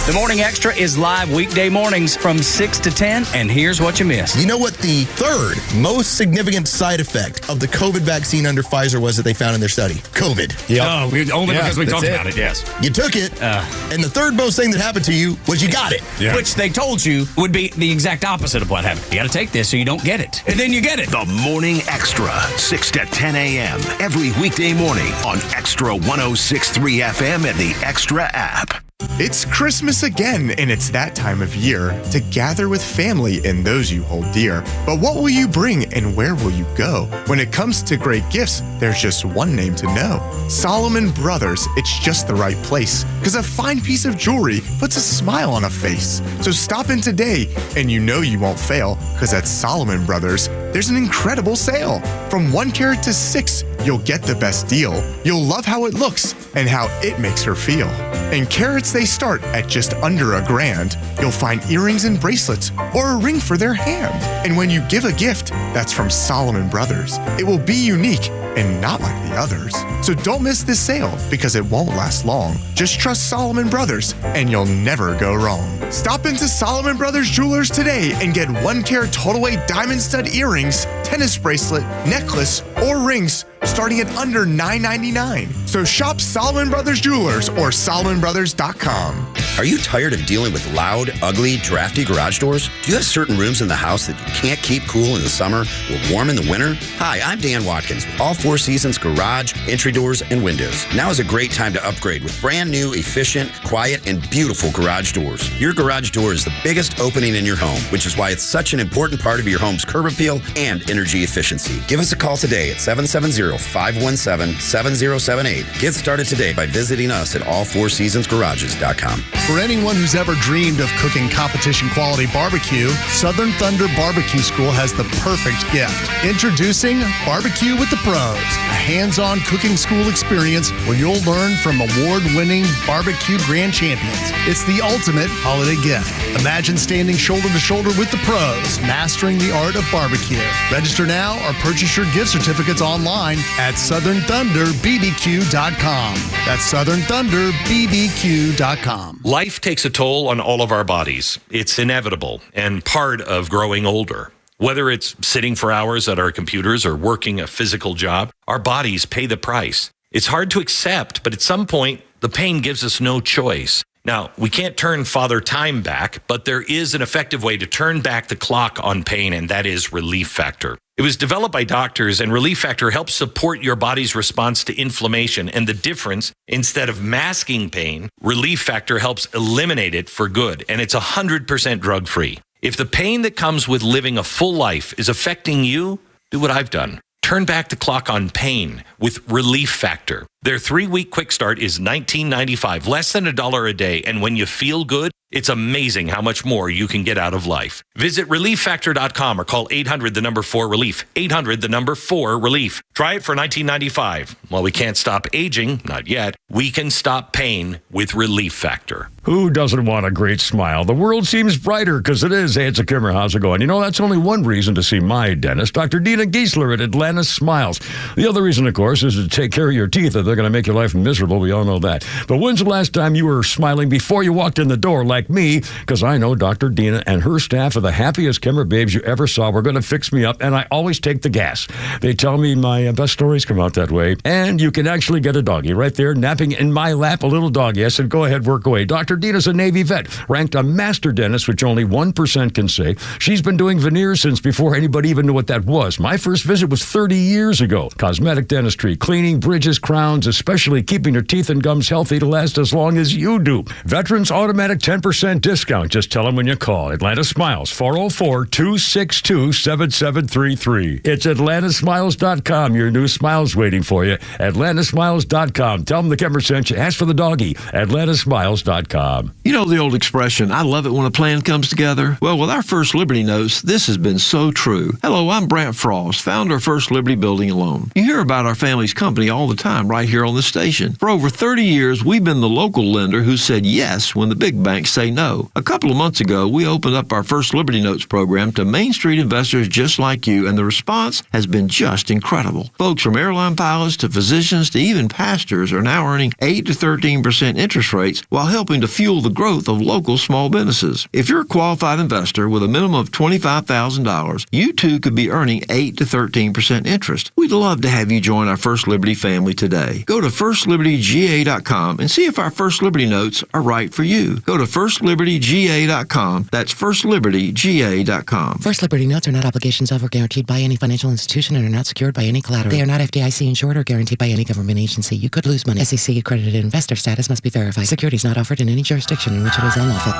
The Morning Extra is live weekday mornings from 6 to 10, and here's what you missed. You know what the third most significant side effect of the COVID vaccine under Pfizer was that they found in their study? COVID. Yep. Oh, only because we talked about it, yes. You took it, and the third most thing that happened to you was you got it. Yeah. Which they told you would be the exact opposite of what happened. You got to take this so you don't get it. And then you get it. The Morning Extra, 6 to 10 a.m. every weekday morning on Extra 106.3 FM and the Extra app. It's Christmas again, and it's that time of year to gather with family and those you hold dear. But what will you bring and where will you go? When it comes to great gifts, there's just one name to know. Solomon Brothers, it's just the right place. Because a fine piece of jewelry puts a smile on a face. So stop in today, and you know you won't fail. Because at Solomon Brothers, there's an incredible sale. From 1 carat to 6, you'll get the best deal. You'll love how it looks and how it makes her feel. In carats, they start at just under $1,000. You'll find earrings and bracelets or a ring for their hand. And when you give a gift that's from Solomon Brothers, it will be unique and not like the others. So don't miss this sale because it won't last long. Just trust Solomon Brothers and you'll never go wrong. Stop into Solomon Brothers Jewelers today and get 1 carat total weight diamond stud earrings, tennis bracelet, necklace, or rings starting at under $9.99. So shop Solomon Brothers Jewelers or SolomonBrothers.com. Are you tired of dealing with loud, ugly, drafty garage doors? Do you have certain rooms in the house that you can't keep cool in the summer or warm in the winter? Hi, I'm Dan Watkins with All Four Seasons Garage, Entry Doors, and Windows. Now is a great time to upgrade with brand new, efficient, quiet, and beautiful garage doors. Your garage door is the biggest opening in your home, which is why it's such an important part of your home's curb appeal and energy efficiency. Give us a call today at 770-517-7078. Get started today by visiting us at allfourseasonsgarages.com. For anyone who's ever dreamed of cooking competition quality barbecue, Southern Thunder Barbecue School has the perfect gift. Introducing Barbecue with the Pros, a hands-on cooking school experience where you'll learn from award-winning barbecue grand champions. It's the ultimate holiday gift. Imagine standing shoulder to shoulder with the pros, mastering the art of barbecue. Register now or purchase your gift certificates online at SouthernThunderBBQ.com. That's SouthernThunderBBQ.com. Life takes a toll on all of our bodies. It's inevitable and part of growing older. Whether it's sitting for hours at our computers or working a physical job, our bodies pay the price. It's hard to accept, but at some point, the pain gives us no choice. Now, we can't turn Father Time back, but there is an effective way to turn back the clock on pain, and that is Relief Factor. It was developed by doctors, and Relief Factor helps support your body's response to inflammation. And the difference, instead of masking pain, Relief Factor helps eliminate it for good, and it's 100% drug-free. If the pain that comes with living a full life is affecting you, do what I've done. Turn back the clock on pain with Relief Factor. Their 3-week quick start is $19.95, less than $1 a day. And when you feel good, it's amazing how much more you can get out of life. Visit ReliefFactor.com or call 800-4-RELIEF. 800-4-RELIEF. Try it for $19.95. While we can't stop aging, not yet, we can stop pain with Relief Factor. Who doesn't want a great smile? The world seems brighter because it is. Hey, it's a Kimmer. How's it going? You know, that's only one reason to see my dentist, Dr. Dina Giesler at Atlanta Smiles. The other reason, of course, is to take care of your teeth if they're going to make your life miserable. We all know that. But when's the last time you were smiling before you walked in the door like me? Because I know Dr. Dina and her staff are the happiest Kimmer babes you ever saw. We're going to fix me up, and I always take the gas. They tell me my best stories come out that way. And you can actually get a doggy right there napping in my lap, a little doggy. I said, go ahead, work away. Dr. Dina's a Navy vet, ranked a master dentist, which only 1% can say. She's been doing veneers since before anybody even knew what that was. My first visit was 30 years ago. Cosmetic dentistry, cleaning, bridges, crowns, especially keeping your teeth and gums healthy to last as long as you do. Veterans automatic 10% discount. Just tell them when you call. Atlanta Smiles, 404-262-7733. It's atlantasmiles.com. Your new smile's waiting for you. atlantasmiles.com. Tell them the Kimmer sent you. Ask for the doggy. atlantasmiles.com. You know the old expression, I love it when a plan comes together? Well, with our First Liberty Notes, this has been so true. Hello, I'm Brant Frost, founder of First Liberty Building and Loan. You hear about our family's company all the time right here on the station. For over 30 years, we've been the local lender who said yes when the big banks say no. A couple of months ago, we opened up our First Liberty Notes program to Main Street investors just like you, and the response has been just incredible. Folks from airline pilots to physicians to even pastors are now earning 8 to 13% interest rates while helping to fuel the growth of local small businesses. If you're a qualified investor with a minimum of $25,000, you too could be earning 8 to 13% interest. We'd love to have you join our First Liberty family today. Go to FirstLibertyGA.com and see if our First Liberty Notes are right for you. Go to FirstLibertyGA.com. That's FirstLibertyGA.com. First Liberty Notes are not obligations of or guaranteed by any financial institution and are not secured by any collateral. They are not FDIC insured or guaranteed by any government agency. You could lose money. SEC accredited investor status must be verified. Securities not offered in any jurisdiction in which it is unlawful.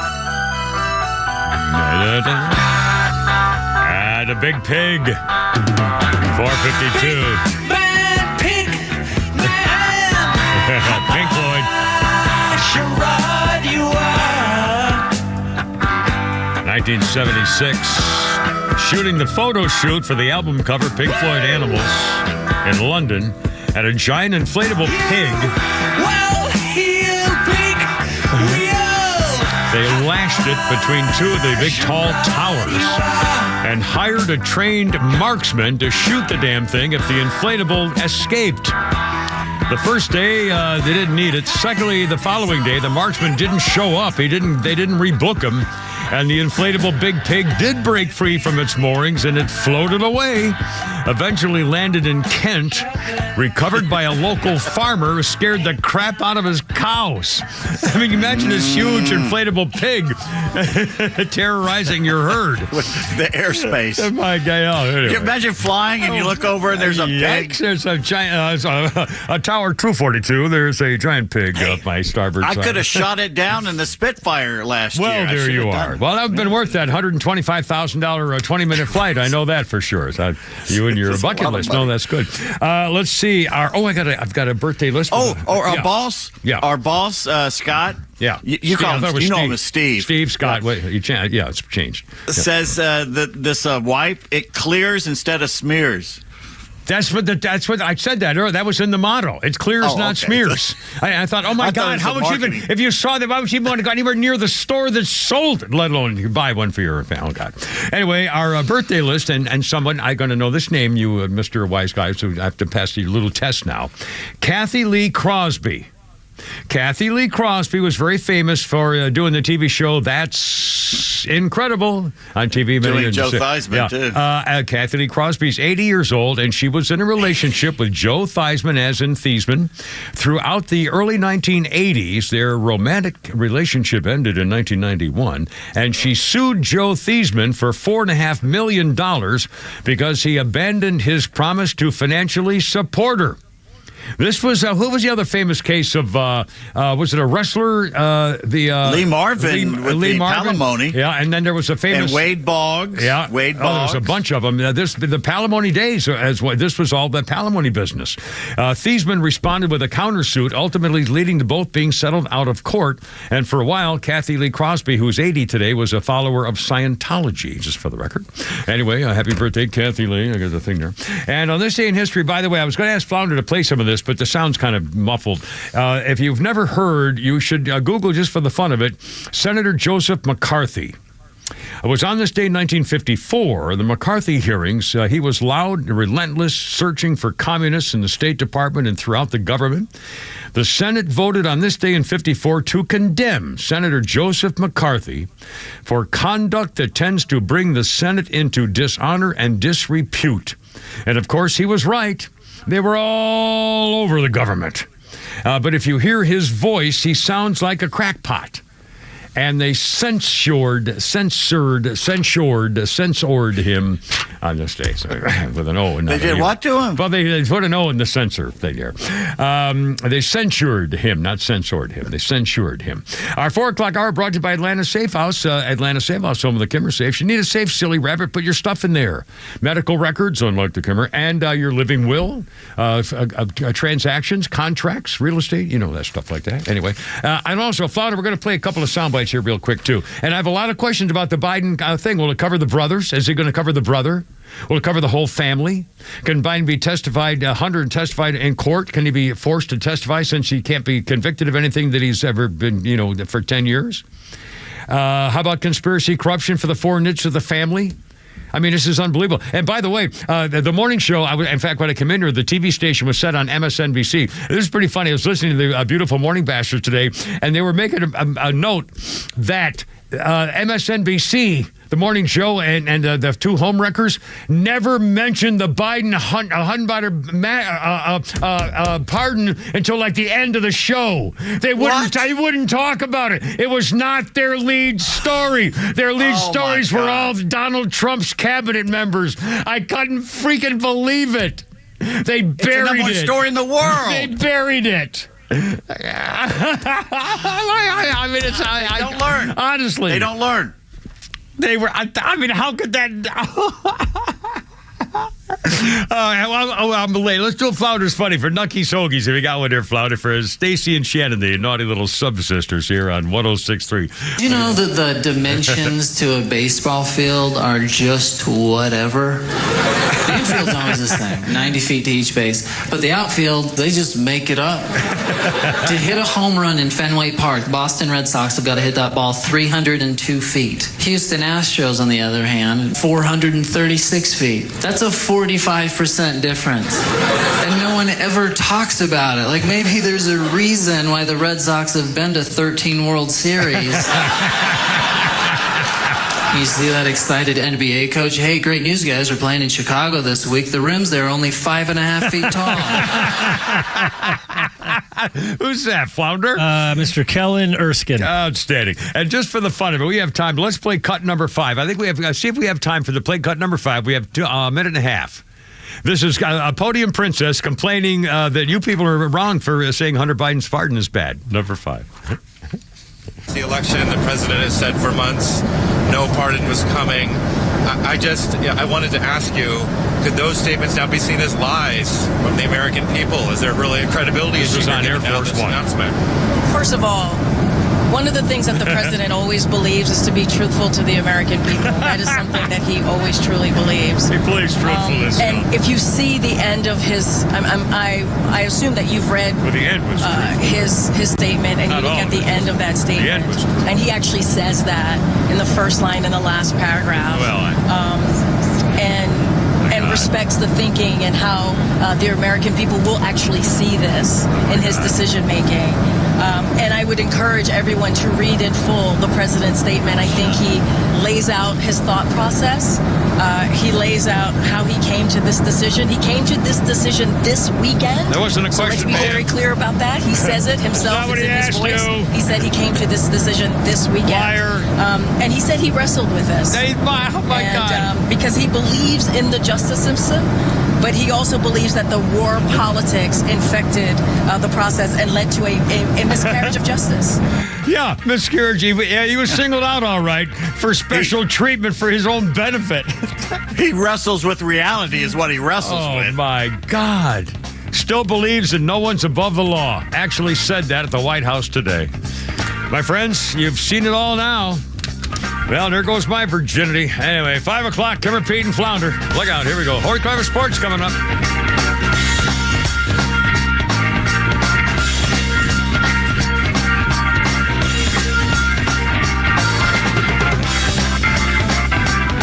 The Big Pig. 452. Man, pig, man. Pink Floyd. Sherrod, you are. 1976. Shooting the photo shoot for the album cover Pink Floyd Animals in London at a giant inflatable pig. Well-heeled pig. They lashed it between two of the big tall towers and hired a trained marksman to shoot the damn thing if the inflatable escaped. The first day, they didn't need it. Secondly, the following day, the marksman didn't show up. They didn't rebook him. And the inflatable big pig did break free from its moorings, and it floated away. Eventually landed in Kent, recovered by a local farmer who scared the crap out of his cows. I mean, imagine this huge inflatable pig terrorizing your herd. With the airspace. My God, anyway. You imagine flying and you look over and there's a pig. There's a giant, a Tower 242. There's a giant pig up my starboard side. I could have shot it down in the Spitfire last year. Well, there you are. Well, that would have been worth that $125,000 20-minute flight. I know that for sure. So you and your bucket list. No, that's good. Let's see. I've got a birthday list. Our boss. Yeah. Our boss, Scott. Yeah. You call him. You know him as Steve. Steve Scott. Wait, it's changed. Says that this wipe, it clears instead of smears. That's what I said that earlier. That was in the motto. It clears, not smears. I thought, oh my God, how much even, if you saw that, why would you want to go anywhere near the store that sold it, let alone you buy one for your family? Oh God. Anyway, our birthday list, and someone, I'm going to know this name, you Mr. Wise Guy, so I have to pass you a little test now. Kathy Lee Crosby. Kathy Lee Crosby was very famous for doing the TV show That's Incredible on TV. Doing Joe Theismann, too. Kathy Lee Crosby's 80 years old, and she was in a relationship with Joe Theismann, as in Theismann. Throughout the early 1980s, their romantic relationship ended in 1991, and she sued Joe Theismann for $4.5 million because he abandoned his promise to financially support her. This was, who was the other famous case of, was it a wrestler? Lee Marvin with the palimony. Yeah, and then there was a famous... And Wade Boggs. Yeah. Wade There was Boggs. a bunch of them. The palimony days, this was all the palimony business. Thiesman responded with a countersuit, ultimately leading to both being settled out of court. And for a while, Kathy Lee Crosby, who's 80 today, was a follower of Scientology, just for the record. Anyway, happy birthday, Kathy Lee. I got the thing there. And on this day in history, by the way, I was going to ask Flounder to play some of this, but the sound's kind of muffled. If you've never heard, you should Google just for the fun of it, Senator Joseph McCarthy. It was on this day in 1954, the McCarthy hearings. He was loud and relentless, searching for communists in the State Department and throughout the government. The Senate voted on this day in 54 to condemn Senator Joseph McCarthy for conduct that tends to bring the Senate into dishonor and disrepute. And of course, he was right. They were all over the government. But if you hear his voice, he sounds like a crackpot. And they censored him on this day. Sorry, with an O. They did what to him? Well, they put an O in the censor thing there. They censured him, not censored him. They censured him. Our 4 o'clock hour brought to you by Atlanta Safe House. Atlanta Safe House, home of the Kimmer Safes. You need a safe, silly rabbit, put your stuff in there. Medical records, unlike the Kimmer, and your living will, transactions, contracts, real estate, that stuff like that. Anyway, and also, Flounder, we're going to play a couple of sound bites here real quick, too. And I have a lot of questions about the Biden thing. Will it cover the brothers? Is it going to cover the brother? Will it cover the whole family? Can Biden be testified, Hunter testified in court? Can he be forced to testify since he can't be convicted of anything that he's ever been, for 10 years? How about conspiracy, corruption for the 4 nits of the family? I mean, this is unbelievable. And by the way, the morning show, in fact, when I came in here, the TV station was set on MSNBC. This is pretty funny. I was listening to the Beautiful Morning Bashers today, and they were making a note that MSNBC, the morning show, and the 2 home wreckers never mentioned the Biden Hunter pardon until like the end of the show. They wouldn't talk about it. It was not their lead story. Their lead stories were all Donald Trump's cabinet members. I couldn't freaking believe it. They buried it. It's the number 1 story in the world. They buried it. I mean, they don't learn. Honestly, they don't learn. They were. I mean, how could that? I'm late. Let's do a Flounder's Funny for Nucky's Hoagies. If you got one there, Flounder, for Stacy and Shannon, the naughty little sub-sisters here on 106.3. Do you know that the dimensions to a baseball field are just whatever? The infield's always the same, 90 feet to each base. But the outfield, they just make it up. To hit a home run in Fenway Park, Boston Red Sox have got to hit that ball 302 feet. Houston Astros, on the other hand, 436 feet. That's a 45% difference. And no one ever talks about it. Like, maybe there's a reason why the Red Sox have been to 13 World Series. You see that excited NBA coach? Hey, great news, guys. We're playing in Chicago this week. The rims there are only 5.5 feet tall. Who's that, Flounder? Mr. Kellen Erskine. Outstanding. And just for the fun of it, we have time. Let's play cut number 5. I think we have. See if we have time for the play cut number 5. We have a minute and a half. This is a podium princess complaining that you people are wrong for saying Hunter Biden's pardon is bad. Number 5. The election, the president has said for months no pardon was coming. I wanted to ask you, could those statements now be seen as lies from the American people? Is there really a credibility issue on Air Force One announcement? First of all, one of the things that the president always believes is to be truthful to the American people. That is something that he always truly believes. He believes truthfulness. And if you see the end of his, I assume that you've read the end was his statement, and you look at the end of that statement, the end was true. And he actually says that in the first line in the last paragraph. And respects the thinking and how the American people will actually see this in his decision making. And I would encourage everyone to read in full the president's statement. I think he lays out his thought process. He lays out how he came to this decision. He came to this decision this weekend. There wasn't a question. So let's be very clear about that. He says it himself. It's in his voice. He said he came to this decision this weekend. Liar. And he said he wrestled with this. Oh my God. Because because he believes in the justice system, but he also believes that the war politics infected the process and led to a miscarriage of justice. Yeah, miscarriage. He was singled out all right for special treatment for his own benefit. He wrestles with reality is what he wrestles with. Oh, my God. Still believes that no one's above the law. Actually said that at the White House today. My friends, you've seen it all now. Well, there goes my virginity. Anyway, 5 o'clock, Kimmer, Pete, and Flounder. Look out, here we go. Horry Clever Sports coming up.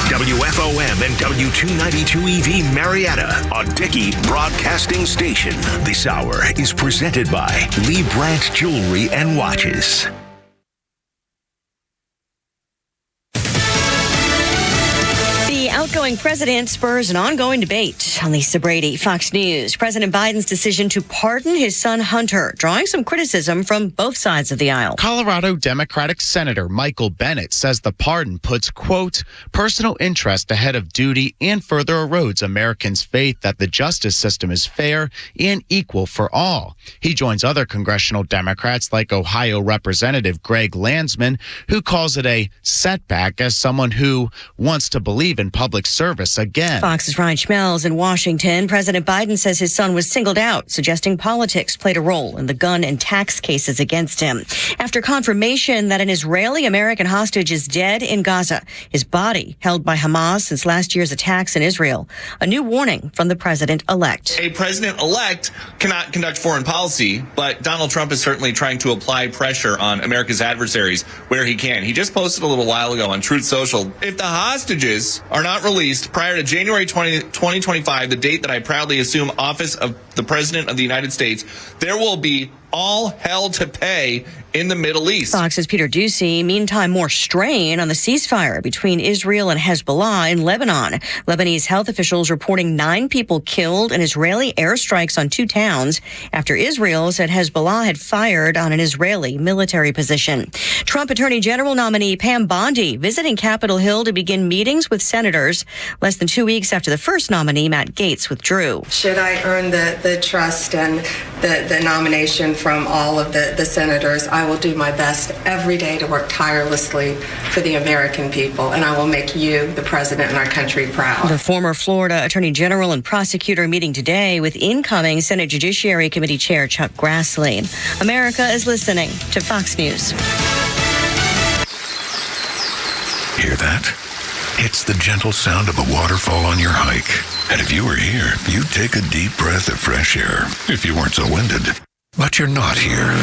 WFOM and W292 EV Marietta, a Dickey broadcasting station. This hour is presented by Lee Brandt Jewelry and Watches. The outgoing president spurs an ongoing debate on Lisa Brady, Fox News. President Biden's decision to pardon his son Hunter, drawing some criticism from both sides of the aisle. Colorado Democratic Senator Michael Bennett says the pardon puts, quote, personal interest ahead of duty and further erodes Americans' faith that the justice system is fair and equal for all. He joins other congressional Democrats like Ohio Representative Greg Landsman, who calls it a setback as someone who wants to believe in public service again. Fox's Ryan Schmelz in Washington. President Biden says his son was singled out, suggesting politics played a role in the gun and tax cases against him. After confirmation that an Israeli-American hostage is dead in Gaza, his body held by Hamas since last year's attacks in Israel. A new warning from the president-elect. A president-elect cannot conduct foreign policy, but Donald Trump is certainly trying to apply pressure on America's adversaries where he can. He just posted a little while ago on Truth Social, if the hostages are not released prior to January 2025, the date that I proudly assume office of the President of the United States, there will be all hell to pay in the Middle East. Fox's Peter Doocy. Meantime, more strain on the ceasefire between Israel and Hezbollah in Lebanon. Lebanese health officials reporting 9 people killed in Israeli airstrikes on 2 towns after Israel said Hezbollah had fired on an Israeli military position. Trump Attorney General nominee Pam Bondi visiting Capitol Hill to begin meetings with senators less than 2 weeks after the first nominee, Matt Gaetz, withdrew. Should I earn the trust and the nomination from all of the senators, I will do my best every day to work tirelessly for the American people, and I will make you, the president, and our country proud. The former Florida Attorney General and prosecutor meeting today with incoming Senate Judiciary Committee Chair Chuck Grassley. America is listening to Fox News. Hear that? It's the gentle sound of a waterfall on your hike. And if you were here, you'd take a deep breath of fresh air if you weren't so winded. But you're not here,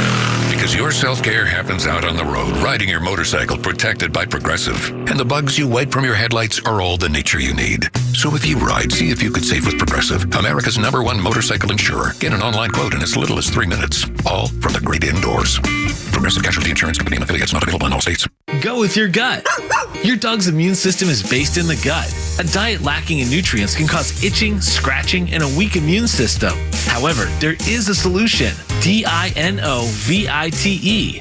because your self-care happens out on the road, riding your motorcycle protected by Progressive. And the bugs you wipe from your headlights are all the nature you need. So if you ride, see if you could save with Progressive, America's #1 motorcycle insurer. Get an online quote in as little as 3 minutes, all from the great indoors. Progressive Casualty Insurance Company and affiliates, not available in all states. Go with your gut. Your dog's immune system is based in the gut. A diet lacking in nutrients can cause itching, scratching, and a weak immune system. However, there is a solution. DINOVITE.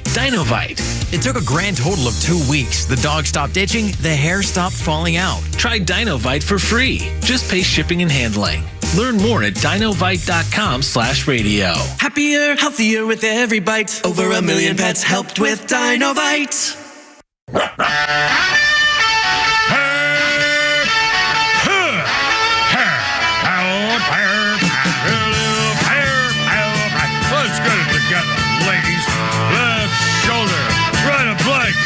Dinovite. It took a grand total of 2 weeks. The dog stopped itching, the hair stopped falling out. Try Dinovite for free. Just pay shipping and handling. Learn more at dinovite.com/radio. Happier, healthier with every bite. Over 1 million pets helped with Dinovite. Let's get it together, ladies. Left shoulder, right of plank.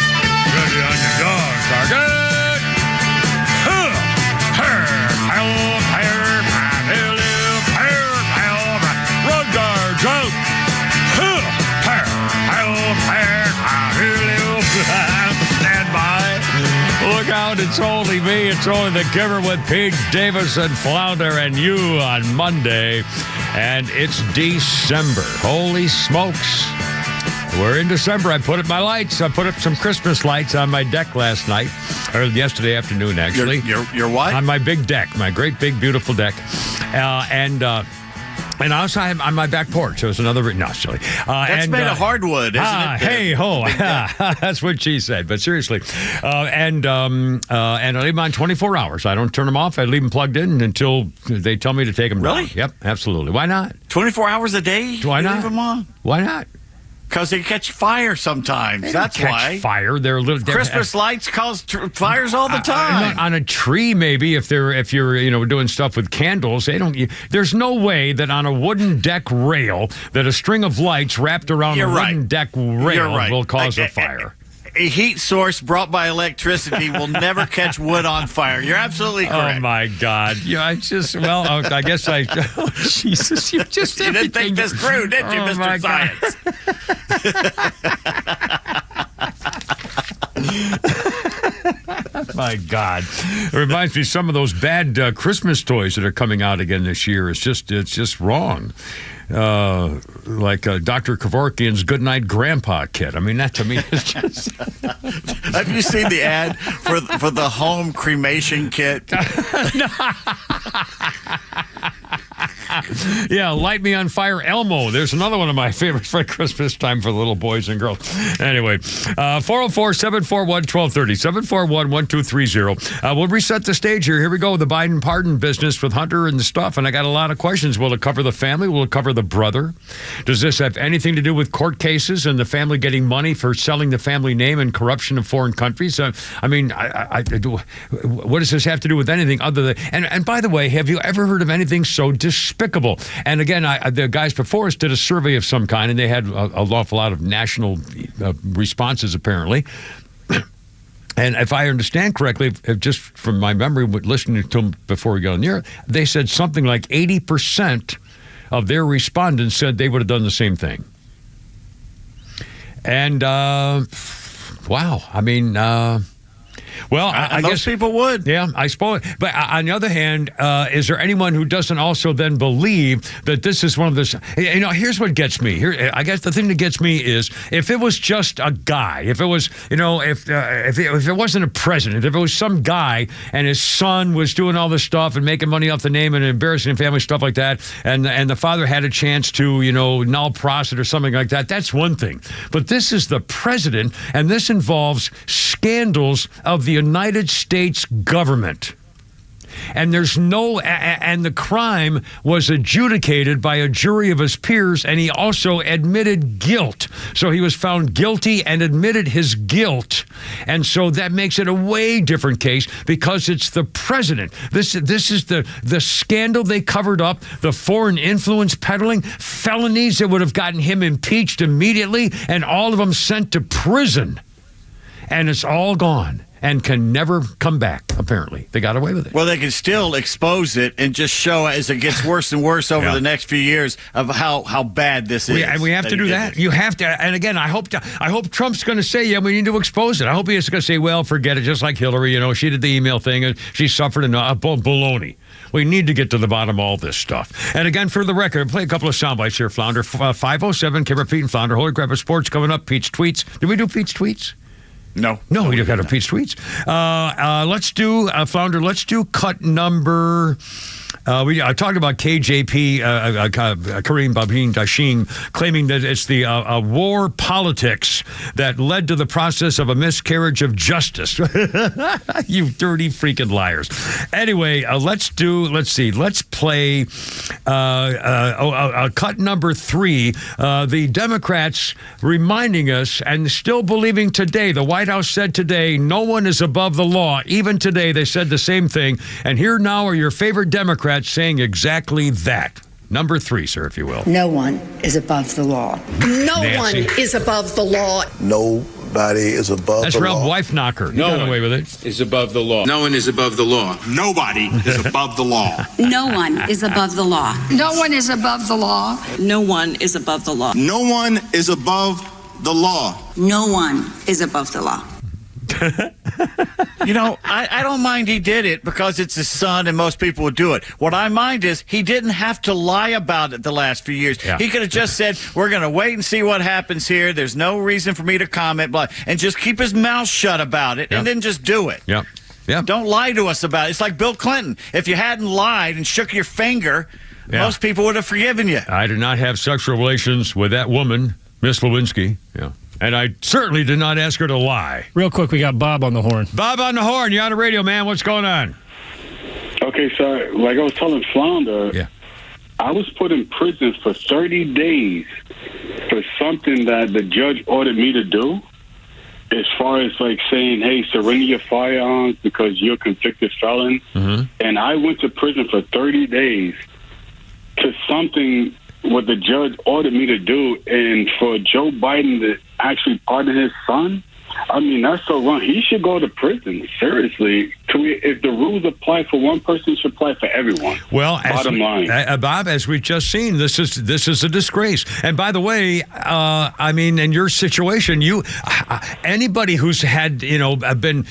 Ready on your dog, target. Road guards out. Stand by. Look out, it's only me. It's only the giver with Pete Davis and Flounder and you on Monday. And it's December. Holy smokes. We're in December. I put up my lights. I put up some Christmas lights on my deck last night, or yesterday afternoon, actually. Your what? On my big deck, my great, big, beautiful deck. And outside on my back porch, there's another. No, silly. That's made of hardwood, isn't it? Hey ho, that's what she said. But seriously, and I leave them on 24 hours. I don't turn them off. I leave them plugged in until they tell me to take them down. Yep, absolutely. Why not? 24 hours a day? Why not? Leave them on? Why not? Because they catch fire sometimes. They That's catch why. Fire. They're little. Christmas lights cause fires all the time. On a tree, maybe if you're doing stuff with candles, they don't. There's no way that on a wooden deck rail that a string of lights wrapped around wooden deck rail will cause a fire. A heat source brought by electricity will never catch wood on fire. You're absolutely correct. Oh my God! Yeah, I guess Oh, Jesus! You just you didn't think this through, did you, Mr. Science? My God, it reminds me of some of those bad Christmas toys that are coming out again this year. It's just wrong. Like Dr. Kevorkian's Goodnight Grandpa kit. I mean, that to me is just... Have you seen the ad for the home cremation kit? Yeah, Light Me on Fire Elmo. There's another one of my favorites for Christmas time for the little boys and girls. Anyway, 404-741-1230, 741-1230. We'll reset the stage here. Here we go. The Biden pardon business with Hunter and the stuff. And I got a lot of questions. Will it cover the family? Will it cover the brother? Does this have anything to do with court cases and the family getting money for selling the family name and corruption of foreign countries? I mean, what does this have to do with anything other than... And by the way, have you ever heard of anything so despicable? And again, the guys before us did a survey of some kind, and they had an awful lot of national responses, apparently. And if I understand correctly, just from my memory, listening to them before we got on the air, they said something like 80% of their respondents said they would have done the same thing. And, wow, I mean... Well, I guess people would. Yeah, I suppose. But on the other hand, is there anyone who doesn't also then believe that this is one of the... here's what gets me. I guess the thing that gets me is if it was just a guy, if it was, if it wasn't a president, if it was some guy and his son was doing all this stuff and making money off the name and embarrassing family stuff like that, and the father had a chance to, null process or something like that, that's one thing. But this is the president, and this involves scandals of the United States government. And and the crime was adjudicated by a jury of his peers, and he also admitted guilt. So he was found guilty and admitted his guilt. And so that makes it a way different case because it's the president. This is the scandal they covered up, the foreign influence peddling, felonies that would have gotten him impeached immediately, and all of them sent to prison. And it's all gone. And can never come back, apparently. They got away with it. Well, they can still expose it and just show as it gets worse and worse over the next few years of how bad this is. And we have to do that. You have to. And again, I hope Trump's going to say, we need to expose it. I hope he's going to say, well, forget it, just like Hillary. She did the email thing and she suffered baloney. We need to get to the bottom of all this stuff. And again, for the record, I'll play a couple of sound bites here, Flounder. 507, Kimber, Pete, and Flounder. Holy crap, sports coming up. Pete's tweets. Did we do Pete's tweets? No, we don't got a Pete's tweets. Let's do Flounder. Let's do cut number. I talked about KJP, Kareem Babin Dasheen, claiming that it's the war politics that led to the process of a miscarriage of justice. You dirty freaking liars. Anyway, let's play cut number 3. The Democrats reminding us and still believing today, the White House said today, no one is above the law. Even today, they said the same thing. And here now are your favorite Democrats saying exactly that. Number 3, sir, if you will. No one is above the law. No Nancy. one is above the law. Nobody is above That's the Ralph law. Weifnacher. No got away with it. Is above the law. No one is above the law. Nobody is above the law. No one is above the law. No one is above the law. No one is above the law. No one is above the law. No one is above the law. I don't mind he did it because it's his son and most people would do it. What I mind is he didn't have to lie about it the last few years. Yeah. He could have just said, we're going to wait and see what happens here. There's no reason for me to comment, and just keep his mouth shut about it and then just do it. Yep. Yeah. Don't lie to us about it. It's like Bill Clinton. If you hadn't lied and shook your finger, most people would have forgiven you. I did not have sexual relations with that woman, Miss Lewinsky. Yeah. And I certainly did not ask her to lie. Real quick, we got Bob on the horn. Bob on the horn. You're on the radio, man. What's going on? Okay, so like I was telling Flounder, I was put in prison for 30 days for something that the judge ordered me to do. As far as like saying, hey, surrender your firearms because you're a convicted felon. Mm-hmm. And I went to prison for 30 days to something what the judge ordered me to do. And for Joe Biden to actually pardon his son, I mean, that's so wrong. He should go to prison. Seriously. If the rules apply for one person, it should apply for everyone. Well, bottom line. Bob, as we've just seen, this is a disgrace. And by the way, I mean, in your situation, anybody who's had, been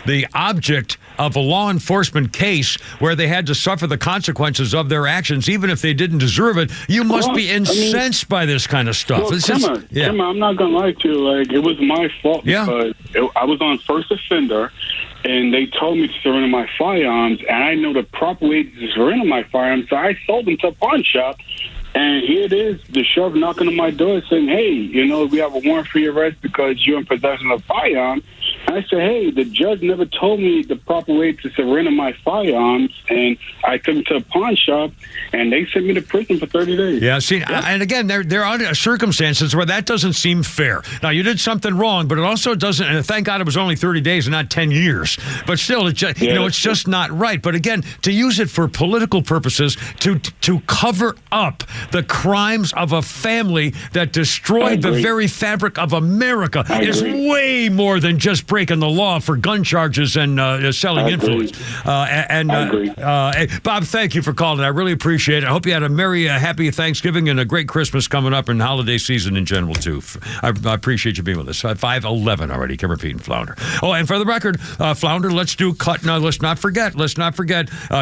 the object of a law enforcement case where they had to suffer the consequences of their actions, even if they didn't deserve it, you must be incensed by this kind of stuff. Well, Tim, I'm not going to lie to you. Like, it was my fault because I was on first offender, and they told me to surrender my firearms, and I know the proper way to surrender my firearms, so I sold them to a pawn shop. And here it is, the sheriff knocking on my door saying, hey, we have a warrant for your arrest because you're in possession of a firearm. And I said, hey, the judge never told me the proper way to surrender my firearms. And I took them to a pawn shop, and they sent me to prison for 30 days. Yeah, see, and again, there are circumstances where that doesn't seem fair. Now, you did something wrong, but it also doesn't, and thank God it was only 30 days and not 10 years. But still, it's just not right. But again, to use it for political purposes, to cover up the crimes of a family that destroyed the very fabric of America is way more than just breaking the law for gun charges and selling influence. Bob, thank you for calling. I really appreciate it. I hope you had a merry, happy Thanksgiving and a great Christmas coming up and holiday season in general, too. I appreciate you being with us. 5:11 already, Kim, Pete, and Flounder. Oh, and for the record, Flounder, let's do cut. Now, let's not forget,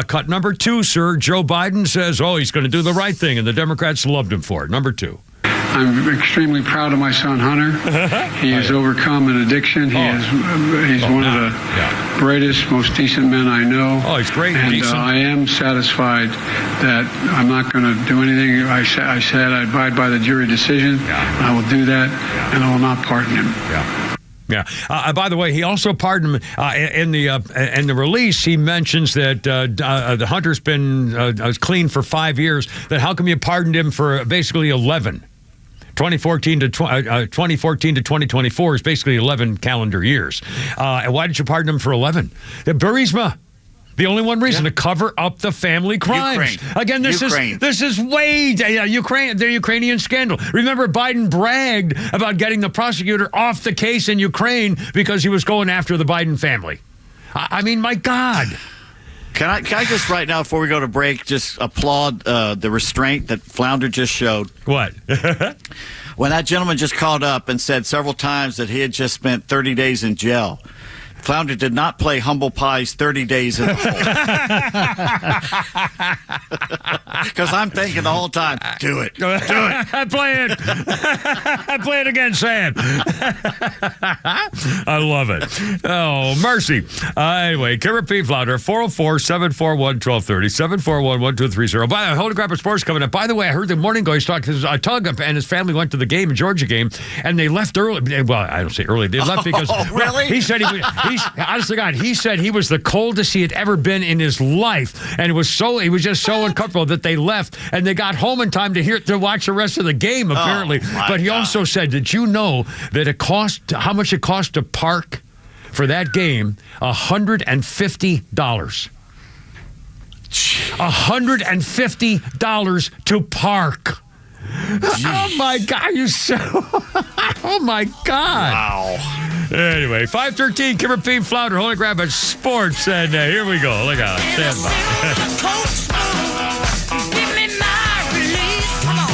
cut number 2, sir. Joe Biden says, he's going to do the right thing, and the Democrats loved him for it. Number 2. I'm extremely proud of my son, Hunter. He has overcome an addiction. He's one of the brightest, most decent men I know. Oh, he's great. And I am satisfied that I'm not going to do anything. I said I abide by the jury decision. I will do that, and I will not pardon him. Yeah. By the way, he also pardoned him in the release. He mentions that the Hunter's been clean for 5 years. That how come you pardoned him for basically 11? 2014 to 2024 is basically 11 calendar years. And why did you pardon him for 11? The Burisma. The only one reason, to cover up the family crimes. Ukraine. Again, this is way Ukraine, the Ukrainian scandal. Remember, Biden bragged about getting the prosecutor off the case in Ukraine because he was going after the Biden family. I mean, my God. Can I just right now, before we go to break, just applaud the restraint that Flounder just showed? What? When that gentleman just called up and said several times that he had just spent 30 days in jail. Flounder did not play Humble Pie's 30 Days in the Hole. Because I'm thinking the whole time, do it. Play it. Play it again, Sam. I love it. Oh, mercy. Anyway, Kim, Pete, Flounder, 404-741-1230, 741-1230. By the way, Holy Crap of Sports coming up. By the way, I heard the morning ago, he's talking to Tug and his family went to the game, Georgia game, and they left early. Well, I don't say early. They left because really? He said honest to God, he said he was the coldest he had ever been in his life, and he was just so uncomfortable that they left, and they got home in time to watch the rest of the game, apparently. But he also said, did you know that how much it cost to park for that game? $150. $150 to park. Oh my God, oh my God. Wow. Anyway, 5:13, Kim, Pete, Flounder, Holy Crap at Sports, and here we go. Look out. Stand by. Give me my release. Come on.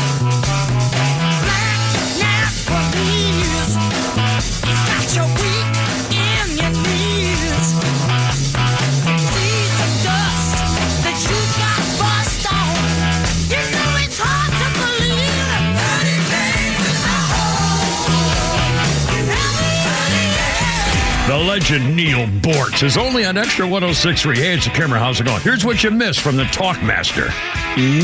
Black police. Got you weak in your knees. See some dust that you got bust on. You know it's hard to believe that 30 days in the hole. The legend Neil Bortz is only on Extra 106.3. Hey, it's the Kimmer. How's it going? Here's what you missed from the Talkmaster.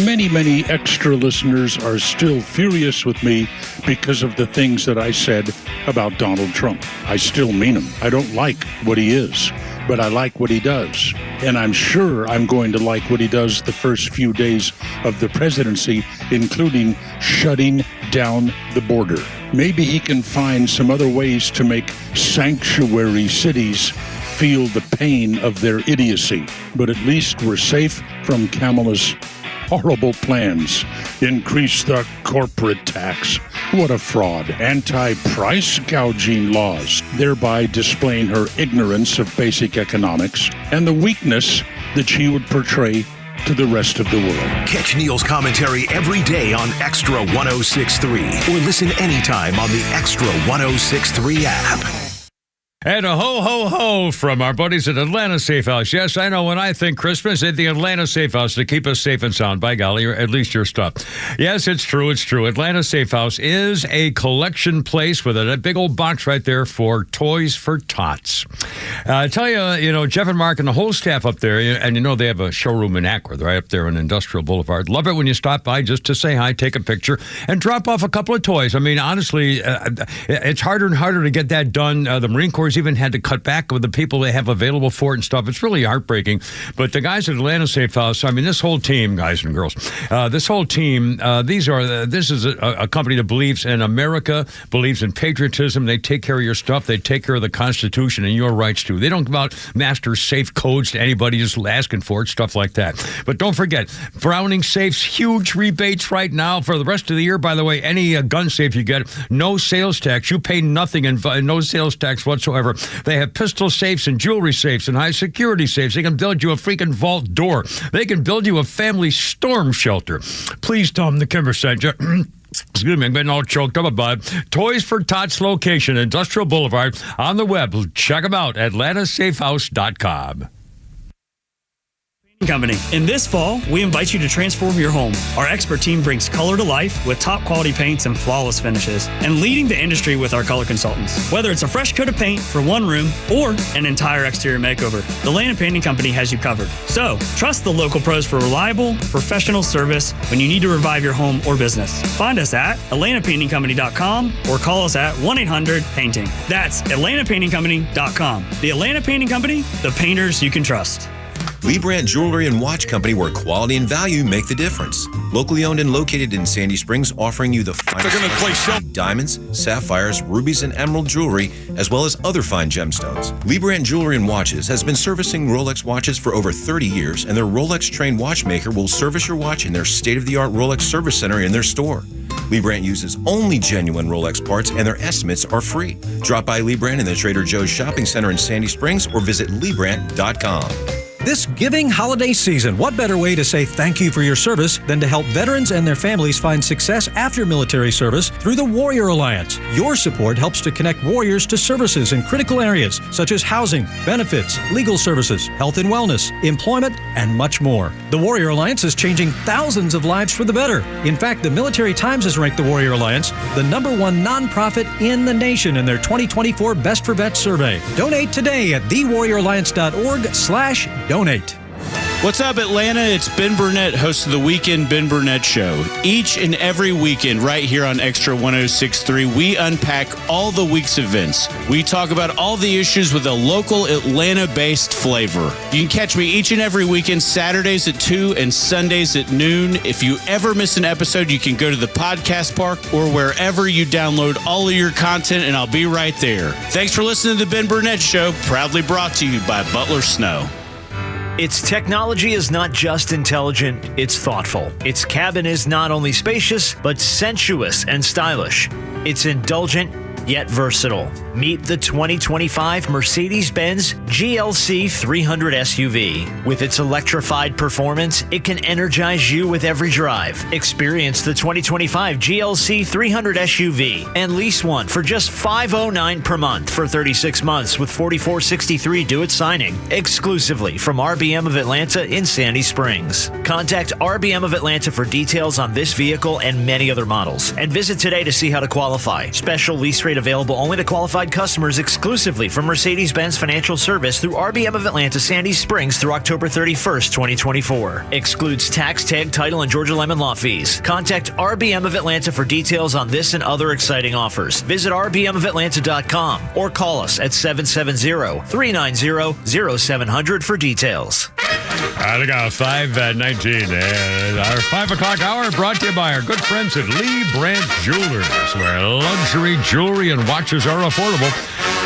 Many Extra listeners are still furious with me because of the things that I said about Donald Trump. I still mean him. I don't like what he is, but I like what he does. And I'm sure I'm going to like what he does the first few days of the presidency, including shutting down the border. Maybe he can find some other ways to make sanctuary cities feel the pain of their idiocy. But at least we're safe from Kamala's horrible plans. Increase the corporate tax. What a fraud. Anti-price gouging laws, thereby displaying her ignorance of basic economics and the weakness that she would portray to the rest of the world. Catch Neil's commentary every day on Extra 106.3 or listen anytime on the Extra 106.3 app. And a ho from our buddies at Atlanta Safe House. Yes, I know when I think Christmas, at the Atlanta Safe House to keep us safe and sound. By golly, or at least your stuff. Yes, it's true. Atlanta Safe House is a collection place with a big old box right there for toys for tots. I tell you, Jeff and Mark and the whole staff up there, and they have a showroom in Acworth right up there on Industrial Boulevard. Love it when you stop by just to say hi, take a picture, and drop off a couple of toys. I mean, honestly, it's harder and harder to get that done. The Marine Corps even had to cut back with the people they have available for it and stuff. It's really heartbreaking. But the guys at Atlanta Safe House, I mean, this whole team, guys and girls, this whole team, this is a company that believes in America, believes in patriotism. They take care of your stuff. They take care of the Constitution and your rights too. They don't give out master safe codes to anybody just asking for it, stuff like that. But don't forget, Browning Safe's huge rebates right now for the rest of the year. By the way, any gun safe you get, no sales tax. You pay nothing and no sales tax whatsoever. They have pistol safes and jewelry safes and high security safes. They can build you a freaking vault door. They can build you a family storm shelter. Please tell them the Kimber sent you. Excuse me, I'm getting all choked up about it. Toys for Tots location, Industrial Boulevard. On the web, check them out, atlantasafehouse.com. Company. In this fall, we invite you to transform your home. Our expert team brings color to life with top quality paints and flawless finishes, and leading the industry with our color consultants. Whether it's a fresh coat of paint for one room or an entire exterior makeover, the Lana Painting Company has you covered. So, trust the local pros for reliable, professional service when you need to revive your home or business. Find us at AtlantaPaintingCompany.com or call us at 1-800-PAINTING. That's AtlantaPaintingCompany.com. The Atlanta Painting Company, the painters you can trust. Lee Brandt Jewelry and Watch Company, where quality and value make the difference. Locally owned and located in Sandy Springs, offering you the finest diamonds, sapphires, rubies, and emerald jewelry, as well as other fine gemstones. Lee Brandt Jewelry and Watches has been servicing Rolex watches for over 30 years, and their Rolex-trained watchmaker will service your watch in their state-of-the-art Rolex service center in their store. Lee Brandt uses only genuine Rolex parts, and their estimates are free. Drop by Lee Brandt in the Trader Joe's Shopping Center in Sandy Springs or visit LeeBrandt.com. This giving holiday season, what better way to say thank you for your service than to help veterans and their families find success after military service through the Warrior Alliance? Your support helps to connect warriors to services in critical areas such as housing, benefits, legal services, health and wellness, employment, and much more. The Warrior Alliance is changing thousands of lives for the better. In fact, the Military Times has ranked the Warrior Alliance the #1 nonprofit in the nation in their 2024 Best for Vets survey. Donate today at thewarrioralliance.org/donate. What's up, Atlanta? It's Ben Burnett, host of the Weekend Ben Burnett Show. Each and every weekend, right here on Extra 106.3, we unpack all the week's events. We talk about all the issues with a local Atlanta-based flavor. You can catch me each and every weekend, Saturdays at 2 and Sundays at noon. If you ever miss an episode, you can go to the podcast park or wherever you download all of your content, and I'll be right there. Thanks for listening to the Ben Burnett Show, proudly brought to you by Butler Snow. Its technology is not just intelligent, it's thoughtful. Its cabin is not only spacious, but sensuous and stylish. It's indulgent, yet versatile. Meet the 2025 Mercedes-Benz GLC 300 SUV. With its electrified performance, it can energize you with every drive. Experience the 2025 GLC 300 SUV and lease one for just $509 per month for 36 months with $44.63 due at signing. Exclusively from RBM of Atlanta in Sandy Springs. Contact RBM of Atlanta for details on this vehicle and many other models. And visit today to see how to qualify. Special lease rate available only to qualified qualified customers exclusively from Mercedes-Benz Financial Service through RBM of Atlanta, Sandy Springs through October 31st, 2024. Excludes tax, tag, title, and Georgia Lemon Law fees. Contact RBM of Atlanta for details on this and other exciting offers. Visit rbmofatlanta.com or call us at 770-390-0700 for details. I got 5:19, and our 5 o'clock hour brought to you by our good friends at Lee Brandt Jewelers, where luxury jewelry and watches are affordable.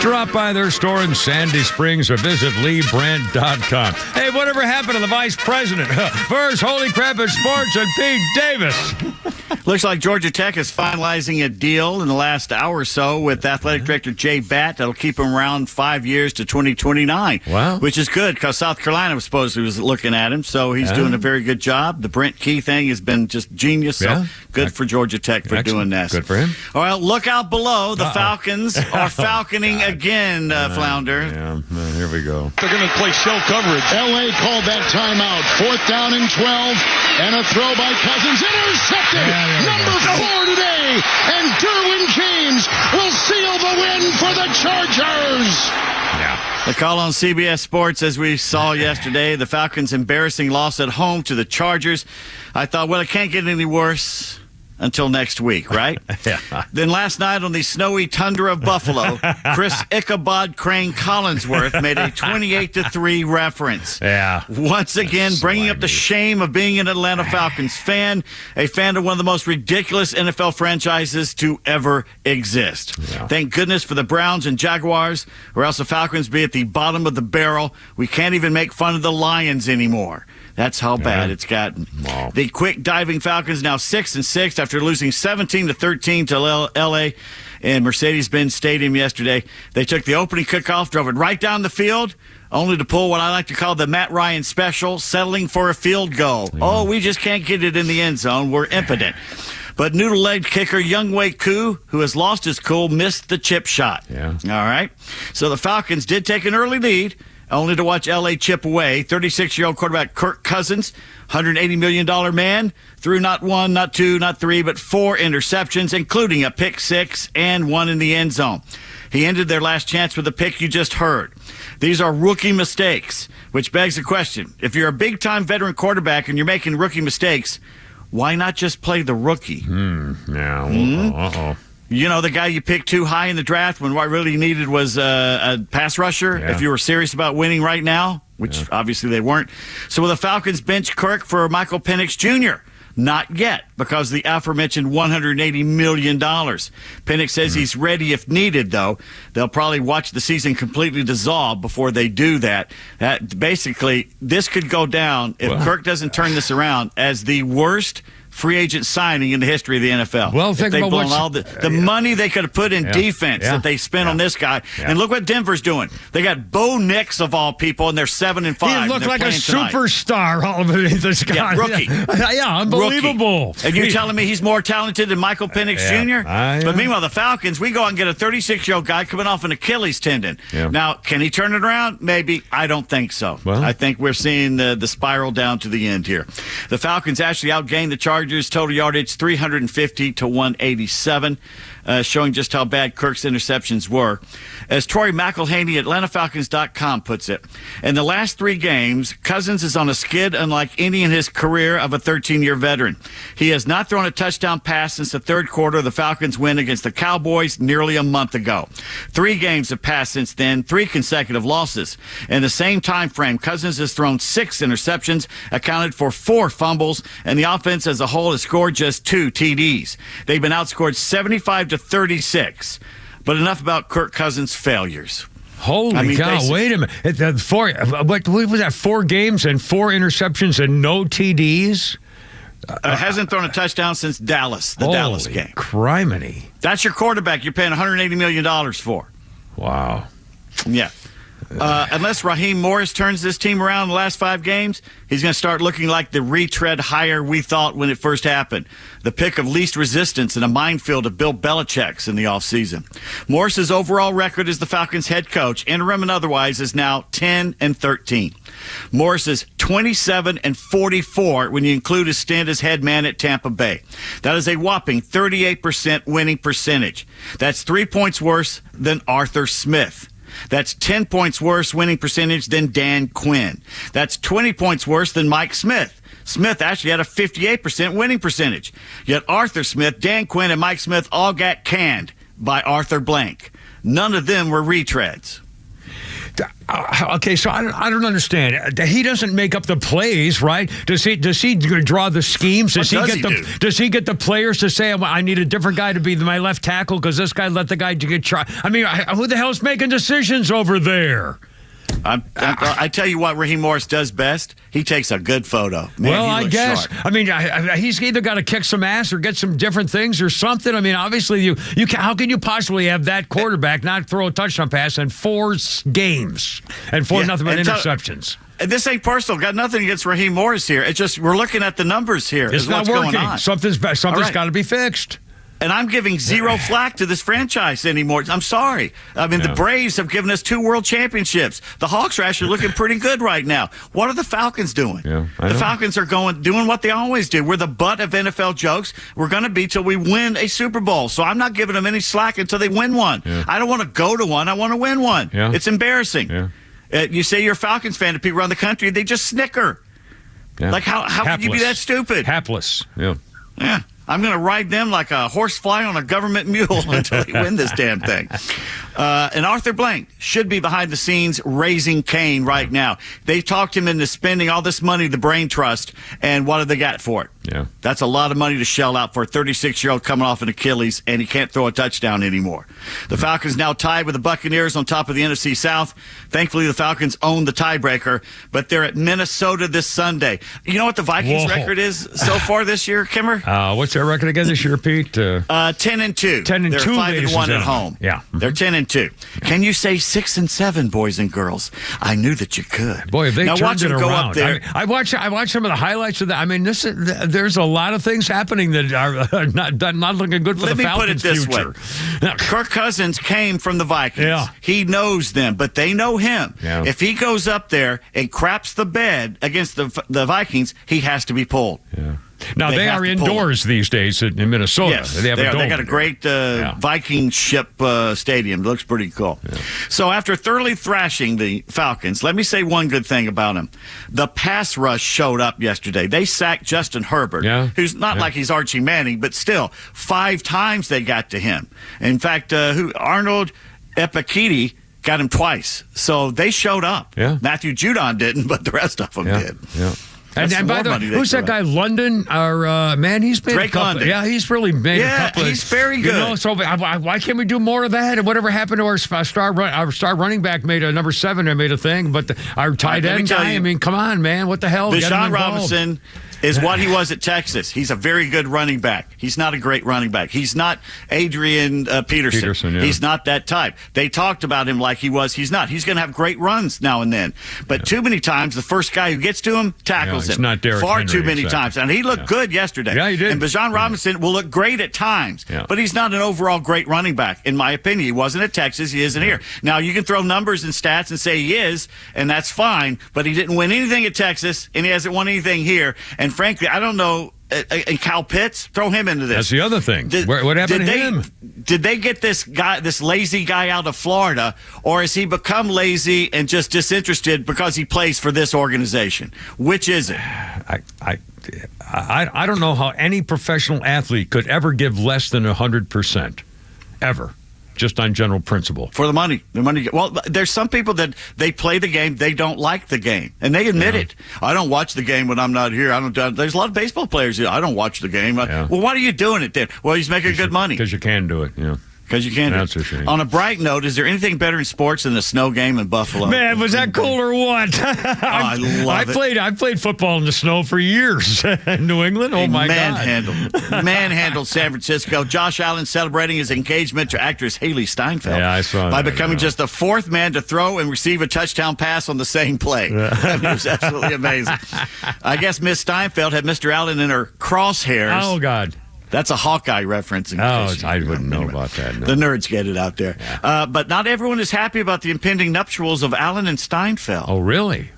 Drop by their store in Sandy Springs or visit LeeBrandt.com. Hey, whatever happened to the vice president? First, holy crap, it's sports and Pete Davis. Looks like Georgia Tech is finalizing a deal in the last hour or so with athletic director Jay Batt that'll keep him around 5 years to 2029. Wow. Which is good because South Carolina was supposed to was looking at him, so he's doing a very good job. The Brent Key thing has been just genius, so good for Georgia Tech for doing this. Good for him. All right, look out below. The Falcons are falconing again, Flounder. Yeah, here we go. They're going to play shell coverage. L.A. called that timeout. 4th down and 12, and a throw by Cousins. Intercepted! Number 4 today, and Derwin James will seal the win for the Chargers. Yeah. The call on CBS Sports, as we saw yesterday, the Falcons' embarrassing loss at home to the Chargers. I thought, well, it can't get any worse until next week, right? Yeah. Then last night on the snowy tundra of Buffalo, Chris Ichabod Crane Collinsworth made a 28-3 reference. Yeah. Once again, bringing up the shame of being an Atlanta Falcons fan, a fan of one of the most ridiculous NFL franchises to ever exist. Yeah. Thank goodness for the Browns and Jaguars, or else the Falcons be at the bottom of the barrel. We can't even make fun of the Lions anymore. That's how bad it's gotten. Wow. The quick diving Falcons now 6-6 after losing 17-13 to L.A. in Mercedes-Benz Stadium yesterday. They took the opening kickoff, drove it right down the field, only to pull what I like to call the Matt Ryan special, settling for a field goal. Yeah. Oh, we just can't get it in the end zone. We're impotent. But noodle-legged kicker Younghoe Koo, who has lost his cool, missed the chip shot. Yeah. All right. So the Falcons did take an early lead, only to watch L.A. chip away. 36-year-old quarterback Kirk Cousins, $180 million man, threw not 1, not 2, not 3, but 4 interceptions, including a pick 6 and 1 in the end zone. He ended their last chance with the pick you just heard. These are rookie mistakes, which begs the question. If you're a big-time veteran quarterback and you're making rookie mistakes, why not just play the rookie? Uh-oh. You know, the guy you picked too high in the draft when what really needed was a pass rusher, if you were serious about winning right now, which obviously they weren't. So will the Falcons bench Kirk for Michael Penix Jr.? Not yet, because of the aforementioned $180 million. Penix says he's ready if needed, though. They'll probably watch the season completely dissolve before they do that. Basically, this could go down, if Kirk doesn't turn this around, as the worst free agent signing in the history of the NFL. Well, think about all the money they could have put in defense that they spent on this guy. Yeah. And look what Denver's doing. They got Bo Nix of all people, and they're 7-5. He looked like a superstar all of this guy. Yeah, rookie. Yeah, unbelievable. Rookie. And you're telling me he's more talented than Michael Penix Jr.? But meanwhile, the Falcons, we go out and get a 36-year-old guy coming off an Achilles tendon. Yeah. Now, can he turn it around? Maybe. I don't think so. Well, I think we're seeing the spiral down to the end here. The Falcons actually outgained the Chargers. Total yardage 350 to 187, showing just how bad Kirk's interceptions were. As Troy McElhaney at AtlantaFalcons.com puts it, in the last 3 games, Cousins is on a skid unlike any in his career of a 13-year veteran. He has not thrown a touchdown pass since the third quarter of the Falcons' win against the Cowboys nearly a month ago. 3 games have passed since then, 3 consecutive losses. In the same time frame, Cousins has thrown 6 interceptions, accounted for 4 fumbles, and the offense as a whole has scored just 2 TDs. They've been outscored 75-36. But enough about Kirk Cousins' failures. Holy cow, wait a minute. What was that, 4 games and 4 interceptions and no TDs? Hasn't thrown a touchdown since Dallas, the Dallas game. Criminy. That's your quarterback you're paying $180 million for. Wow. Yeah. unless Raheem Morris turns this team around in the last 5 games, he's going to start looking like the retread hire we thought when it first happened. The pick of least resistance in a minefield of Bill Belichick's in the offseason. Morris's overall record as the Falcons head coach, interim and otherwise, is now 10-13. Morris is 27-44 when you include his stint as head man at Tampa Bay. That is a whopping 38% winning percentage. That's 3 points worse than Arthur Smith. That's 10 points worse winning percentage than Dan Quinn. That's 20 points worse than Mike Smith. Smith actually had a 58% winning percentage. Yet Arthur Smith, Dan Quinn, and Mike Smith all got canned by Arthur Blank. None of them were retreads. Okay, so I don't understand. He doesn't make up the plays, right? Does he draw the schemes? Does he get the players to say, I need a different guy to be my left tackle because this guy let the guy get tried? I mean, who the hell's making decisions over there? I tell you what Raheem Morris does best. He takes a good photo. Man, well, I guess. Sharp. I mean, he's either got to kick some ass or get some different things or something. I mean, obviously, you can, how can you possibly have that quarterback not throw a touchdown pass in 4 games and 4 nothing but interceptions? And this ain't personal. Got nothing against Raheem Morris here. It's just we're looking at the numbers here. It's not working. Going on. Something's got to be fixed. And I'm giving zero flack to this franchise anymore. I'm sorry. I mean, the Braves have given us 2 world championships. The Hawks are actually looking pretty good right now. What are the Falcons doing? Yeah, the Falcons are doing what they always do. We're the butt of NFL jokes. We're going to be till we win a Super Bowl. So I'm not giving them any slack until they win one. Yeah. I don't want to go to one. I want to win one. Yeah. It's embarrassing. Yeah. You say you're a Falcons fan to people around the country, they just snicker. Yeah. Like, how can you be that stupid? Hapless. Yeah. Yeah. I'm going to ride them like a horsefly on a government mule until they win this damn thing. And Arthur Blank should be behind the scenes raising Cain right now. They talked him into spending all this money, the Brain Trust, and what have they got for it? Yeah. That's a lot of money to shell out for a 36-year-old coming off an Achilles, and he can't throw a touchdown anymore. The Falcons now tied with the Buccaneers on top of the NFC South. Thankfully, the Falcons own the tiebreaker, but they're at Minnesota this Sunday. You know what the Vikings record is so far this year, Kimmer? What's their record again this year, Pete? 10-2. 10-2. They're 5-1 at home. Yeah. They're 10-2. Can you say 6-7, boys and girls? I knew that you could. Boy, if they now turned watch it them around. go up there. I watched some of the highlights of that. I mean, there's a lot of things happening that are not looking good for the Falcons' future. Let me put it this way. Kirk Cousins came from the Vikings. Yeah. He knows them, but they know him. Yeah. If he goes up there and craps the bed against the Vikings, he has to be pulled. Yeah. Now, they are indoors these days in Minnesota. Yes, they have a dome. They got a great Viking ship stadium. It looks pretty cool. Yeah. So after thoroughly thrashing the Falcons, let me say one good thing about them. The pass rush showed up yesterday. They sacked Justin Herbert, who's not like he's Archie Manning, but still, 5 times they got to him. In fact, Arnold Epikidi got him twice. So they showed up. Yeah. Matthew Judon didn't, but the rest of them did. Yeah. And by the way, who's that guy, out. London? Or man, he's made Drake a couple. London. Yeah, he's really made a couple. He's very good. You know, so why can't we do more of that? And whatever happened to our star running back made a number 7 and made a thing, but our tight end guy. I mean, come on, man, what the hell? Bijan Robinson is what he was at Texas. He's a very good running back. He's not a great running back. He's not Adrian Peterson. He's not that type. They talked about him like he was. He's not. He's going to have great runs now and then. But too many times, the first guy who gets to him tackles him. Not Derrick Far Henry, too many times. And he looked good yesterday. Yeah, he did. And Bijan Robinson will look great at times. But he's not an overall great running back, in my opinion. He wasn't at Texas. He isn't here. Now, you can throw numbers and stats and say he is, and that's fine. But he didn't win anything at Texas, and he hasn't won anything here. And frankly, I don't know. And Kyle Pitts, throw him into this. That's the other thing. What happened to him? Did they get this guy, this lazy guy out of Florida, or has he become lazy and just disinterested because he plays for this organization? Which is it? I don't know how any professional athlete could ever give less than 100%, ever. Just on general principle. For the money. Well, there's some people that they play the game, they don't like the game. And they admit it. I don't watch the game when I'm not here. There's a lot of baseball players here. I don't watch the game. Well, why are you doing it then? Well, he's making good money. Because you can do it, Because you can't. That's a shame. On a bright note, is there anything better in sports than a snow game in Buffalo? Man, was that cool or what? I love it. I played football in the snow for years in New England. Oh, my God. Manhandled San Francisco. Josh Allen celebrating his engagement to actress Haley Steinfeld. Yeah, I saw by that, becoming just the fourth man to throw and receive a touchdown pass on the same play. That was absolutely amazing. I guess Miss Steinfeld had Mr. Allen in her crosshairs. Oh, God. That's a Hawkeye reference. I wouldn't know about that. No. The nerds get it out there. Yeah. But not everyone is happy about the impending nuptials of Allen and Steinfeld. Oh, really?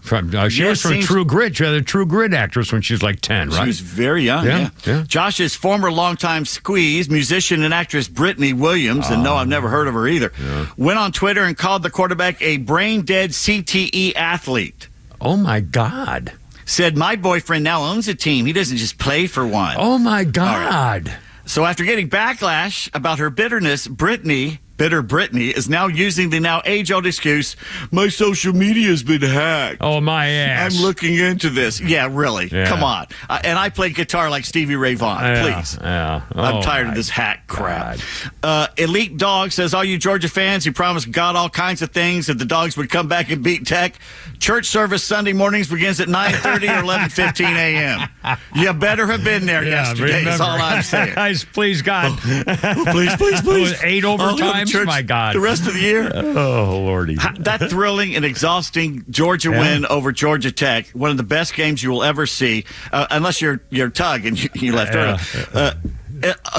She was from True Grit. She was a True Grit actress when she was like 10, right? She was very young, yeah. Josh's former longtime squeeze, musician and actress Brittany Williams, and no, I've never heard of her either, went on Twitter and called the quarterback a brain-dead CTE athlete. Oh, my God. Said, my boyfriend now owns a team. He doesn't just play for one. Oh, my God. Right. So after getting backlash about her bitterness, Bitter Brittany is now using the now age-old excuse, my social media has been hacked. Oh, my ass. I'm looking into this. Yeah, really. Yeah. Come on. And I play guitar like Stevie Ray Vaughan. Please. Yeah. I'm tired of this hack crap. Elite Dog says, all you Georgia fans who promised God all kinds of things if the Dogs would come back and beat Tech, church service Sunday mornings begins at 9:30 or 11:15 a.m. You better have been there yesterday, is all I'm saying. Please, God. Please. 8 overtimes? My God. The rest of the year? Oh, Lordy. That thrilling and exhausting Georgia win over Georgia Tech, one of the best games you will ever see, unless you're Tug and you left early.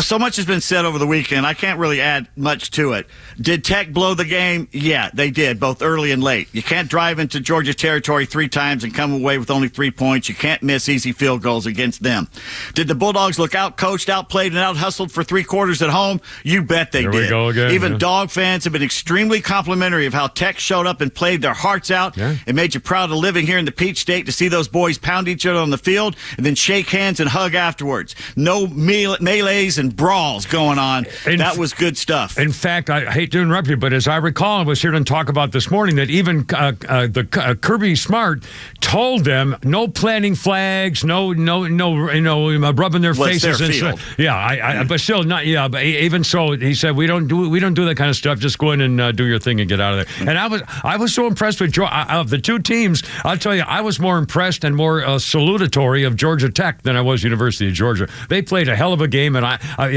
So much has been said over the weekend. I can't really add much to it. Did Tech blow the game? Yeah, they did, both early and late. You can't drive into Georgia territory 3 times and come away with only 3 points. You can't miss easy field goals against them. Did the Bulldogs look out-coached, out-played, and out-hustled for 3 quarters at home? You bet they did. We go again. Even Dog fans have been extremely complimentary of how Tech showed up and played their hearts out. It made you proud of living here in the Peach State to see those boys pound each other on the field and then shake hands and hug afterwards. No melees and brawls going on. That was good stuff. In fact, I hate to interrupt you, but as I recall, I was here to talk about this morning that even Kirby Smart told them no planting flags, no, rubbing their faces. Their field. But still not. Yeah, but even so, he said we don't do that kind of stuff. Just go in and do your thing and get out of there. And I was so impressed with of the 2 teams. I'll tell you, I was more impressed and more salutatory of Georgia Tech than I was University of Georgia. They played a hell of a game, and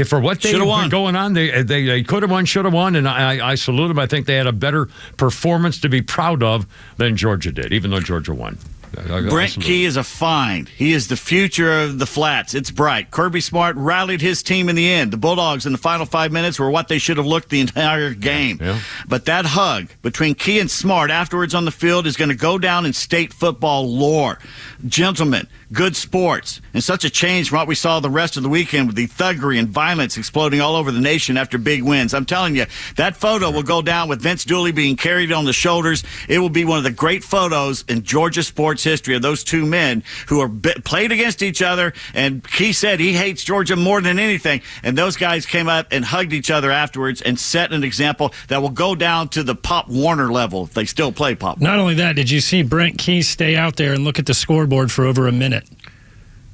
for what they were going on, they could have won, should have won, and I salute them. I think they had a better performance to be proud of than Georgia did, even though Georgia won. Brent Key is a find. He is the future of the Flats. It's bright. Kirby Smart rallied his team in the end. The Bulldogs in the final 5 minutes were what they should have looked the entire game. Yeah. But that hug between Key and Smart afterwards on the field is going to go down in state football lore. Gentlemen, good sports, and such a change from what we saw the rest of the weekend with the thuggery and violence exploding all over the nation after big wins. I'm telling you, that photo will go down with Vince Dooley being carried on the shoulders. It will be one of the great photos in Georgia sports history of those 2 men who are played against each other, and Key said he hates Georgia more than anything, and those guys came up and hugged each other afterwards and set an example that will go down to the Pop Warner level if they still play Pop Warner. Not only that, did you see Brent Key stay out there and look at the scoreboard for over a minute?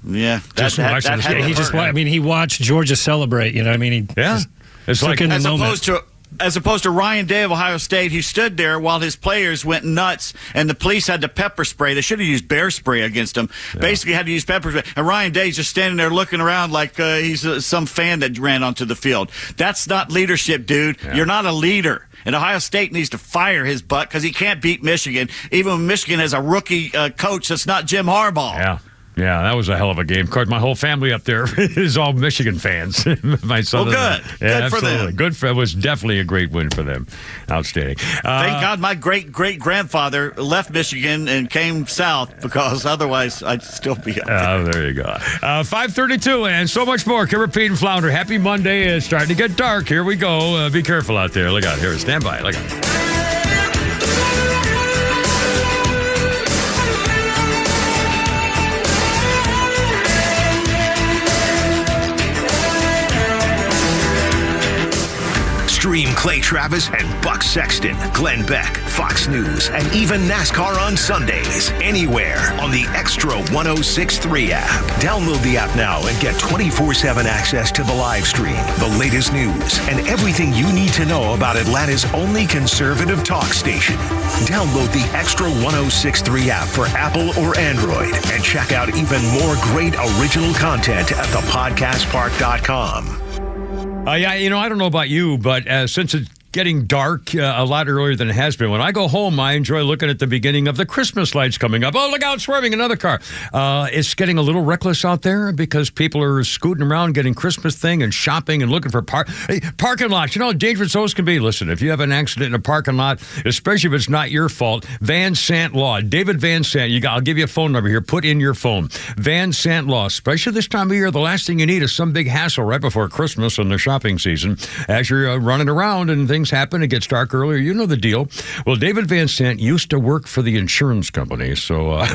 Yeah, he watched Georgia celebrate. It's like in the moment. As opposed to Ryan Day of Ohio State, who stood there while his players went nuts and the police had to pepper spray. They should have used bear spray against him. Yeah. Basically had to use pepper spray. And Ryan Day's just standing there looking around like he's some fan that ran onto the field. That's not leadership, dude. Yeah. You're not a leader. And Ohio State needs to fire his butt because he can't beat Michigan, even when Michigan has a rookie coach that's not Jim Harbaugh. Yeah, that was a hell of a game. Of course, my whole family up there is all Michigan fans. My son. Well, good. Good for them. It was definitely a great win for them. Outstanding. Thank God my great-great-grandfather left Michigan and came south, because otherwise I'd still be up there. Oh, there you go. 5:32 and so much more. Kimmer, Pete, and Flounder. Happy Monday. It's starting to get dark. Here we go. Be careful out there. Look out. Here. Stand by. Look out. Stream Clay Travis and Buck Sexton, Glenn Beck, Fox News, and even NASCAR on Sundays. Anywhere on the Extra 106.3 app. Download the app now and get 24/7 access to the live stream, the latest news, and everything you need to know about Atlanta's only conservative talk station. Download the Extra 106.3 app for Apple or Android and check out even more great original content at thepodcastpark.com. Yeah, I don't know about you, but since it's getting dark a lot earlier than it has been, when I go home, I enjoy looking at the beginning of the Christmas lights coming up. Oh, look out, swerving, another car. It's getting a little reckless out there because people are scooting around getting Christmas thing and shopping and looking for parking lots. You know how dangerous those can be? Listen, if you have an accident in a parking lot, especially if it's not your fault, Van Sant Law, David Van Sant, I'll give you a phone number here. Put in your phone. Van Sant Law, especially this time of year, the last thing you need is some big hassle right before Christmas and the shopping season. As you're running around and things happen, it gets dark earlier, you know the deal. Well, David Van Sant used to work for the insurance company, so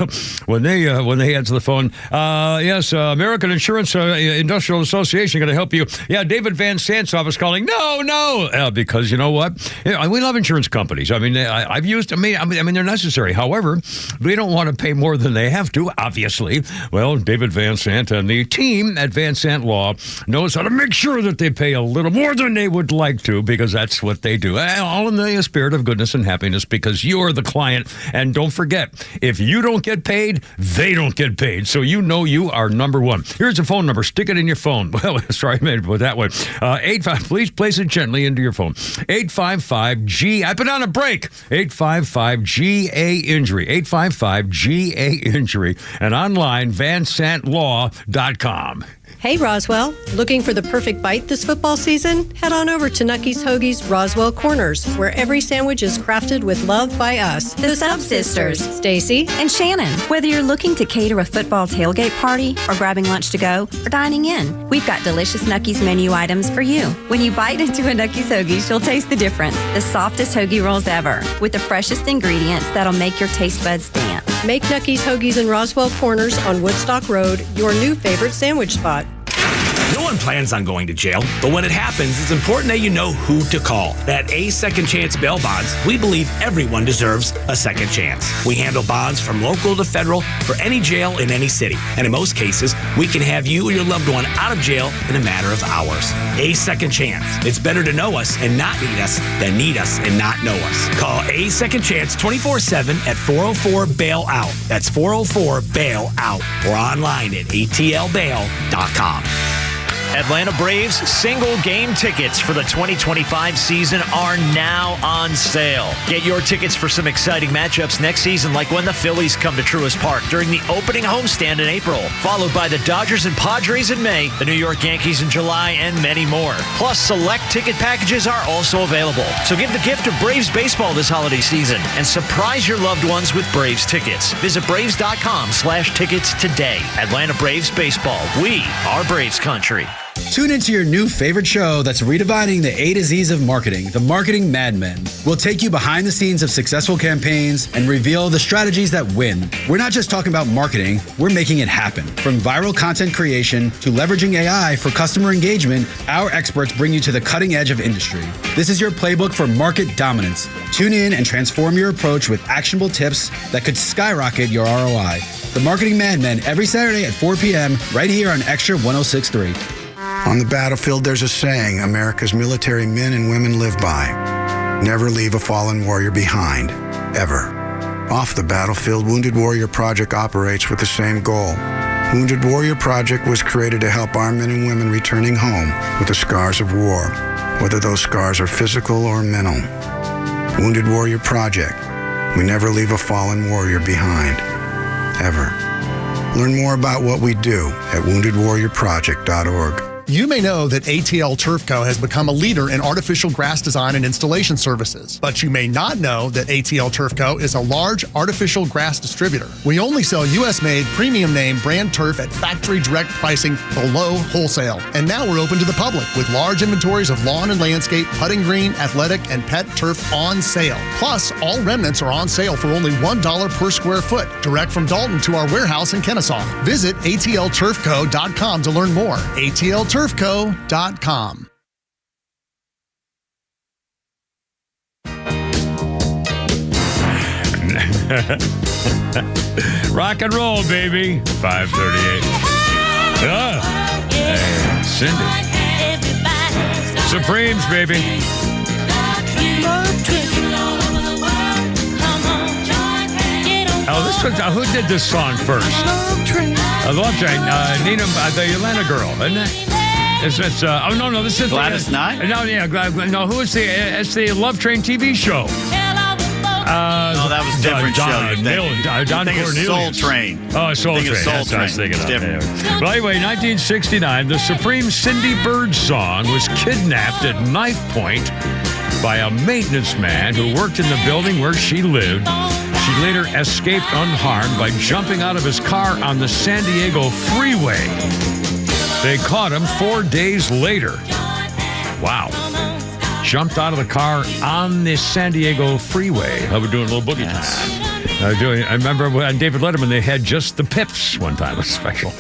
when they answer the phone, yes, American Insurance Industrial Association going to help you. Yeah, David Van Sant's office calling. No, because you know what? We love insurance companies. I mean, I've used. I mean, they're necessary. However, we don't want to pay more than they have to. Obviously, well, David Van Sant and the team at Van Sant Law knows how to make sure that they pay a little more than they would like to, because that's what they do. All in the spirit of goodness and happiness, because you're the client. And don't forget, if you don't get paid, they don't get paid. So you know you are number one. Here's a phone number. Stick it in your phone. Well, sorry, I made it that way. 85. Please place it gently into your phone. 855-G. I put on a break. 855-GA-INJURY. 855-GA-INJURY. And online, vansantlaw.com. Hey, Roswell. Looking for the perfect bite this football season? Head on over to Nucky's Hoagie's Roswell Corners, where every sandwich is crafted with love by us. The Sub-Sisters, Stacy and Shannon. Whether you're looking to cater a football tailgate party or grabbing lunch to go or dining in, we've got delicious Nucky's menu items for you. When you bite into a Nucky's Hoagies, you'll taste the difference. The softest hoagie rolls ever, with the freshest ingredients that'll make your taste buds dance. Make Nucky's Hoagies in Roswell Corners on Woodstock Road your new favorite sandwich spot. No one plans on going to jail, but when it happens, it's important that you know who to call. At A Second Chance Bail Bonds, we believe everyone deserves a second chance. We handle bonds from local to federal for any jail in any city. And in most cases, we can have you or your loved one out of jail in a matter of hours. A Second Chance. It's better to know us and not need us than need us and not know us. Call A Second Chance 24/7 at 404-BAIL-OUT. That's 404-BAIL-OUT. Or online at atlbail.com. Atlanta Braves single game tickets for the 2025 season are now on sale. Get your tickets for some exciting matchups next season, like when the Phillies come to Truist Park during the opening homestand in April, followed by the Dodgers and Padres in May, the New York Yankees in July, and many more. Plus, select ticket packages are also available. So give the gift of Braves baseball this holiday season and surprise your loved ones with Braves tickets. Visit Braves.com/tickets today. Atlanta Braves baseball. We are Braves country. Tune into your new favorite show that's redefining the A to Z's of marketing, the Marketing Mad Men. We'll take you behind the scenes of successful campaigns and reveal the strategies that win. We're not just talking about marketing, we're making it happen. From viral content creation to leveraging AI for customer engagement, our experts bring you to the cutting edge of industry. This is your playbook for market dominance. Tune in and transform your approach with actionable tips that could skyrocket your ROI. The Marketing Mad Men every Saturday at 4 p.m. right here on Extra 106.3. On the battlefield, there's a saying America's military men and women live by. Never leave a fallen warrior behind, ever. Off the battlefield, Wounded Warrior Project operates with the same goal. Wounded Warrior Project was created to help our men and women returning home with the scars of war, whether those scars are physical or mental. Wounded Warrior Project. We never leave a fallen warrior behind, ever. Learn more about what we do at woundedwarriorproject.org. You may know that ATL Turf Co. has become a leader in artificial grass design and installation services, but you may not know that ATL Turf Co. is a large artificial grass distributor. We only sell U.S.-made, premium name brand turf at factory direct pricing below wholesale. And now we're open to the public with large inventories of lawn and landscape, putting green, athletic, and pet turf on sale. Plus, all remnants are on sale for only $1 per square foot, direct from Dalton to our warehouse in Kennesaw. Visit atlturfco.com to learn more. ATL Turfco.com. Rock and roll, baby. 5:38. Hey, Cindy. Supremes, baby. Oh, this was, who did this song first? Love Train. Nina, the Atlanta girl, isn't it? It's no, this is Gladys Knight? No, who is it's the Love Train TV show. No, that was a different show. Don Cornelius. Soul Train. Oh, Soul Train. That's what I was thinking of. Well, anyway, 1969, the Supreme Cindy Bird song was kidnapped at knife point by a maintenance man who worked in the building where she lived. She later escaped unharmed by jumping out of his car on the San Diego freeway. They caught him 4 days later. Wow. Jumped out of the car on the San Diego freeway. I was doing a little boogie time. I remember when David Letterman, they had just the Pips one time. It was special.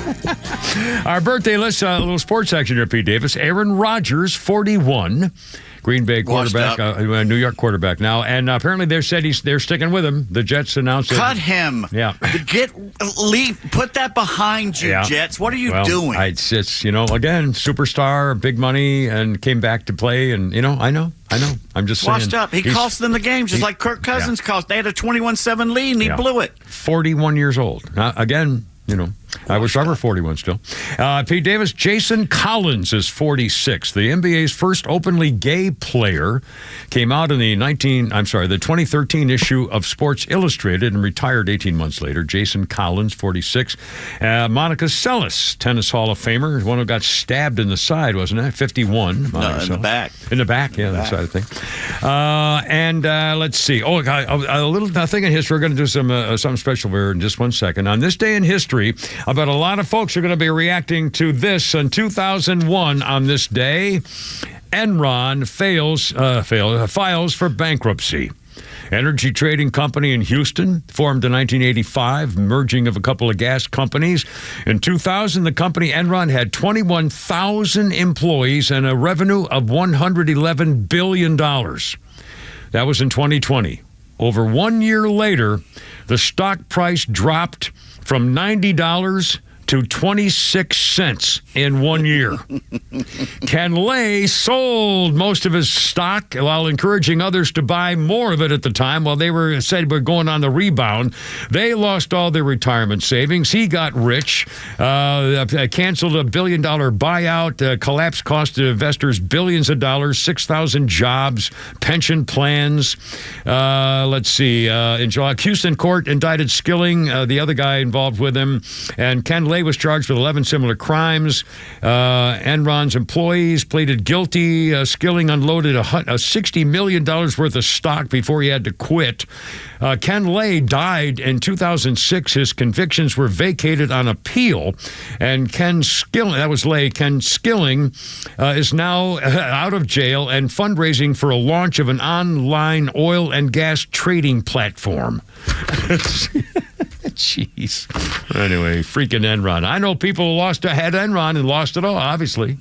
Our birthday list, a little sports action here, Pete Davis. Aaron Rodgers, 41. Green Bay quarterback, New York quarterback now. And apparently they're sticking with him. The Jets announced it. Cut him. Yeah. Put that behind you, yeah. Jets. What are you doing? It's again, superstar, big money, and came back to play. And, I know. I'm just saying. Washed up. He cost them the game, just like Kirk Cousins cost. They had a 21-7 lead, and he blew it. 41 years old. Again, I was ever 41 still. Pete Davis, Jason Collins is 46. The NBA's first openly gay player came out in the 2013 issue of Sports Illustrated and retired 18 months later. Jason Collins, 46. Monica Seles, tennis Hall of Famer, one who got stabbed in the side, wasn't it? 51. No, in the back. In the back, yeah, that side of thing. Let's see. Oh, a little thing in history. We're going to do something special here in just 1 second. On this day in history, I bet a lot of folks are going to be reacting to this. In 2001, on this day, Enron files for bankruptcy. Energy trading company in Houston, formed in 1985, merging of a couple of gas companies. In 2000, the company Enron had 21,000 employees and a revenue of $111 billion. That was in 2020. Over 1 year later, the stock price dropped from $90 to 26 cents in 1 year. Ken Lay sold most of his stock while encouraging others to buy more of it at the time while they were going on the rebound. They lost all their retirement savings. He got rich, canceled a $1 billion buyout, collapse cost investors billions of dollars, 6,000 jobs, pension plans. Let's see. In July, Houston court indicted Skilling, the other guy involved with him, and Ken Lay was charged with 11 similar crimes. Enron's employees pleaded guilty. Skilling unloaded a $60 million worth of stock before he had to quit. Ken Lay died in 2006. His convictions were vacated on appeal. And Ken Skilling is now out of jail and fundraising for a launch of an online oil and gas trading platform. Jeez. Anyway, freaking Enron. I know people had Enron and lost it all, obviously.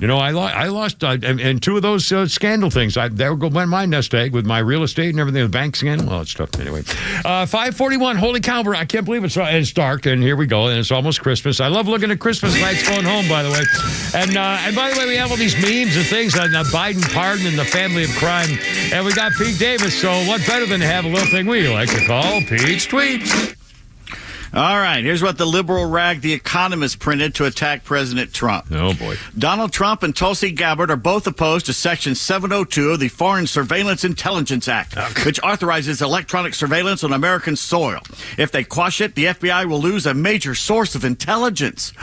I lost and two of those scandal things. There went my nest egg with my real estate and everything, the bank scandal, all that stuff. Anyway, 5:41. Holy cow, I can't believe it's dark, and here we go, and it's almost Christmas. I love looking at Christmas lights going home, by the way. And by the way, we have all these memes and things on the Biden pardon and the family of crime. And we got Pete Davis, so what better than to have a little thing we like to call Pete's Tweets. All right, here's what the liberal rag The Economist printed to attack President Trump. Oh, boy. Donald Trump and Tulsi Gabbard are both opposed to Section 702 of the Foreign Surveillance Intelligence Act, which authorizes electronic surveillance on American soil. If they quash it, the FBI will lose a major source of intelligence.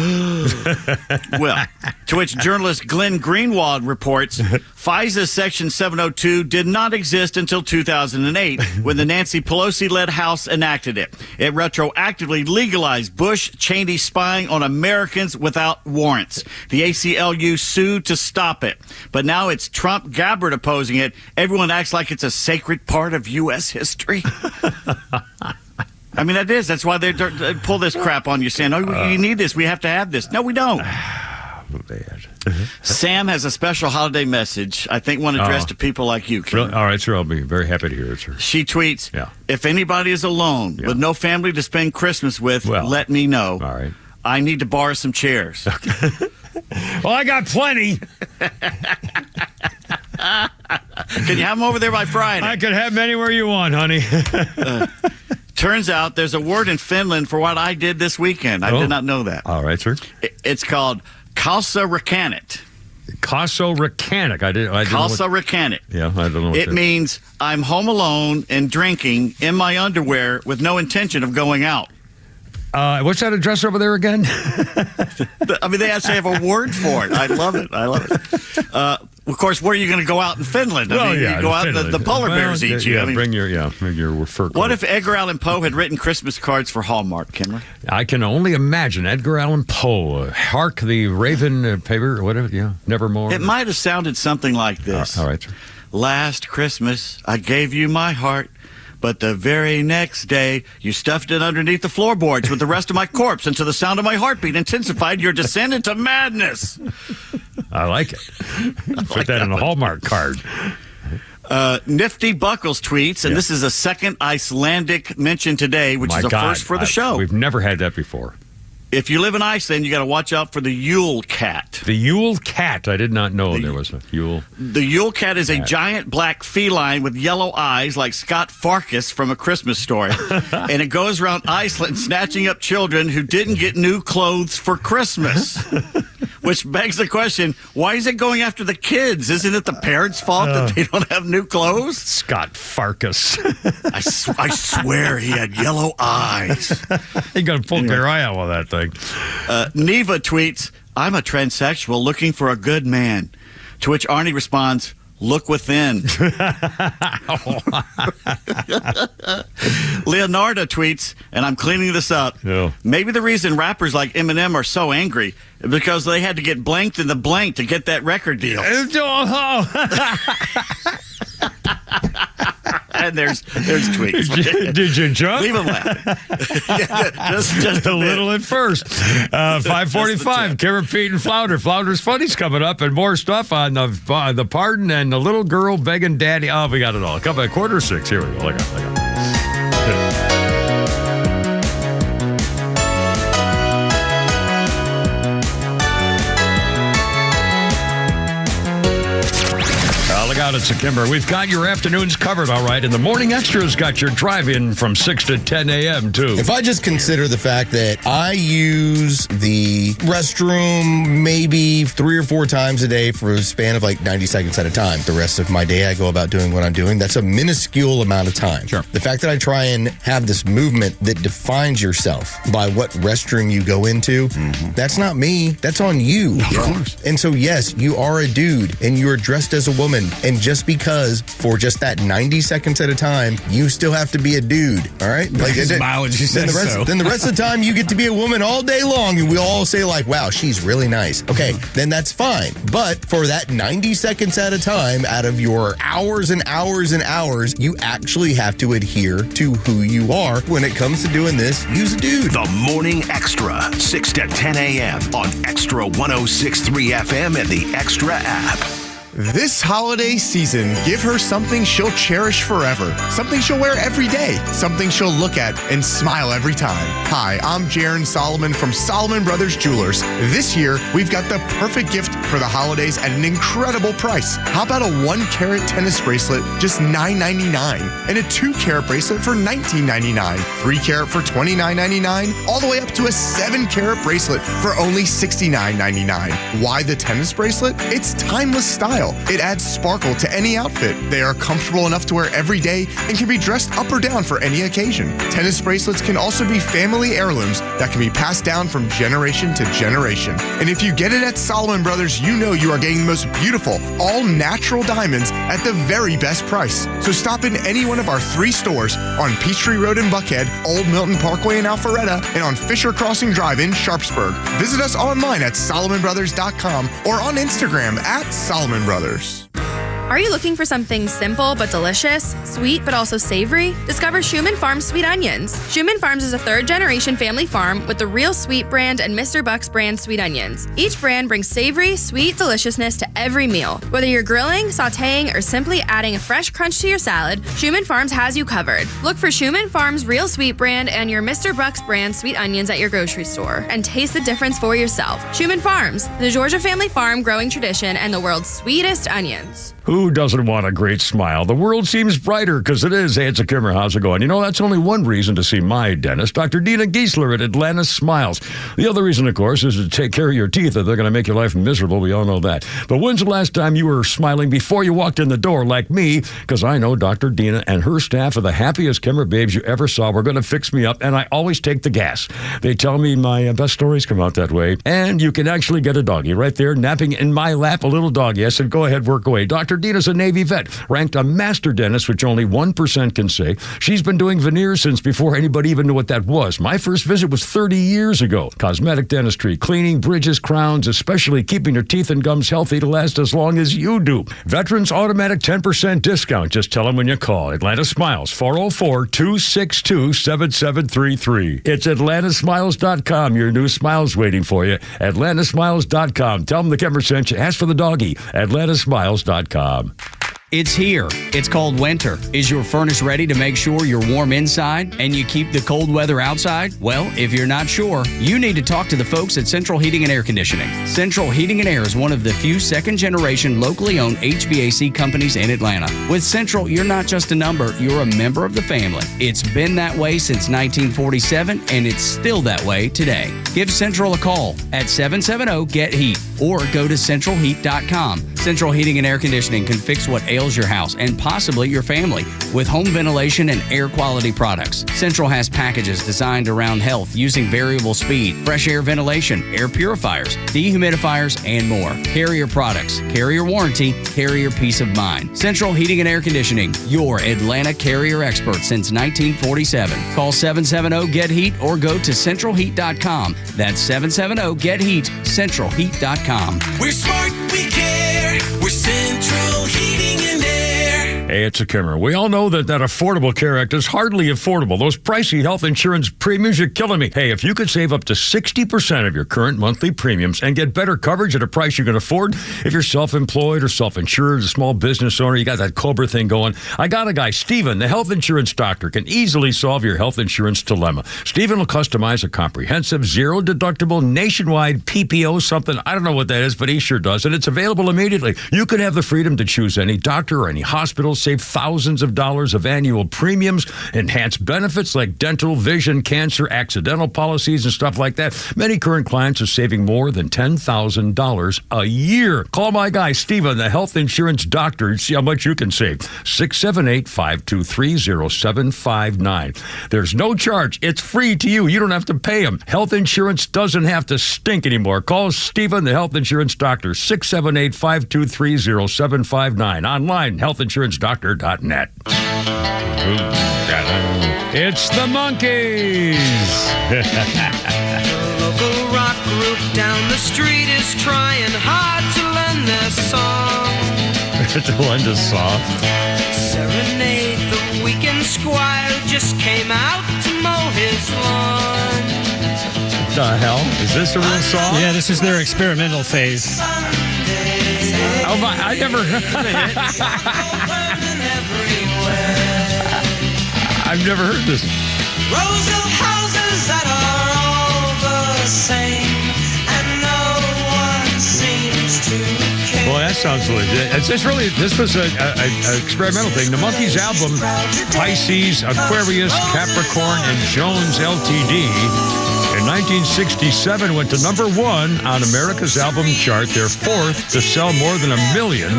Well, to which journalist Glenn Greenwald reports, FISA's Section 702 did not exist until 2008 when the Nancy Pelosi-led House enacted it. It retroactively legalized Bush-Cheney spying on Americans without warrants. The ACLU sued to stop it. But now it's Trump-Gabbard opposing it. Everyone acts like it's a sacred part of U.S. history. I mean, that is. That's why they pull this crap on you, saying, oh, you need this. We have to have this. No, we don't. Bad. Sam has a special holiday message, I think one addressed to people like you, Kim. Really? All right, sir. I'll be very happy to hear it, sir. She tweets, if anybody is alone with no family to spend Christmas with, let me know. All right. I need to borrow some chairs. Well, I got plenty. Can you have them over there by Friday? I could have them anywhere you want, honey. Turns out there's a word in Finland for what I did this weekend. I did not know that. All right, sir. It's called kalsarikanit. Kalsarikanit. I didn't. Kalsarikanit. Yeah, I don't know. It means I'm home alone and drinking in my underwear with no intention of going out. What's that address over there again? I mean, they actually have a word for it. I love it. Of course, where are you going to go out in Finland? I mean, you go out and the polar bears eat you. Yeah, I mean, bring your fur coat. What if Edgar Allan Poe had written Christmas cards for Hallmark, Kimmer? I can only imagine Edgar Allan Poe. Hark the Raven paper, or whatever. Yeah, Nevermore. It might have sounded something like this. All right, sir. Last Christmas, I gave you my heart. But the very next day, you stuffed it underneath the floorboards with the rest of my corpse until the sound of my heartbeat intensified your descent into madness. I like it. Put that in a Hallmark card. Nifty Buckles tweets, and this is a second Icelandic mention today, which is a first for the show. We've never had that before. If you live in Iceland, you got to watch out for the Yule cat. The Yule cat? I did not know there was a Yule. The Yule cat is a giant black feline with yellow eyes like Scott Farkas from A Christmas Story. And it goes around Iceland snatching up children who didn't get new clothes for Christmas. Which begs the question, why is it going after the kids? Isn't it the parents' fault that they don't have new clothes? Scott Farkas. I swear he had yellow eyes. You got to pull your eye out with that thing. Neva tweets, I'm a transsexual looking for a good man. To which Arnie responds, look within. Leonardo tweets, and I'm cleaning this up. No. Maybe the reason rappers like Eminem are so angry is because they had to get blanked in the blank to get that record deal. And there's tweets. Did you jump? Leave them laughing. just a little at first. 5:45. Karen, Pete, and Flounder. Flounder's Funny's coming up, and more stuff on the pardon and the little girl begging daddy. Oh, we got it all. A couple at 5:45. Here we go. Look out. Look out, it's a Kimber. We've got your afternoons covered, all right, and the Morning Extra's got your drive-in from 6 to 10 a.m., too. If I just consider the fact that I use the restroom maybe 3 or 4 times a day for a span of like 90 seconds at a time, the rest of my day I go about doing what I'm doing, that's a minuscule amount of time. Sure. The fact that I try and have this movement that defines yourself by what restroom you go into, that's not me, that's on you. Of course. And so, yes, you are a dude and you are dressed as a woman. And just because for just that 90 seconds at a time, you still have to be a dude, all right? Like, biology says so. Then the rest of the time, you get to be a woman all day long, and we all say like, wow, she's really nice. Okay, then that's fine. But for that 90 seconds at a time, out of your hours and hours and hours, you actually have to adhere to who you are. When it comes to doing this, use a dude. The Morning Extra, 6 to 10 a.m. on Extra 106.3 FM and the Extra app. This holiday season, give her something she'll cherish forever. Something she'll wear every day. Something she'll look at and smile every time. Hi, I'm Jaron Solomon from Solomon Brothers Jewelers. This year, we've got the perfect gift for the holidays at an incredible price. How about a 1-carat tennis bracelet, just $9.99, and a 2-carat bracelet for $19.99, 3-carat for $29.99, all the way up to a 7-carat bracelet for only $69.99. Why the tennis bracelet? It's timeless style. It adds sparkle to any outfit. They are comfortable enough to wear every day and can be dressed up or down for any occasion. Tennis bracelets can also be family heirlooms that can be passed down from generation to generation. And if you get it at Solomon Brothers, you know you are getting the most beautiful, all-natural diamonds at the very best price. So stop in any one of our 3 stores on Peachtree Road in Buckhead, Old Milton Parkway in Alpharetta, and on Fisher Crossing Drive in Sharpsburg. Visit us online at SolomonBrothers.com or on Instagram at Solomon Brothers. Are you looking for something simple but delicious, sweet but also savory? Discover Schumann Farms Sweet Onions. Schumann Farms is a third-generation family farm with the Real Sweet brand and Mr. Buck's brand sweet onions. Each brand brings savory, sweet deliciousness to every meal. Whether you're grilling, sautéing, or simply adding a fresh crunch to your salad, Schumann Farms has you covered. Look for Schumann Farms Real Sweet brand and your Mr. Buck's brand sweet onions at your grocery store and taste the difference for yourself. Schumann Farms, the Georgia family farm growing tradition and the world's sweetest onions. Who doesn't want a great smile? The world seems brighter because it is. Hey, it's a Kimmer. How's it going? You know, that's only one reason to see my dentist, Dr. Dina Giesler at Atlanta Smiles. The other reason, of course, is to take care of your teeth if they're going to make your life miserable. We all know that. But when's the last time you were smiling before you walked in the door like me? Because I know Dr. Dina and her staff are the happiest Kimmer babes you ever saw. We're going to fix me up, and I always take the gas. They tell me my best stories come out that way. And you can actually get a doggy right there napping in my lap, a little doggy. I said, go ahead, work away. Dr. Dina's a Navy vet, ranked a master dentist, which only 1% can say. She's been doing veneers since before anybody even knew what that was. My first visit was 30 years ago. Cosmetic dentistry, cleaning, bridges, crowns, especially keeping your teeth and gums healthy to last as long as you do. Veterans automatic 10% discount. Just tell them when you call. Atlanta Smiles, 404-262-7733. It's atlantasmiles.com. Your new smile's waiting for you. atlantasmiles.com. Tell them the Kimmer sent you. Ask for the doggy. atlantasmiles.com. It's here. It's called winter. Is your furnace ready to make sure you're warm inside and you keep the cold weather outside? Well, if you're not sure, you need to talk to the folks at Central Heating and Air Conditioning. Central Heating and Air is one of the few second-generation locally owned HVAC companies in Atlanta. With Central, you're not just a number, you're a member of the family. It's been that way since 1947, and it's still that way today. Give Central a call at 770-GET-HEAT or go to centralheat.com. Central Heating and Air Conditioning can fix what ails your house and possibly your family with home ventilation and air quality products. Central has packages designed around health using variable speed, fresh air ventilation, air purifiers, dehumidifiers, and more. Carrier products, carrier warranty, carrier peace of mind. Central Heating and Air Conditioning, your Atlanta carrier expert since 1947. Call 770-GET-HEAT or go to centralheat.com. That's 770-GET-HEAT, centralheat.com. We're smart, we care. We're Central Heating and Air. Hey, it's a Kimmer. We all know that Affordable Care Act is hardly affordable. Those pricey health insurance premiums are killing me. Hey, if you could save up to 60% of your current monthly premiums and get better coverage at a price you can afford, if you're self-employed or self-insured, a small business owner, you got that COBRA thing going, I got a guy, Steven, the health insurance doctor, can easily solve your health insurance dilemma. Steven will customize a comprehensive, zero-deductible, nationwide PPO something. I don't know what that is, but he sure does, and it's available immediately. You could have the freedom to choose any doctor or any hospital, save thousands of dollars of annual premiums, enhance benefits like dental, vision, cancer, accidental policies, and stuff like that. Many current clients are saving more than $10,000 a year. Call my guy, Steven, the health insurance doctor, and see how much you can save. 678-523-0759. There's no charge. It's free to you. You don't have to pay him. Health insurance doesn't have to stink anymore. Call Steven, the health insurance doctor, 678-523-0759. Online, healthinsuranceDoctor.net. It's the Monkees. The local rock group down the street is trying hard to learn their song. To lend a song. Serenade the weekend squire who just came out to mow his lawn. What the hell? Is this a real song? Yeah, this is their experimental phase. Oh my, I never I've never heard this. Rows of houses that are all the same, and no one seems to care. Well, that sounds legit. This was an experimental thing. The Monkees album, Pisces, Aquarius, Capricorn, and Jones Ltd. in 1967 went to number 1 on America's album chart, their fourth to sell more than 1 million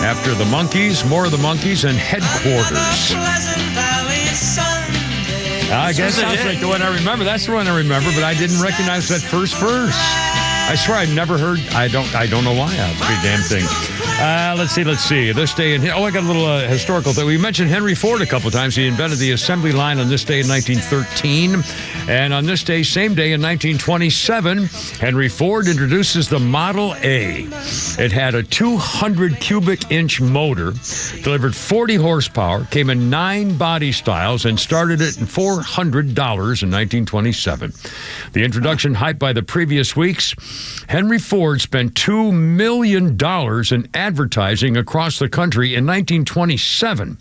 after the Monkees, More of the Monkees, and Headquarters. I guess sounds like the one I remember. That's the one I remember, but I didn't recognize that first verse. I swear I've never heard. I don't know why. It's a big damn thing. Let's see. This day in... I got a little historical thing. We mentioned Henry Ford a couple times. He invented the assembly line on this day in 1913. And on this day, same day in 1927, Henry Ford introduces the Model A. It had a 200 cubic inch motor, delivered 40 horsepower, came in 9 body styles, and started it at $400 in 1927. The introduction hyped by the previous weeks, Henry Ford spent $2 million in advertising across the country in 1927.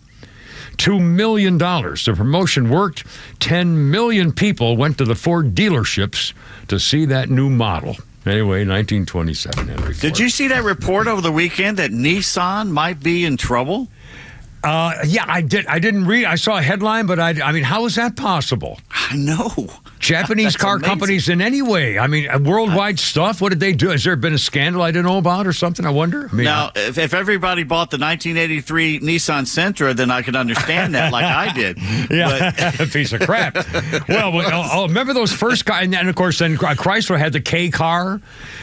$2 million. The promotion worked. 10 million people went to the Ford dealerships to see that new model. Anyway, 1927, Henry Ford. Did you see that report over the weekend that Nissan might be in trouble? Yeah, I did. I didn't read. I saw a headline, but I mean, how is that possible? I know. Japanese car companies in any way. I mean, worldwide stuff. What did they do? Has there been a scandal I didn't know about or something? I wonder. I mean, now, if everybody bought the 1983 Nissan Sentra, then I could understand that like I did. Yeah, a piece of crap. Well, remember those first cars? And then, of course, then Chrysler had the K car.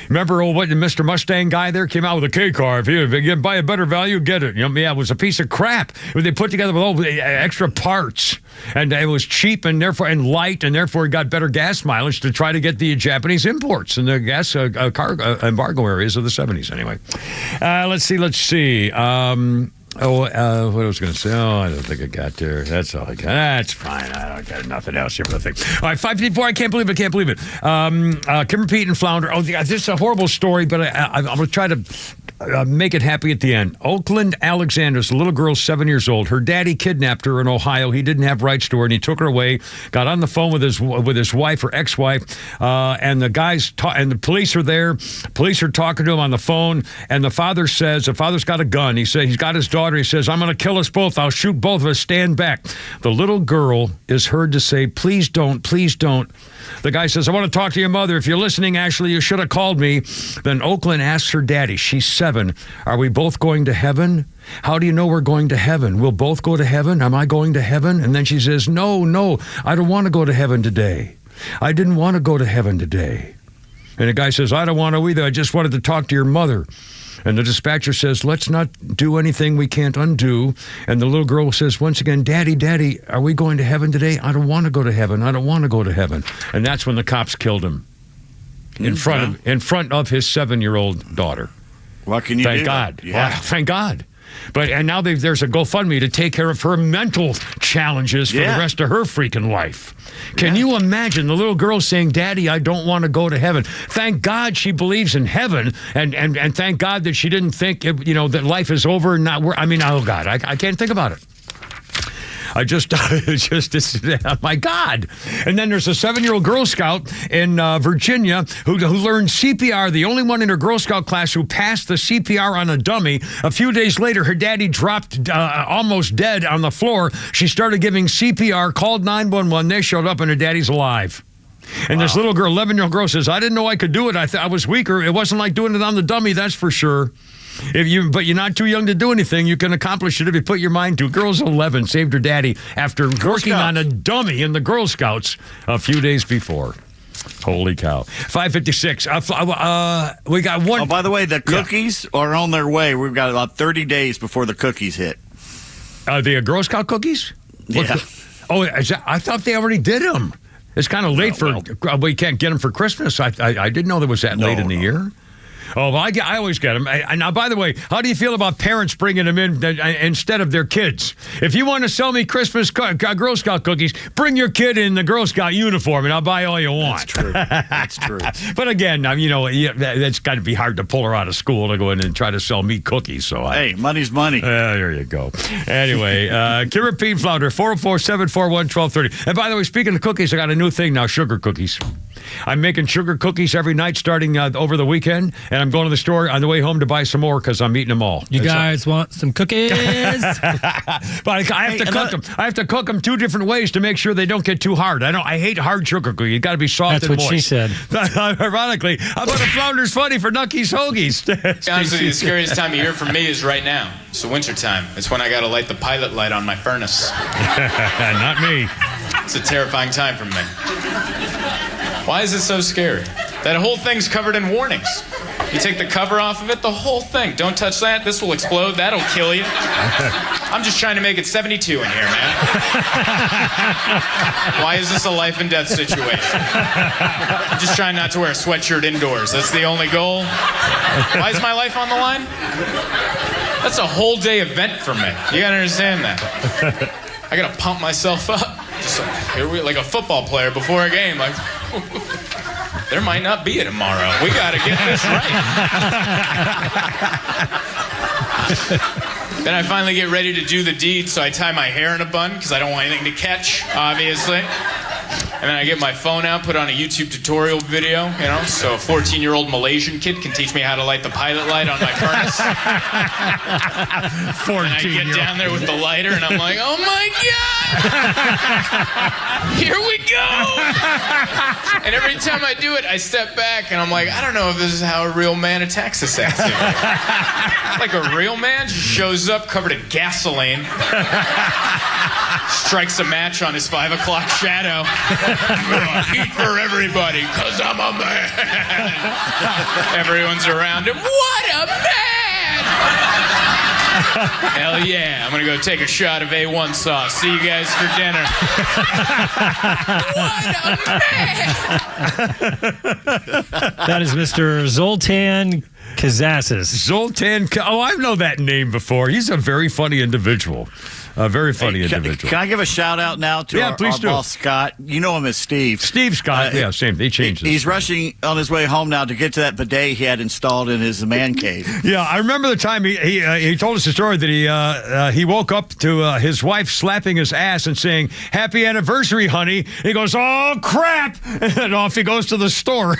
Remember what the Mr. Mustang guy there came out with a K car. If you buy a better value, get it. You know, yeah, it was a piece of crap. They put together with all the extra parts, and it was cheap and therefore light, and therefore it got better gas mileage to try to get the Japanese imports in the gas car embargo areas of the 70s. Anyway, let's see. What I was going to say? Oh, I don't think I got there. That's all I got. That's fine. I don't got nothing else here for the thing. All right, 554. I can't believe it. Kimber, Pete, and Flounder. Oh, this is a horrible story, but I'm going to try to make it happy at the end. Oakland Alexander's a little girl, 7 years old. Her daddy kidnapped her in Ohio. He didn't have rights to her, and he took her away. Got on the phone with his wife or ex-wife, and the guys and the police are there. Police are talking to him on the phone, and the father's got a gun. He said he's got his daughter. He says, "I'm going to kill us both. I'll shoot both of us. Stand back." The little girl is heard to say, "Please don't, please don't." The guy says, "I want to talk to your mother. If you're listening, Ashley, you should have called me." Then Oakland asks her daddy, she's 7, "Are we both going to heaven? How do you know we're going to heaven? We'll both go to heaven? Am I going to heaven?" And then she says, No, I don't want to go to heaven today. I didn't want to go to heaven today. And the guy says, "I don't want to either. I just wanted to talk to your mother." And the dispatcher says, "Let's not do anything we can't undo." And the little girl says, once again, Daddy, are we going to heaven today? I don't want to go to heaven. I don't want to go to heaven. And that's when the cops killed him in front of his 7-year-old daughter. What can you do? Thank God. Yeah. Wow, thank God. And now there's a GoFundMe to take care of her mental challenges for the rest of her freaking life. Can you imagine the little girl saying, "Daddy, I don't want to go to heaven"? Thank God she believes in heaven, and thank God that she didn't think that life is over and not. I mean, oh God, I can't think about it. Oh my God. And then there's a 7-year-old Girl Scout in Virginia who learned CPR, the only one in her Girl Scout class who passed the CPR on a dummy. A few days later, her daddy dropped almost dead on the floor. She started giving CPR, called 911. They showed up, and her daddy's alive. And this little girl, 11-year-old girl, says, "I didn't know I could do it. I was weaker. It wasn't like doing it on the dummy, that's for sure." But you're not too young to do anything. You can accomplish it if you put your mind to it. Girl's 11, saved her daddy after working on a dummy in the Girl Scouts a few days before. Holy cow. 556. We got one. Oh, by the way, the cookies are on their way. We've got about 30 days before the cookies hit. The Girl Scout cookies? Yeah. I thought they already did them. It's kind of late we can't get them for Christmas. I didn't know there was that late in the year. Oh, well, I always get them. Now, by the way, how do you feel about parents bringing them in instead of their kids? If you want to sell me Christmas Girl Scout cookies, bring your kid in the Girl Scout uniform, and I'll buy all you want. That's true. But again, that's got to be hard to pull her out of school to go in and try to sell me cookies. So hey, money's money. There you go. Anyway, Kimber, Pete, Flounder, 404-741-1230. And by the way, speaking of cookies, I got a new thing now, sugar cookies. I'm making sugar cookies every night starting over the weekend, and I'm going to the store on the way home to buy some more because I'm eating them all. You guys want some cookies? But I have to cook them. I have to cook them 2 different ways to make sure they don't get too hard. I hate hard sugar cookies. You got to be soft and moist. That's what she said. Ironically, how about a Flounder's Funny for Nucky's Hoagies? Honestly, the scariest time of year for me is right now. It's the winter time. It's when I got to light the pilot light on my furnace. Not me. It's a terrifying time for me. Why is it so scary? That whole thing's covered in warnings. You take the cover off of it, the whole thing. Don't touch that. This will explode. That'll kill you. I'm just trying to make it 72 in here, man. Why is this a life and death situation? I'm just trying not to wear a sweatshirt indoors. That's the only goal. Why is my life on the line? That's a whole day event for me. You gotta understand that. I gotta pump myself up. Just like a football player before a game. Like, there might not be a tomorrow. We gotta get this right. Then I finally get ready to do the deed, so I tie my hair in a bun because I don't want anything to catch, obviously. And then I get my phone out, put on a YouTube tutorial video, you know, so a 14-year-old Malaysian kid can teach me how to light the pilot light on my furnace. And I get down there with the lighter, and I'm like, oh my God! Here we go! And every time I do it, I step back, and I'm like, I don't know if this is how a real man attacks this activity. Like a real man just shows up covered in gasoline, strikes a match on his 5 o'clock shadow. Heat for everybody, because I'm a man. Everyone's around him. What a man! Hell yeah. I'm going to go take a shot of A1 sauce. See you guys for dinner. What a man! That is Mr. Zoltan Kazassis. Zoltan. Oh, I know that name before. He's a very funny individual. A very funny individual. Can I give a shout out now to our boss, Scott? You know him as Steve. Steve Scott, yeah, same. They changed it. He's rushing on his way home now to get to that bidet he had installed in his man cave. Yeah, I remember the time he told us a story that he woke up to his wife slapping his ass and saying, "Happy anniversary, honey." He goes, "Oh, crap." And off he goes to the store.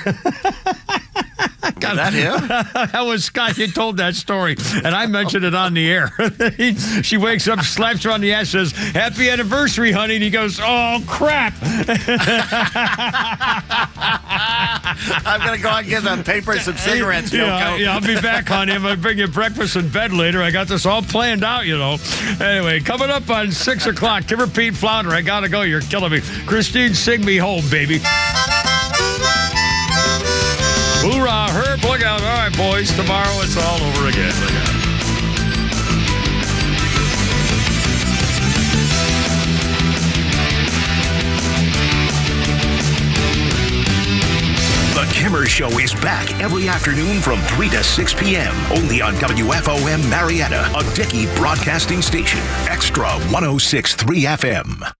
Is that him? That was Scott. You told that story, and I mentioned it on the air. She wakes up, slaps her on the ass, says, "Happy anniversary, honey," and he goes, "Oh, crap." I'm going to go out and get some paper and some cigarettes, Yoko. Yeah, I'll be back, honey. I'm going to bring you breakfast in bed later. I got this all planned out, you know. Anyway, coming up on 6 o'clock, Timber Pete Flounder. I got to go. You're killing me. Christine, sing me home, baby. Hoorah, Herb, look out. All right, boys, tomorrow it's all over again. Look out. The Kimmer Show is back every afternoon from 3 to 6 p.m. Only on WFOM Marietta, a Dickey broadcasting station. Extra 106.3 FM.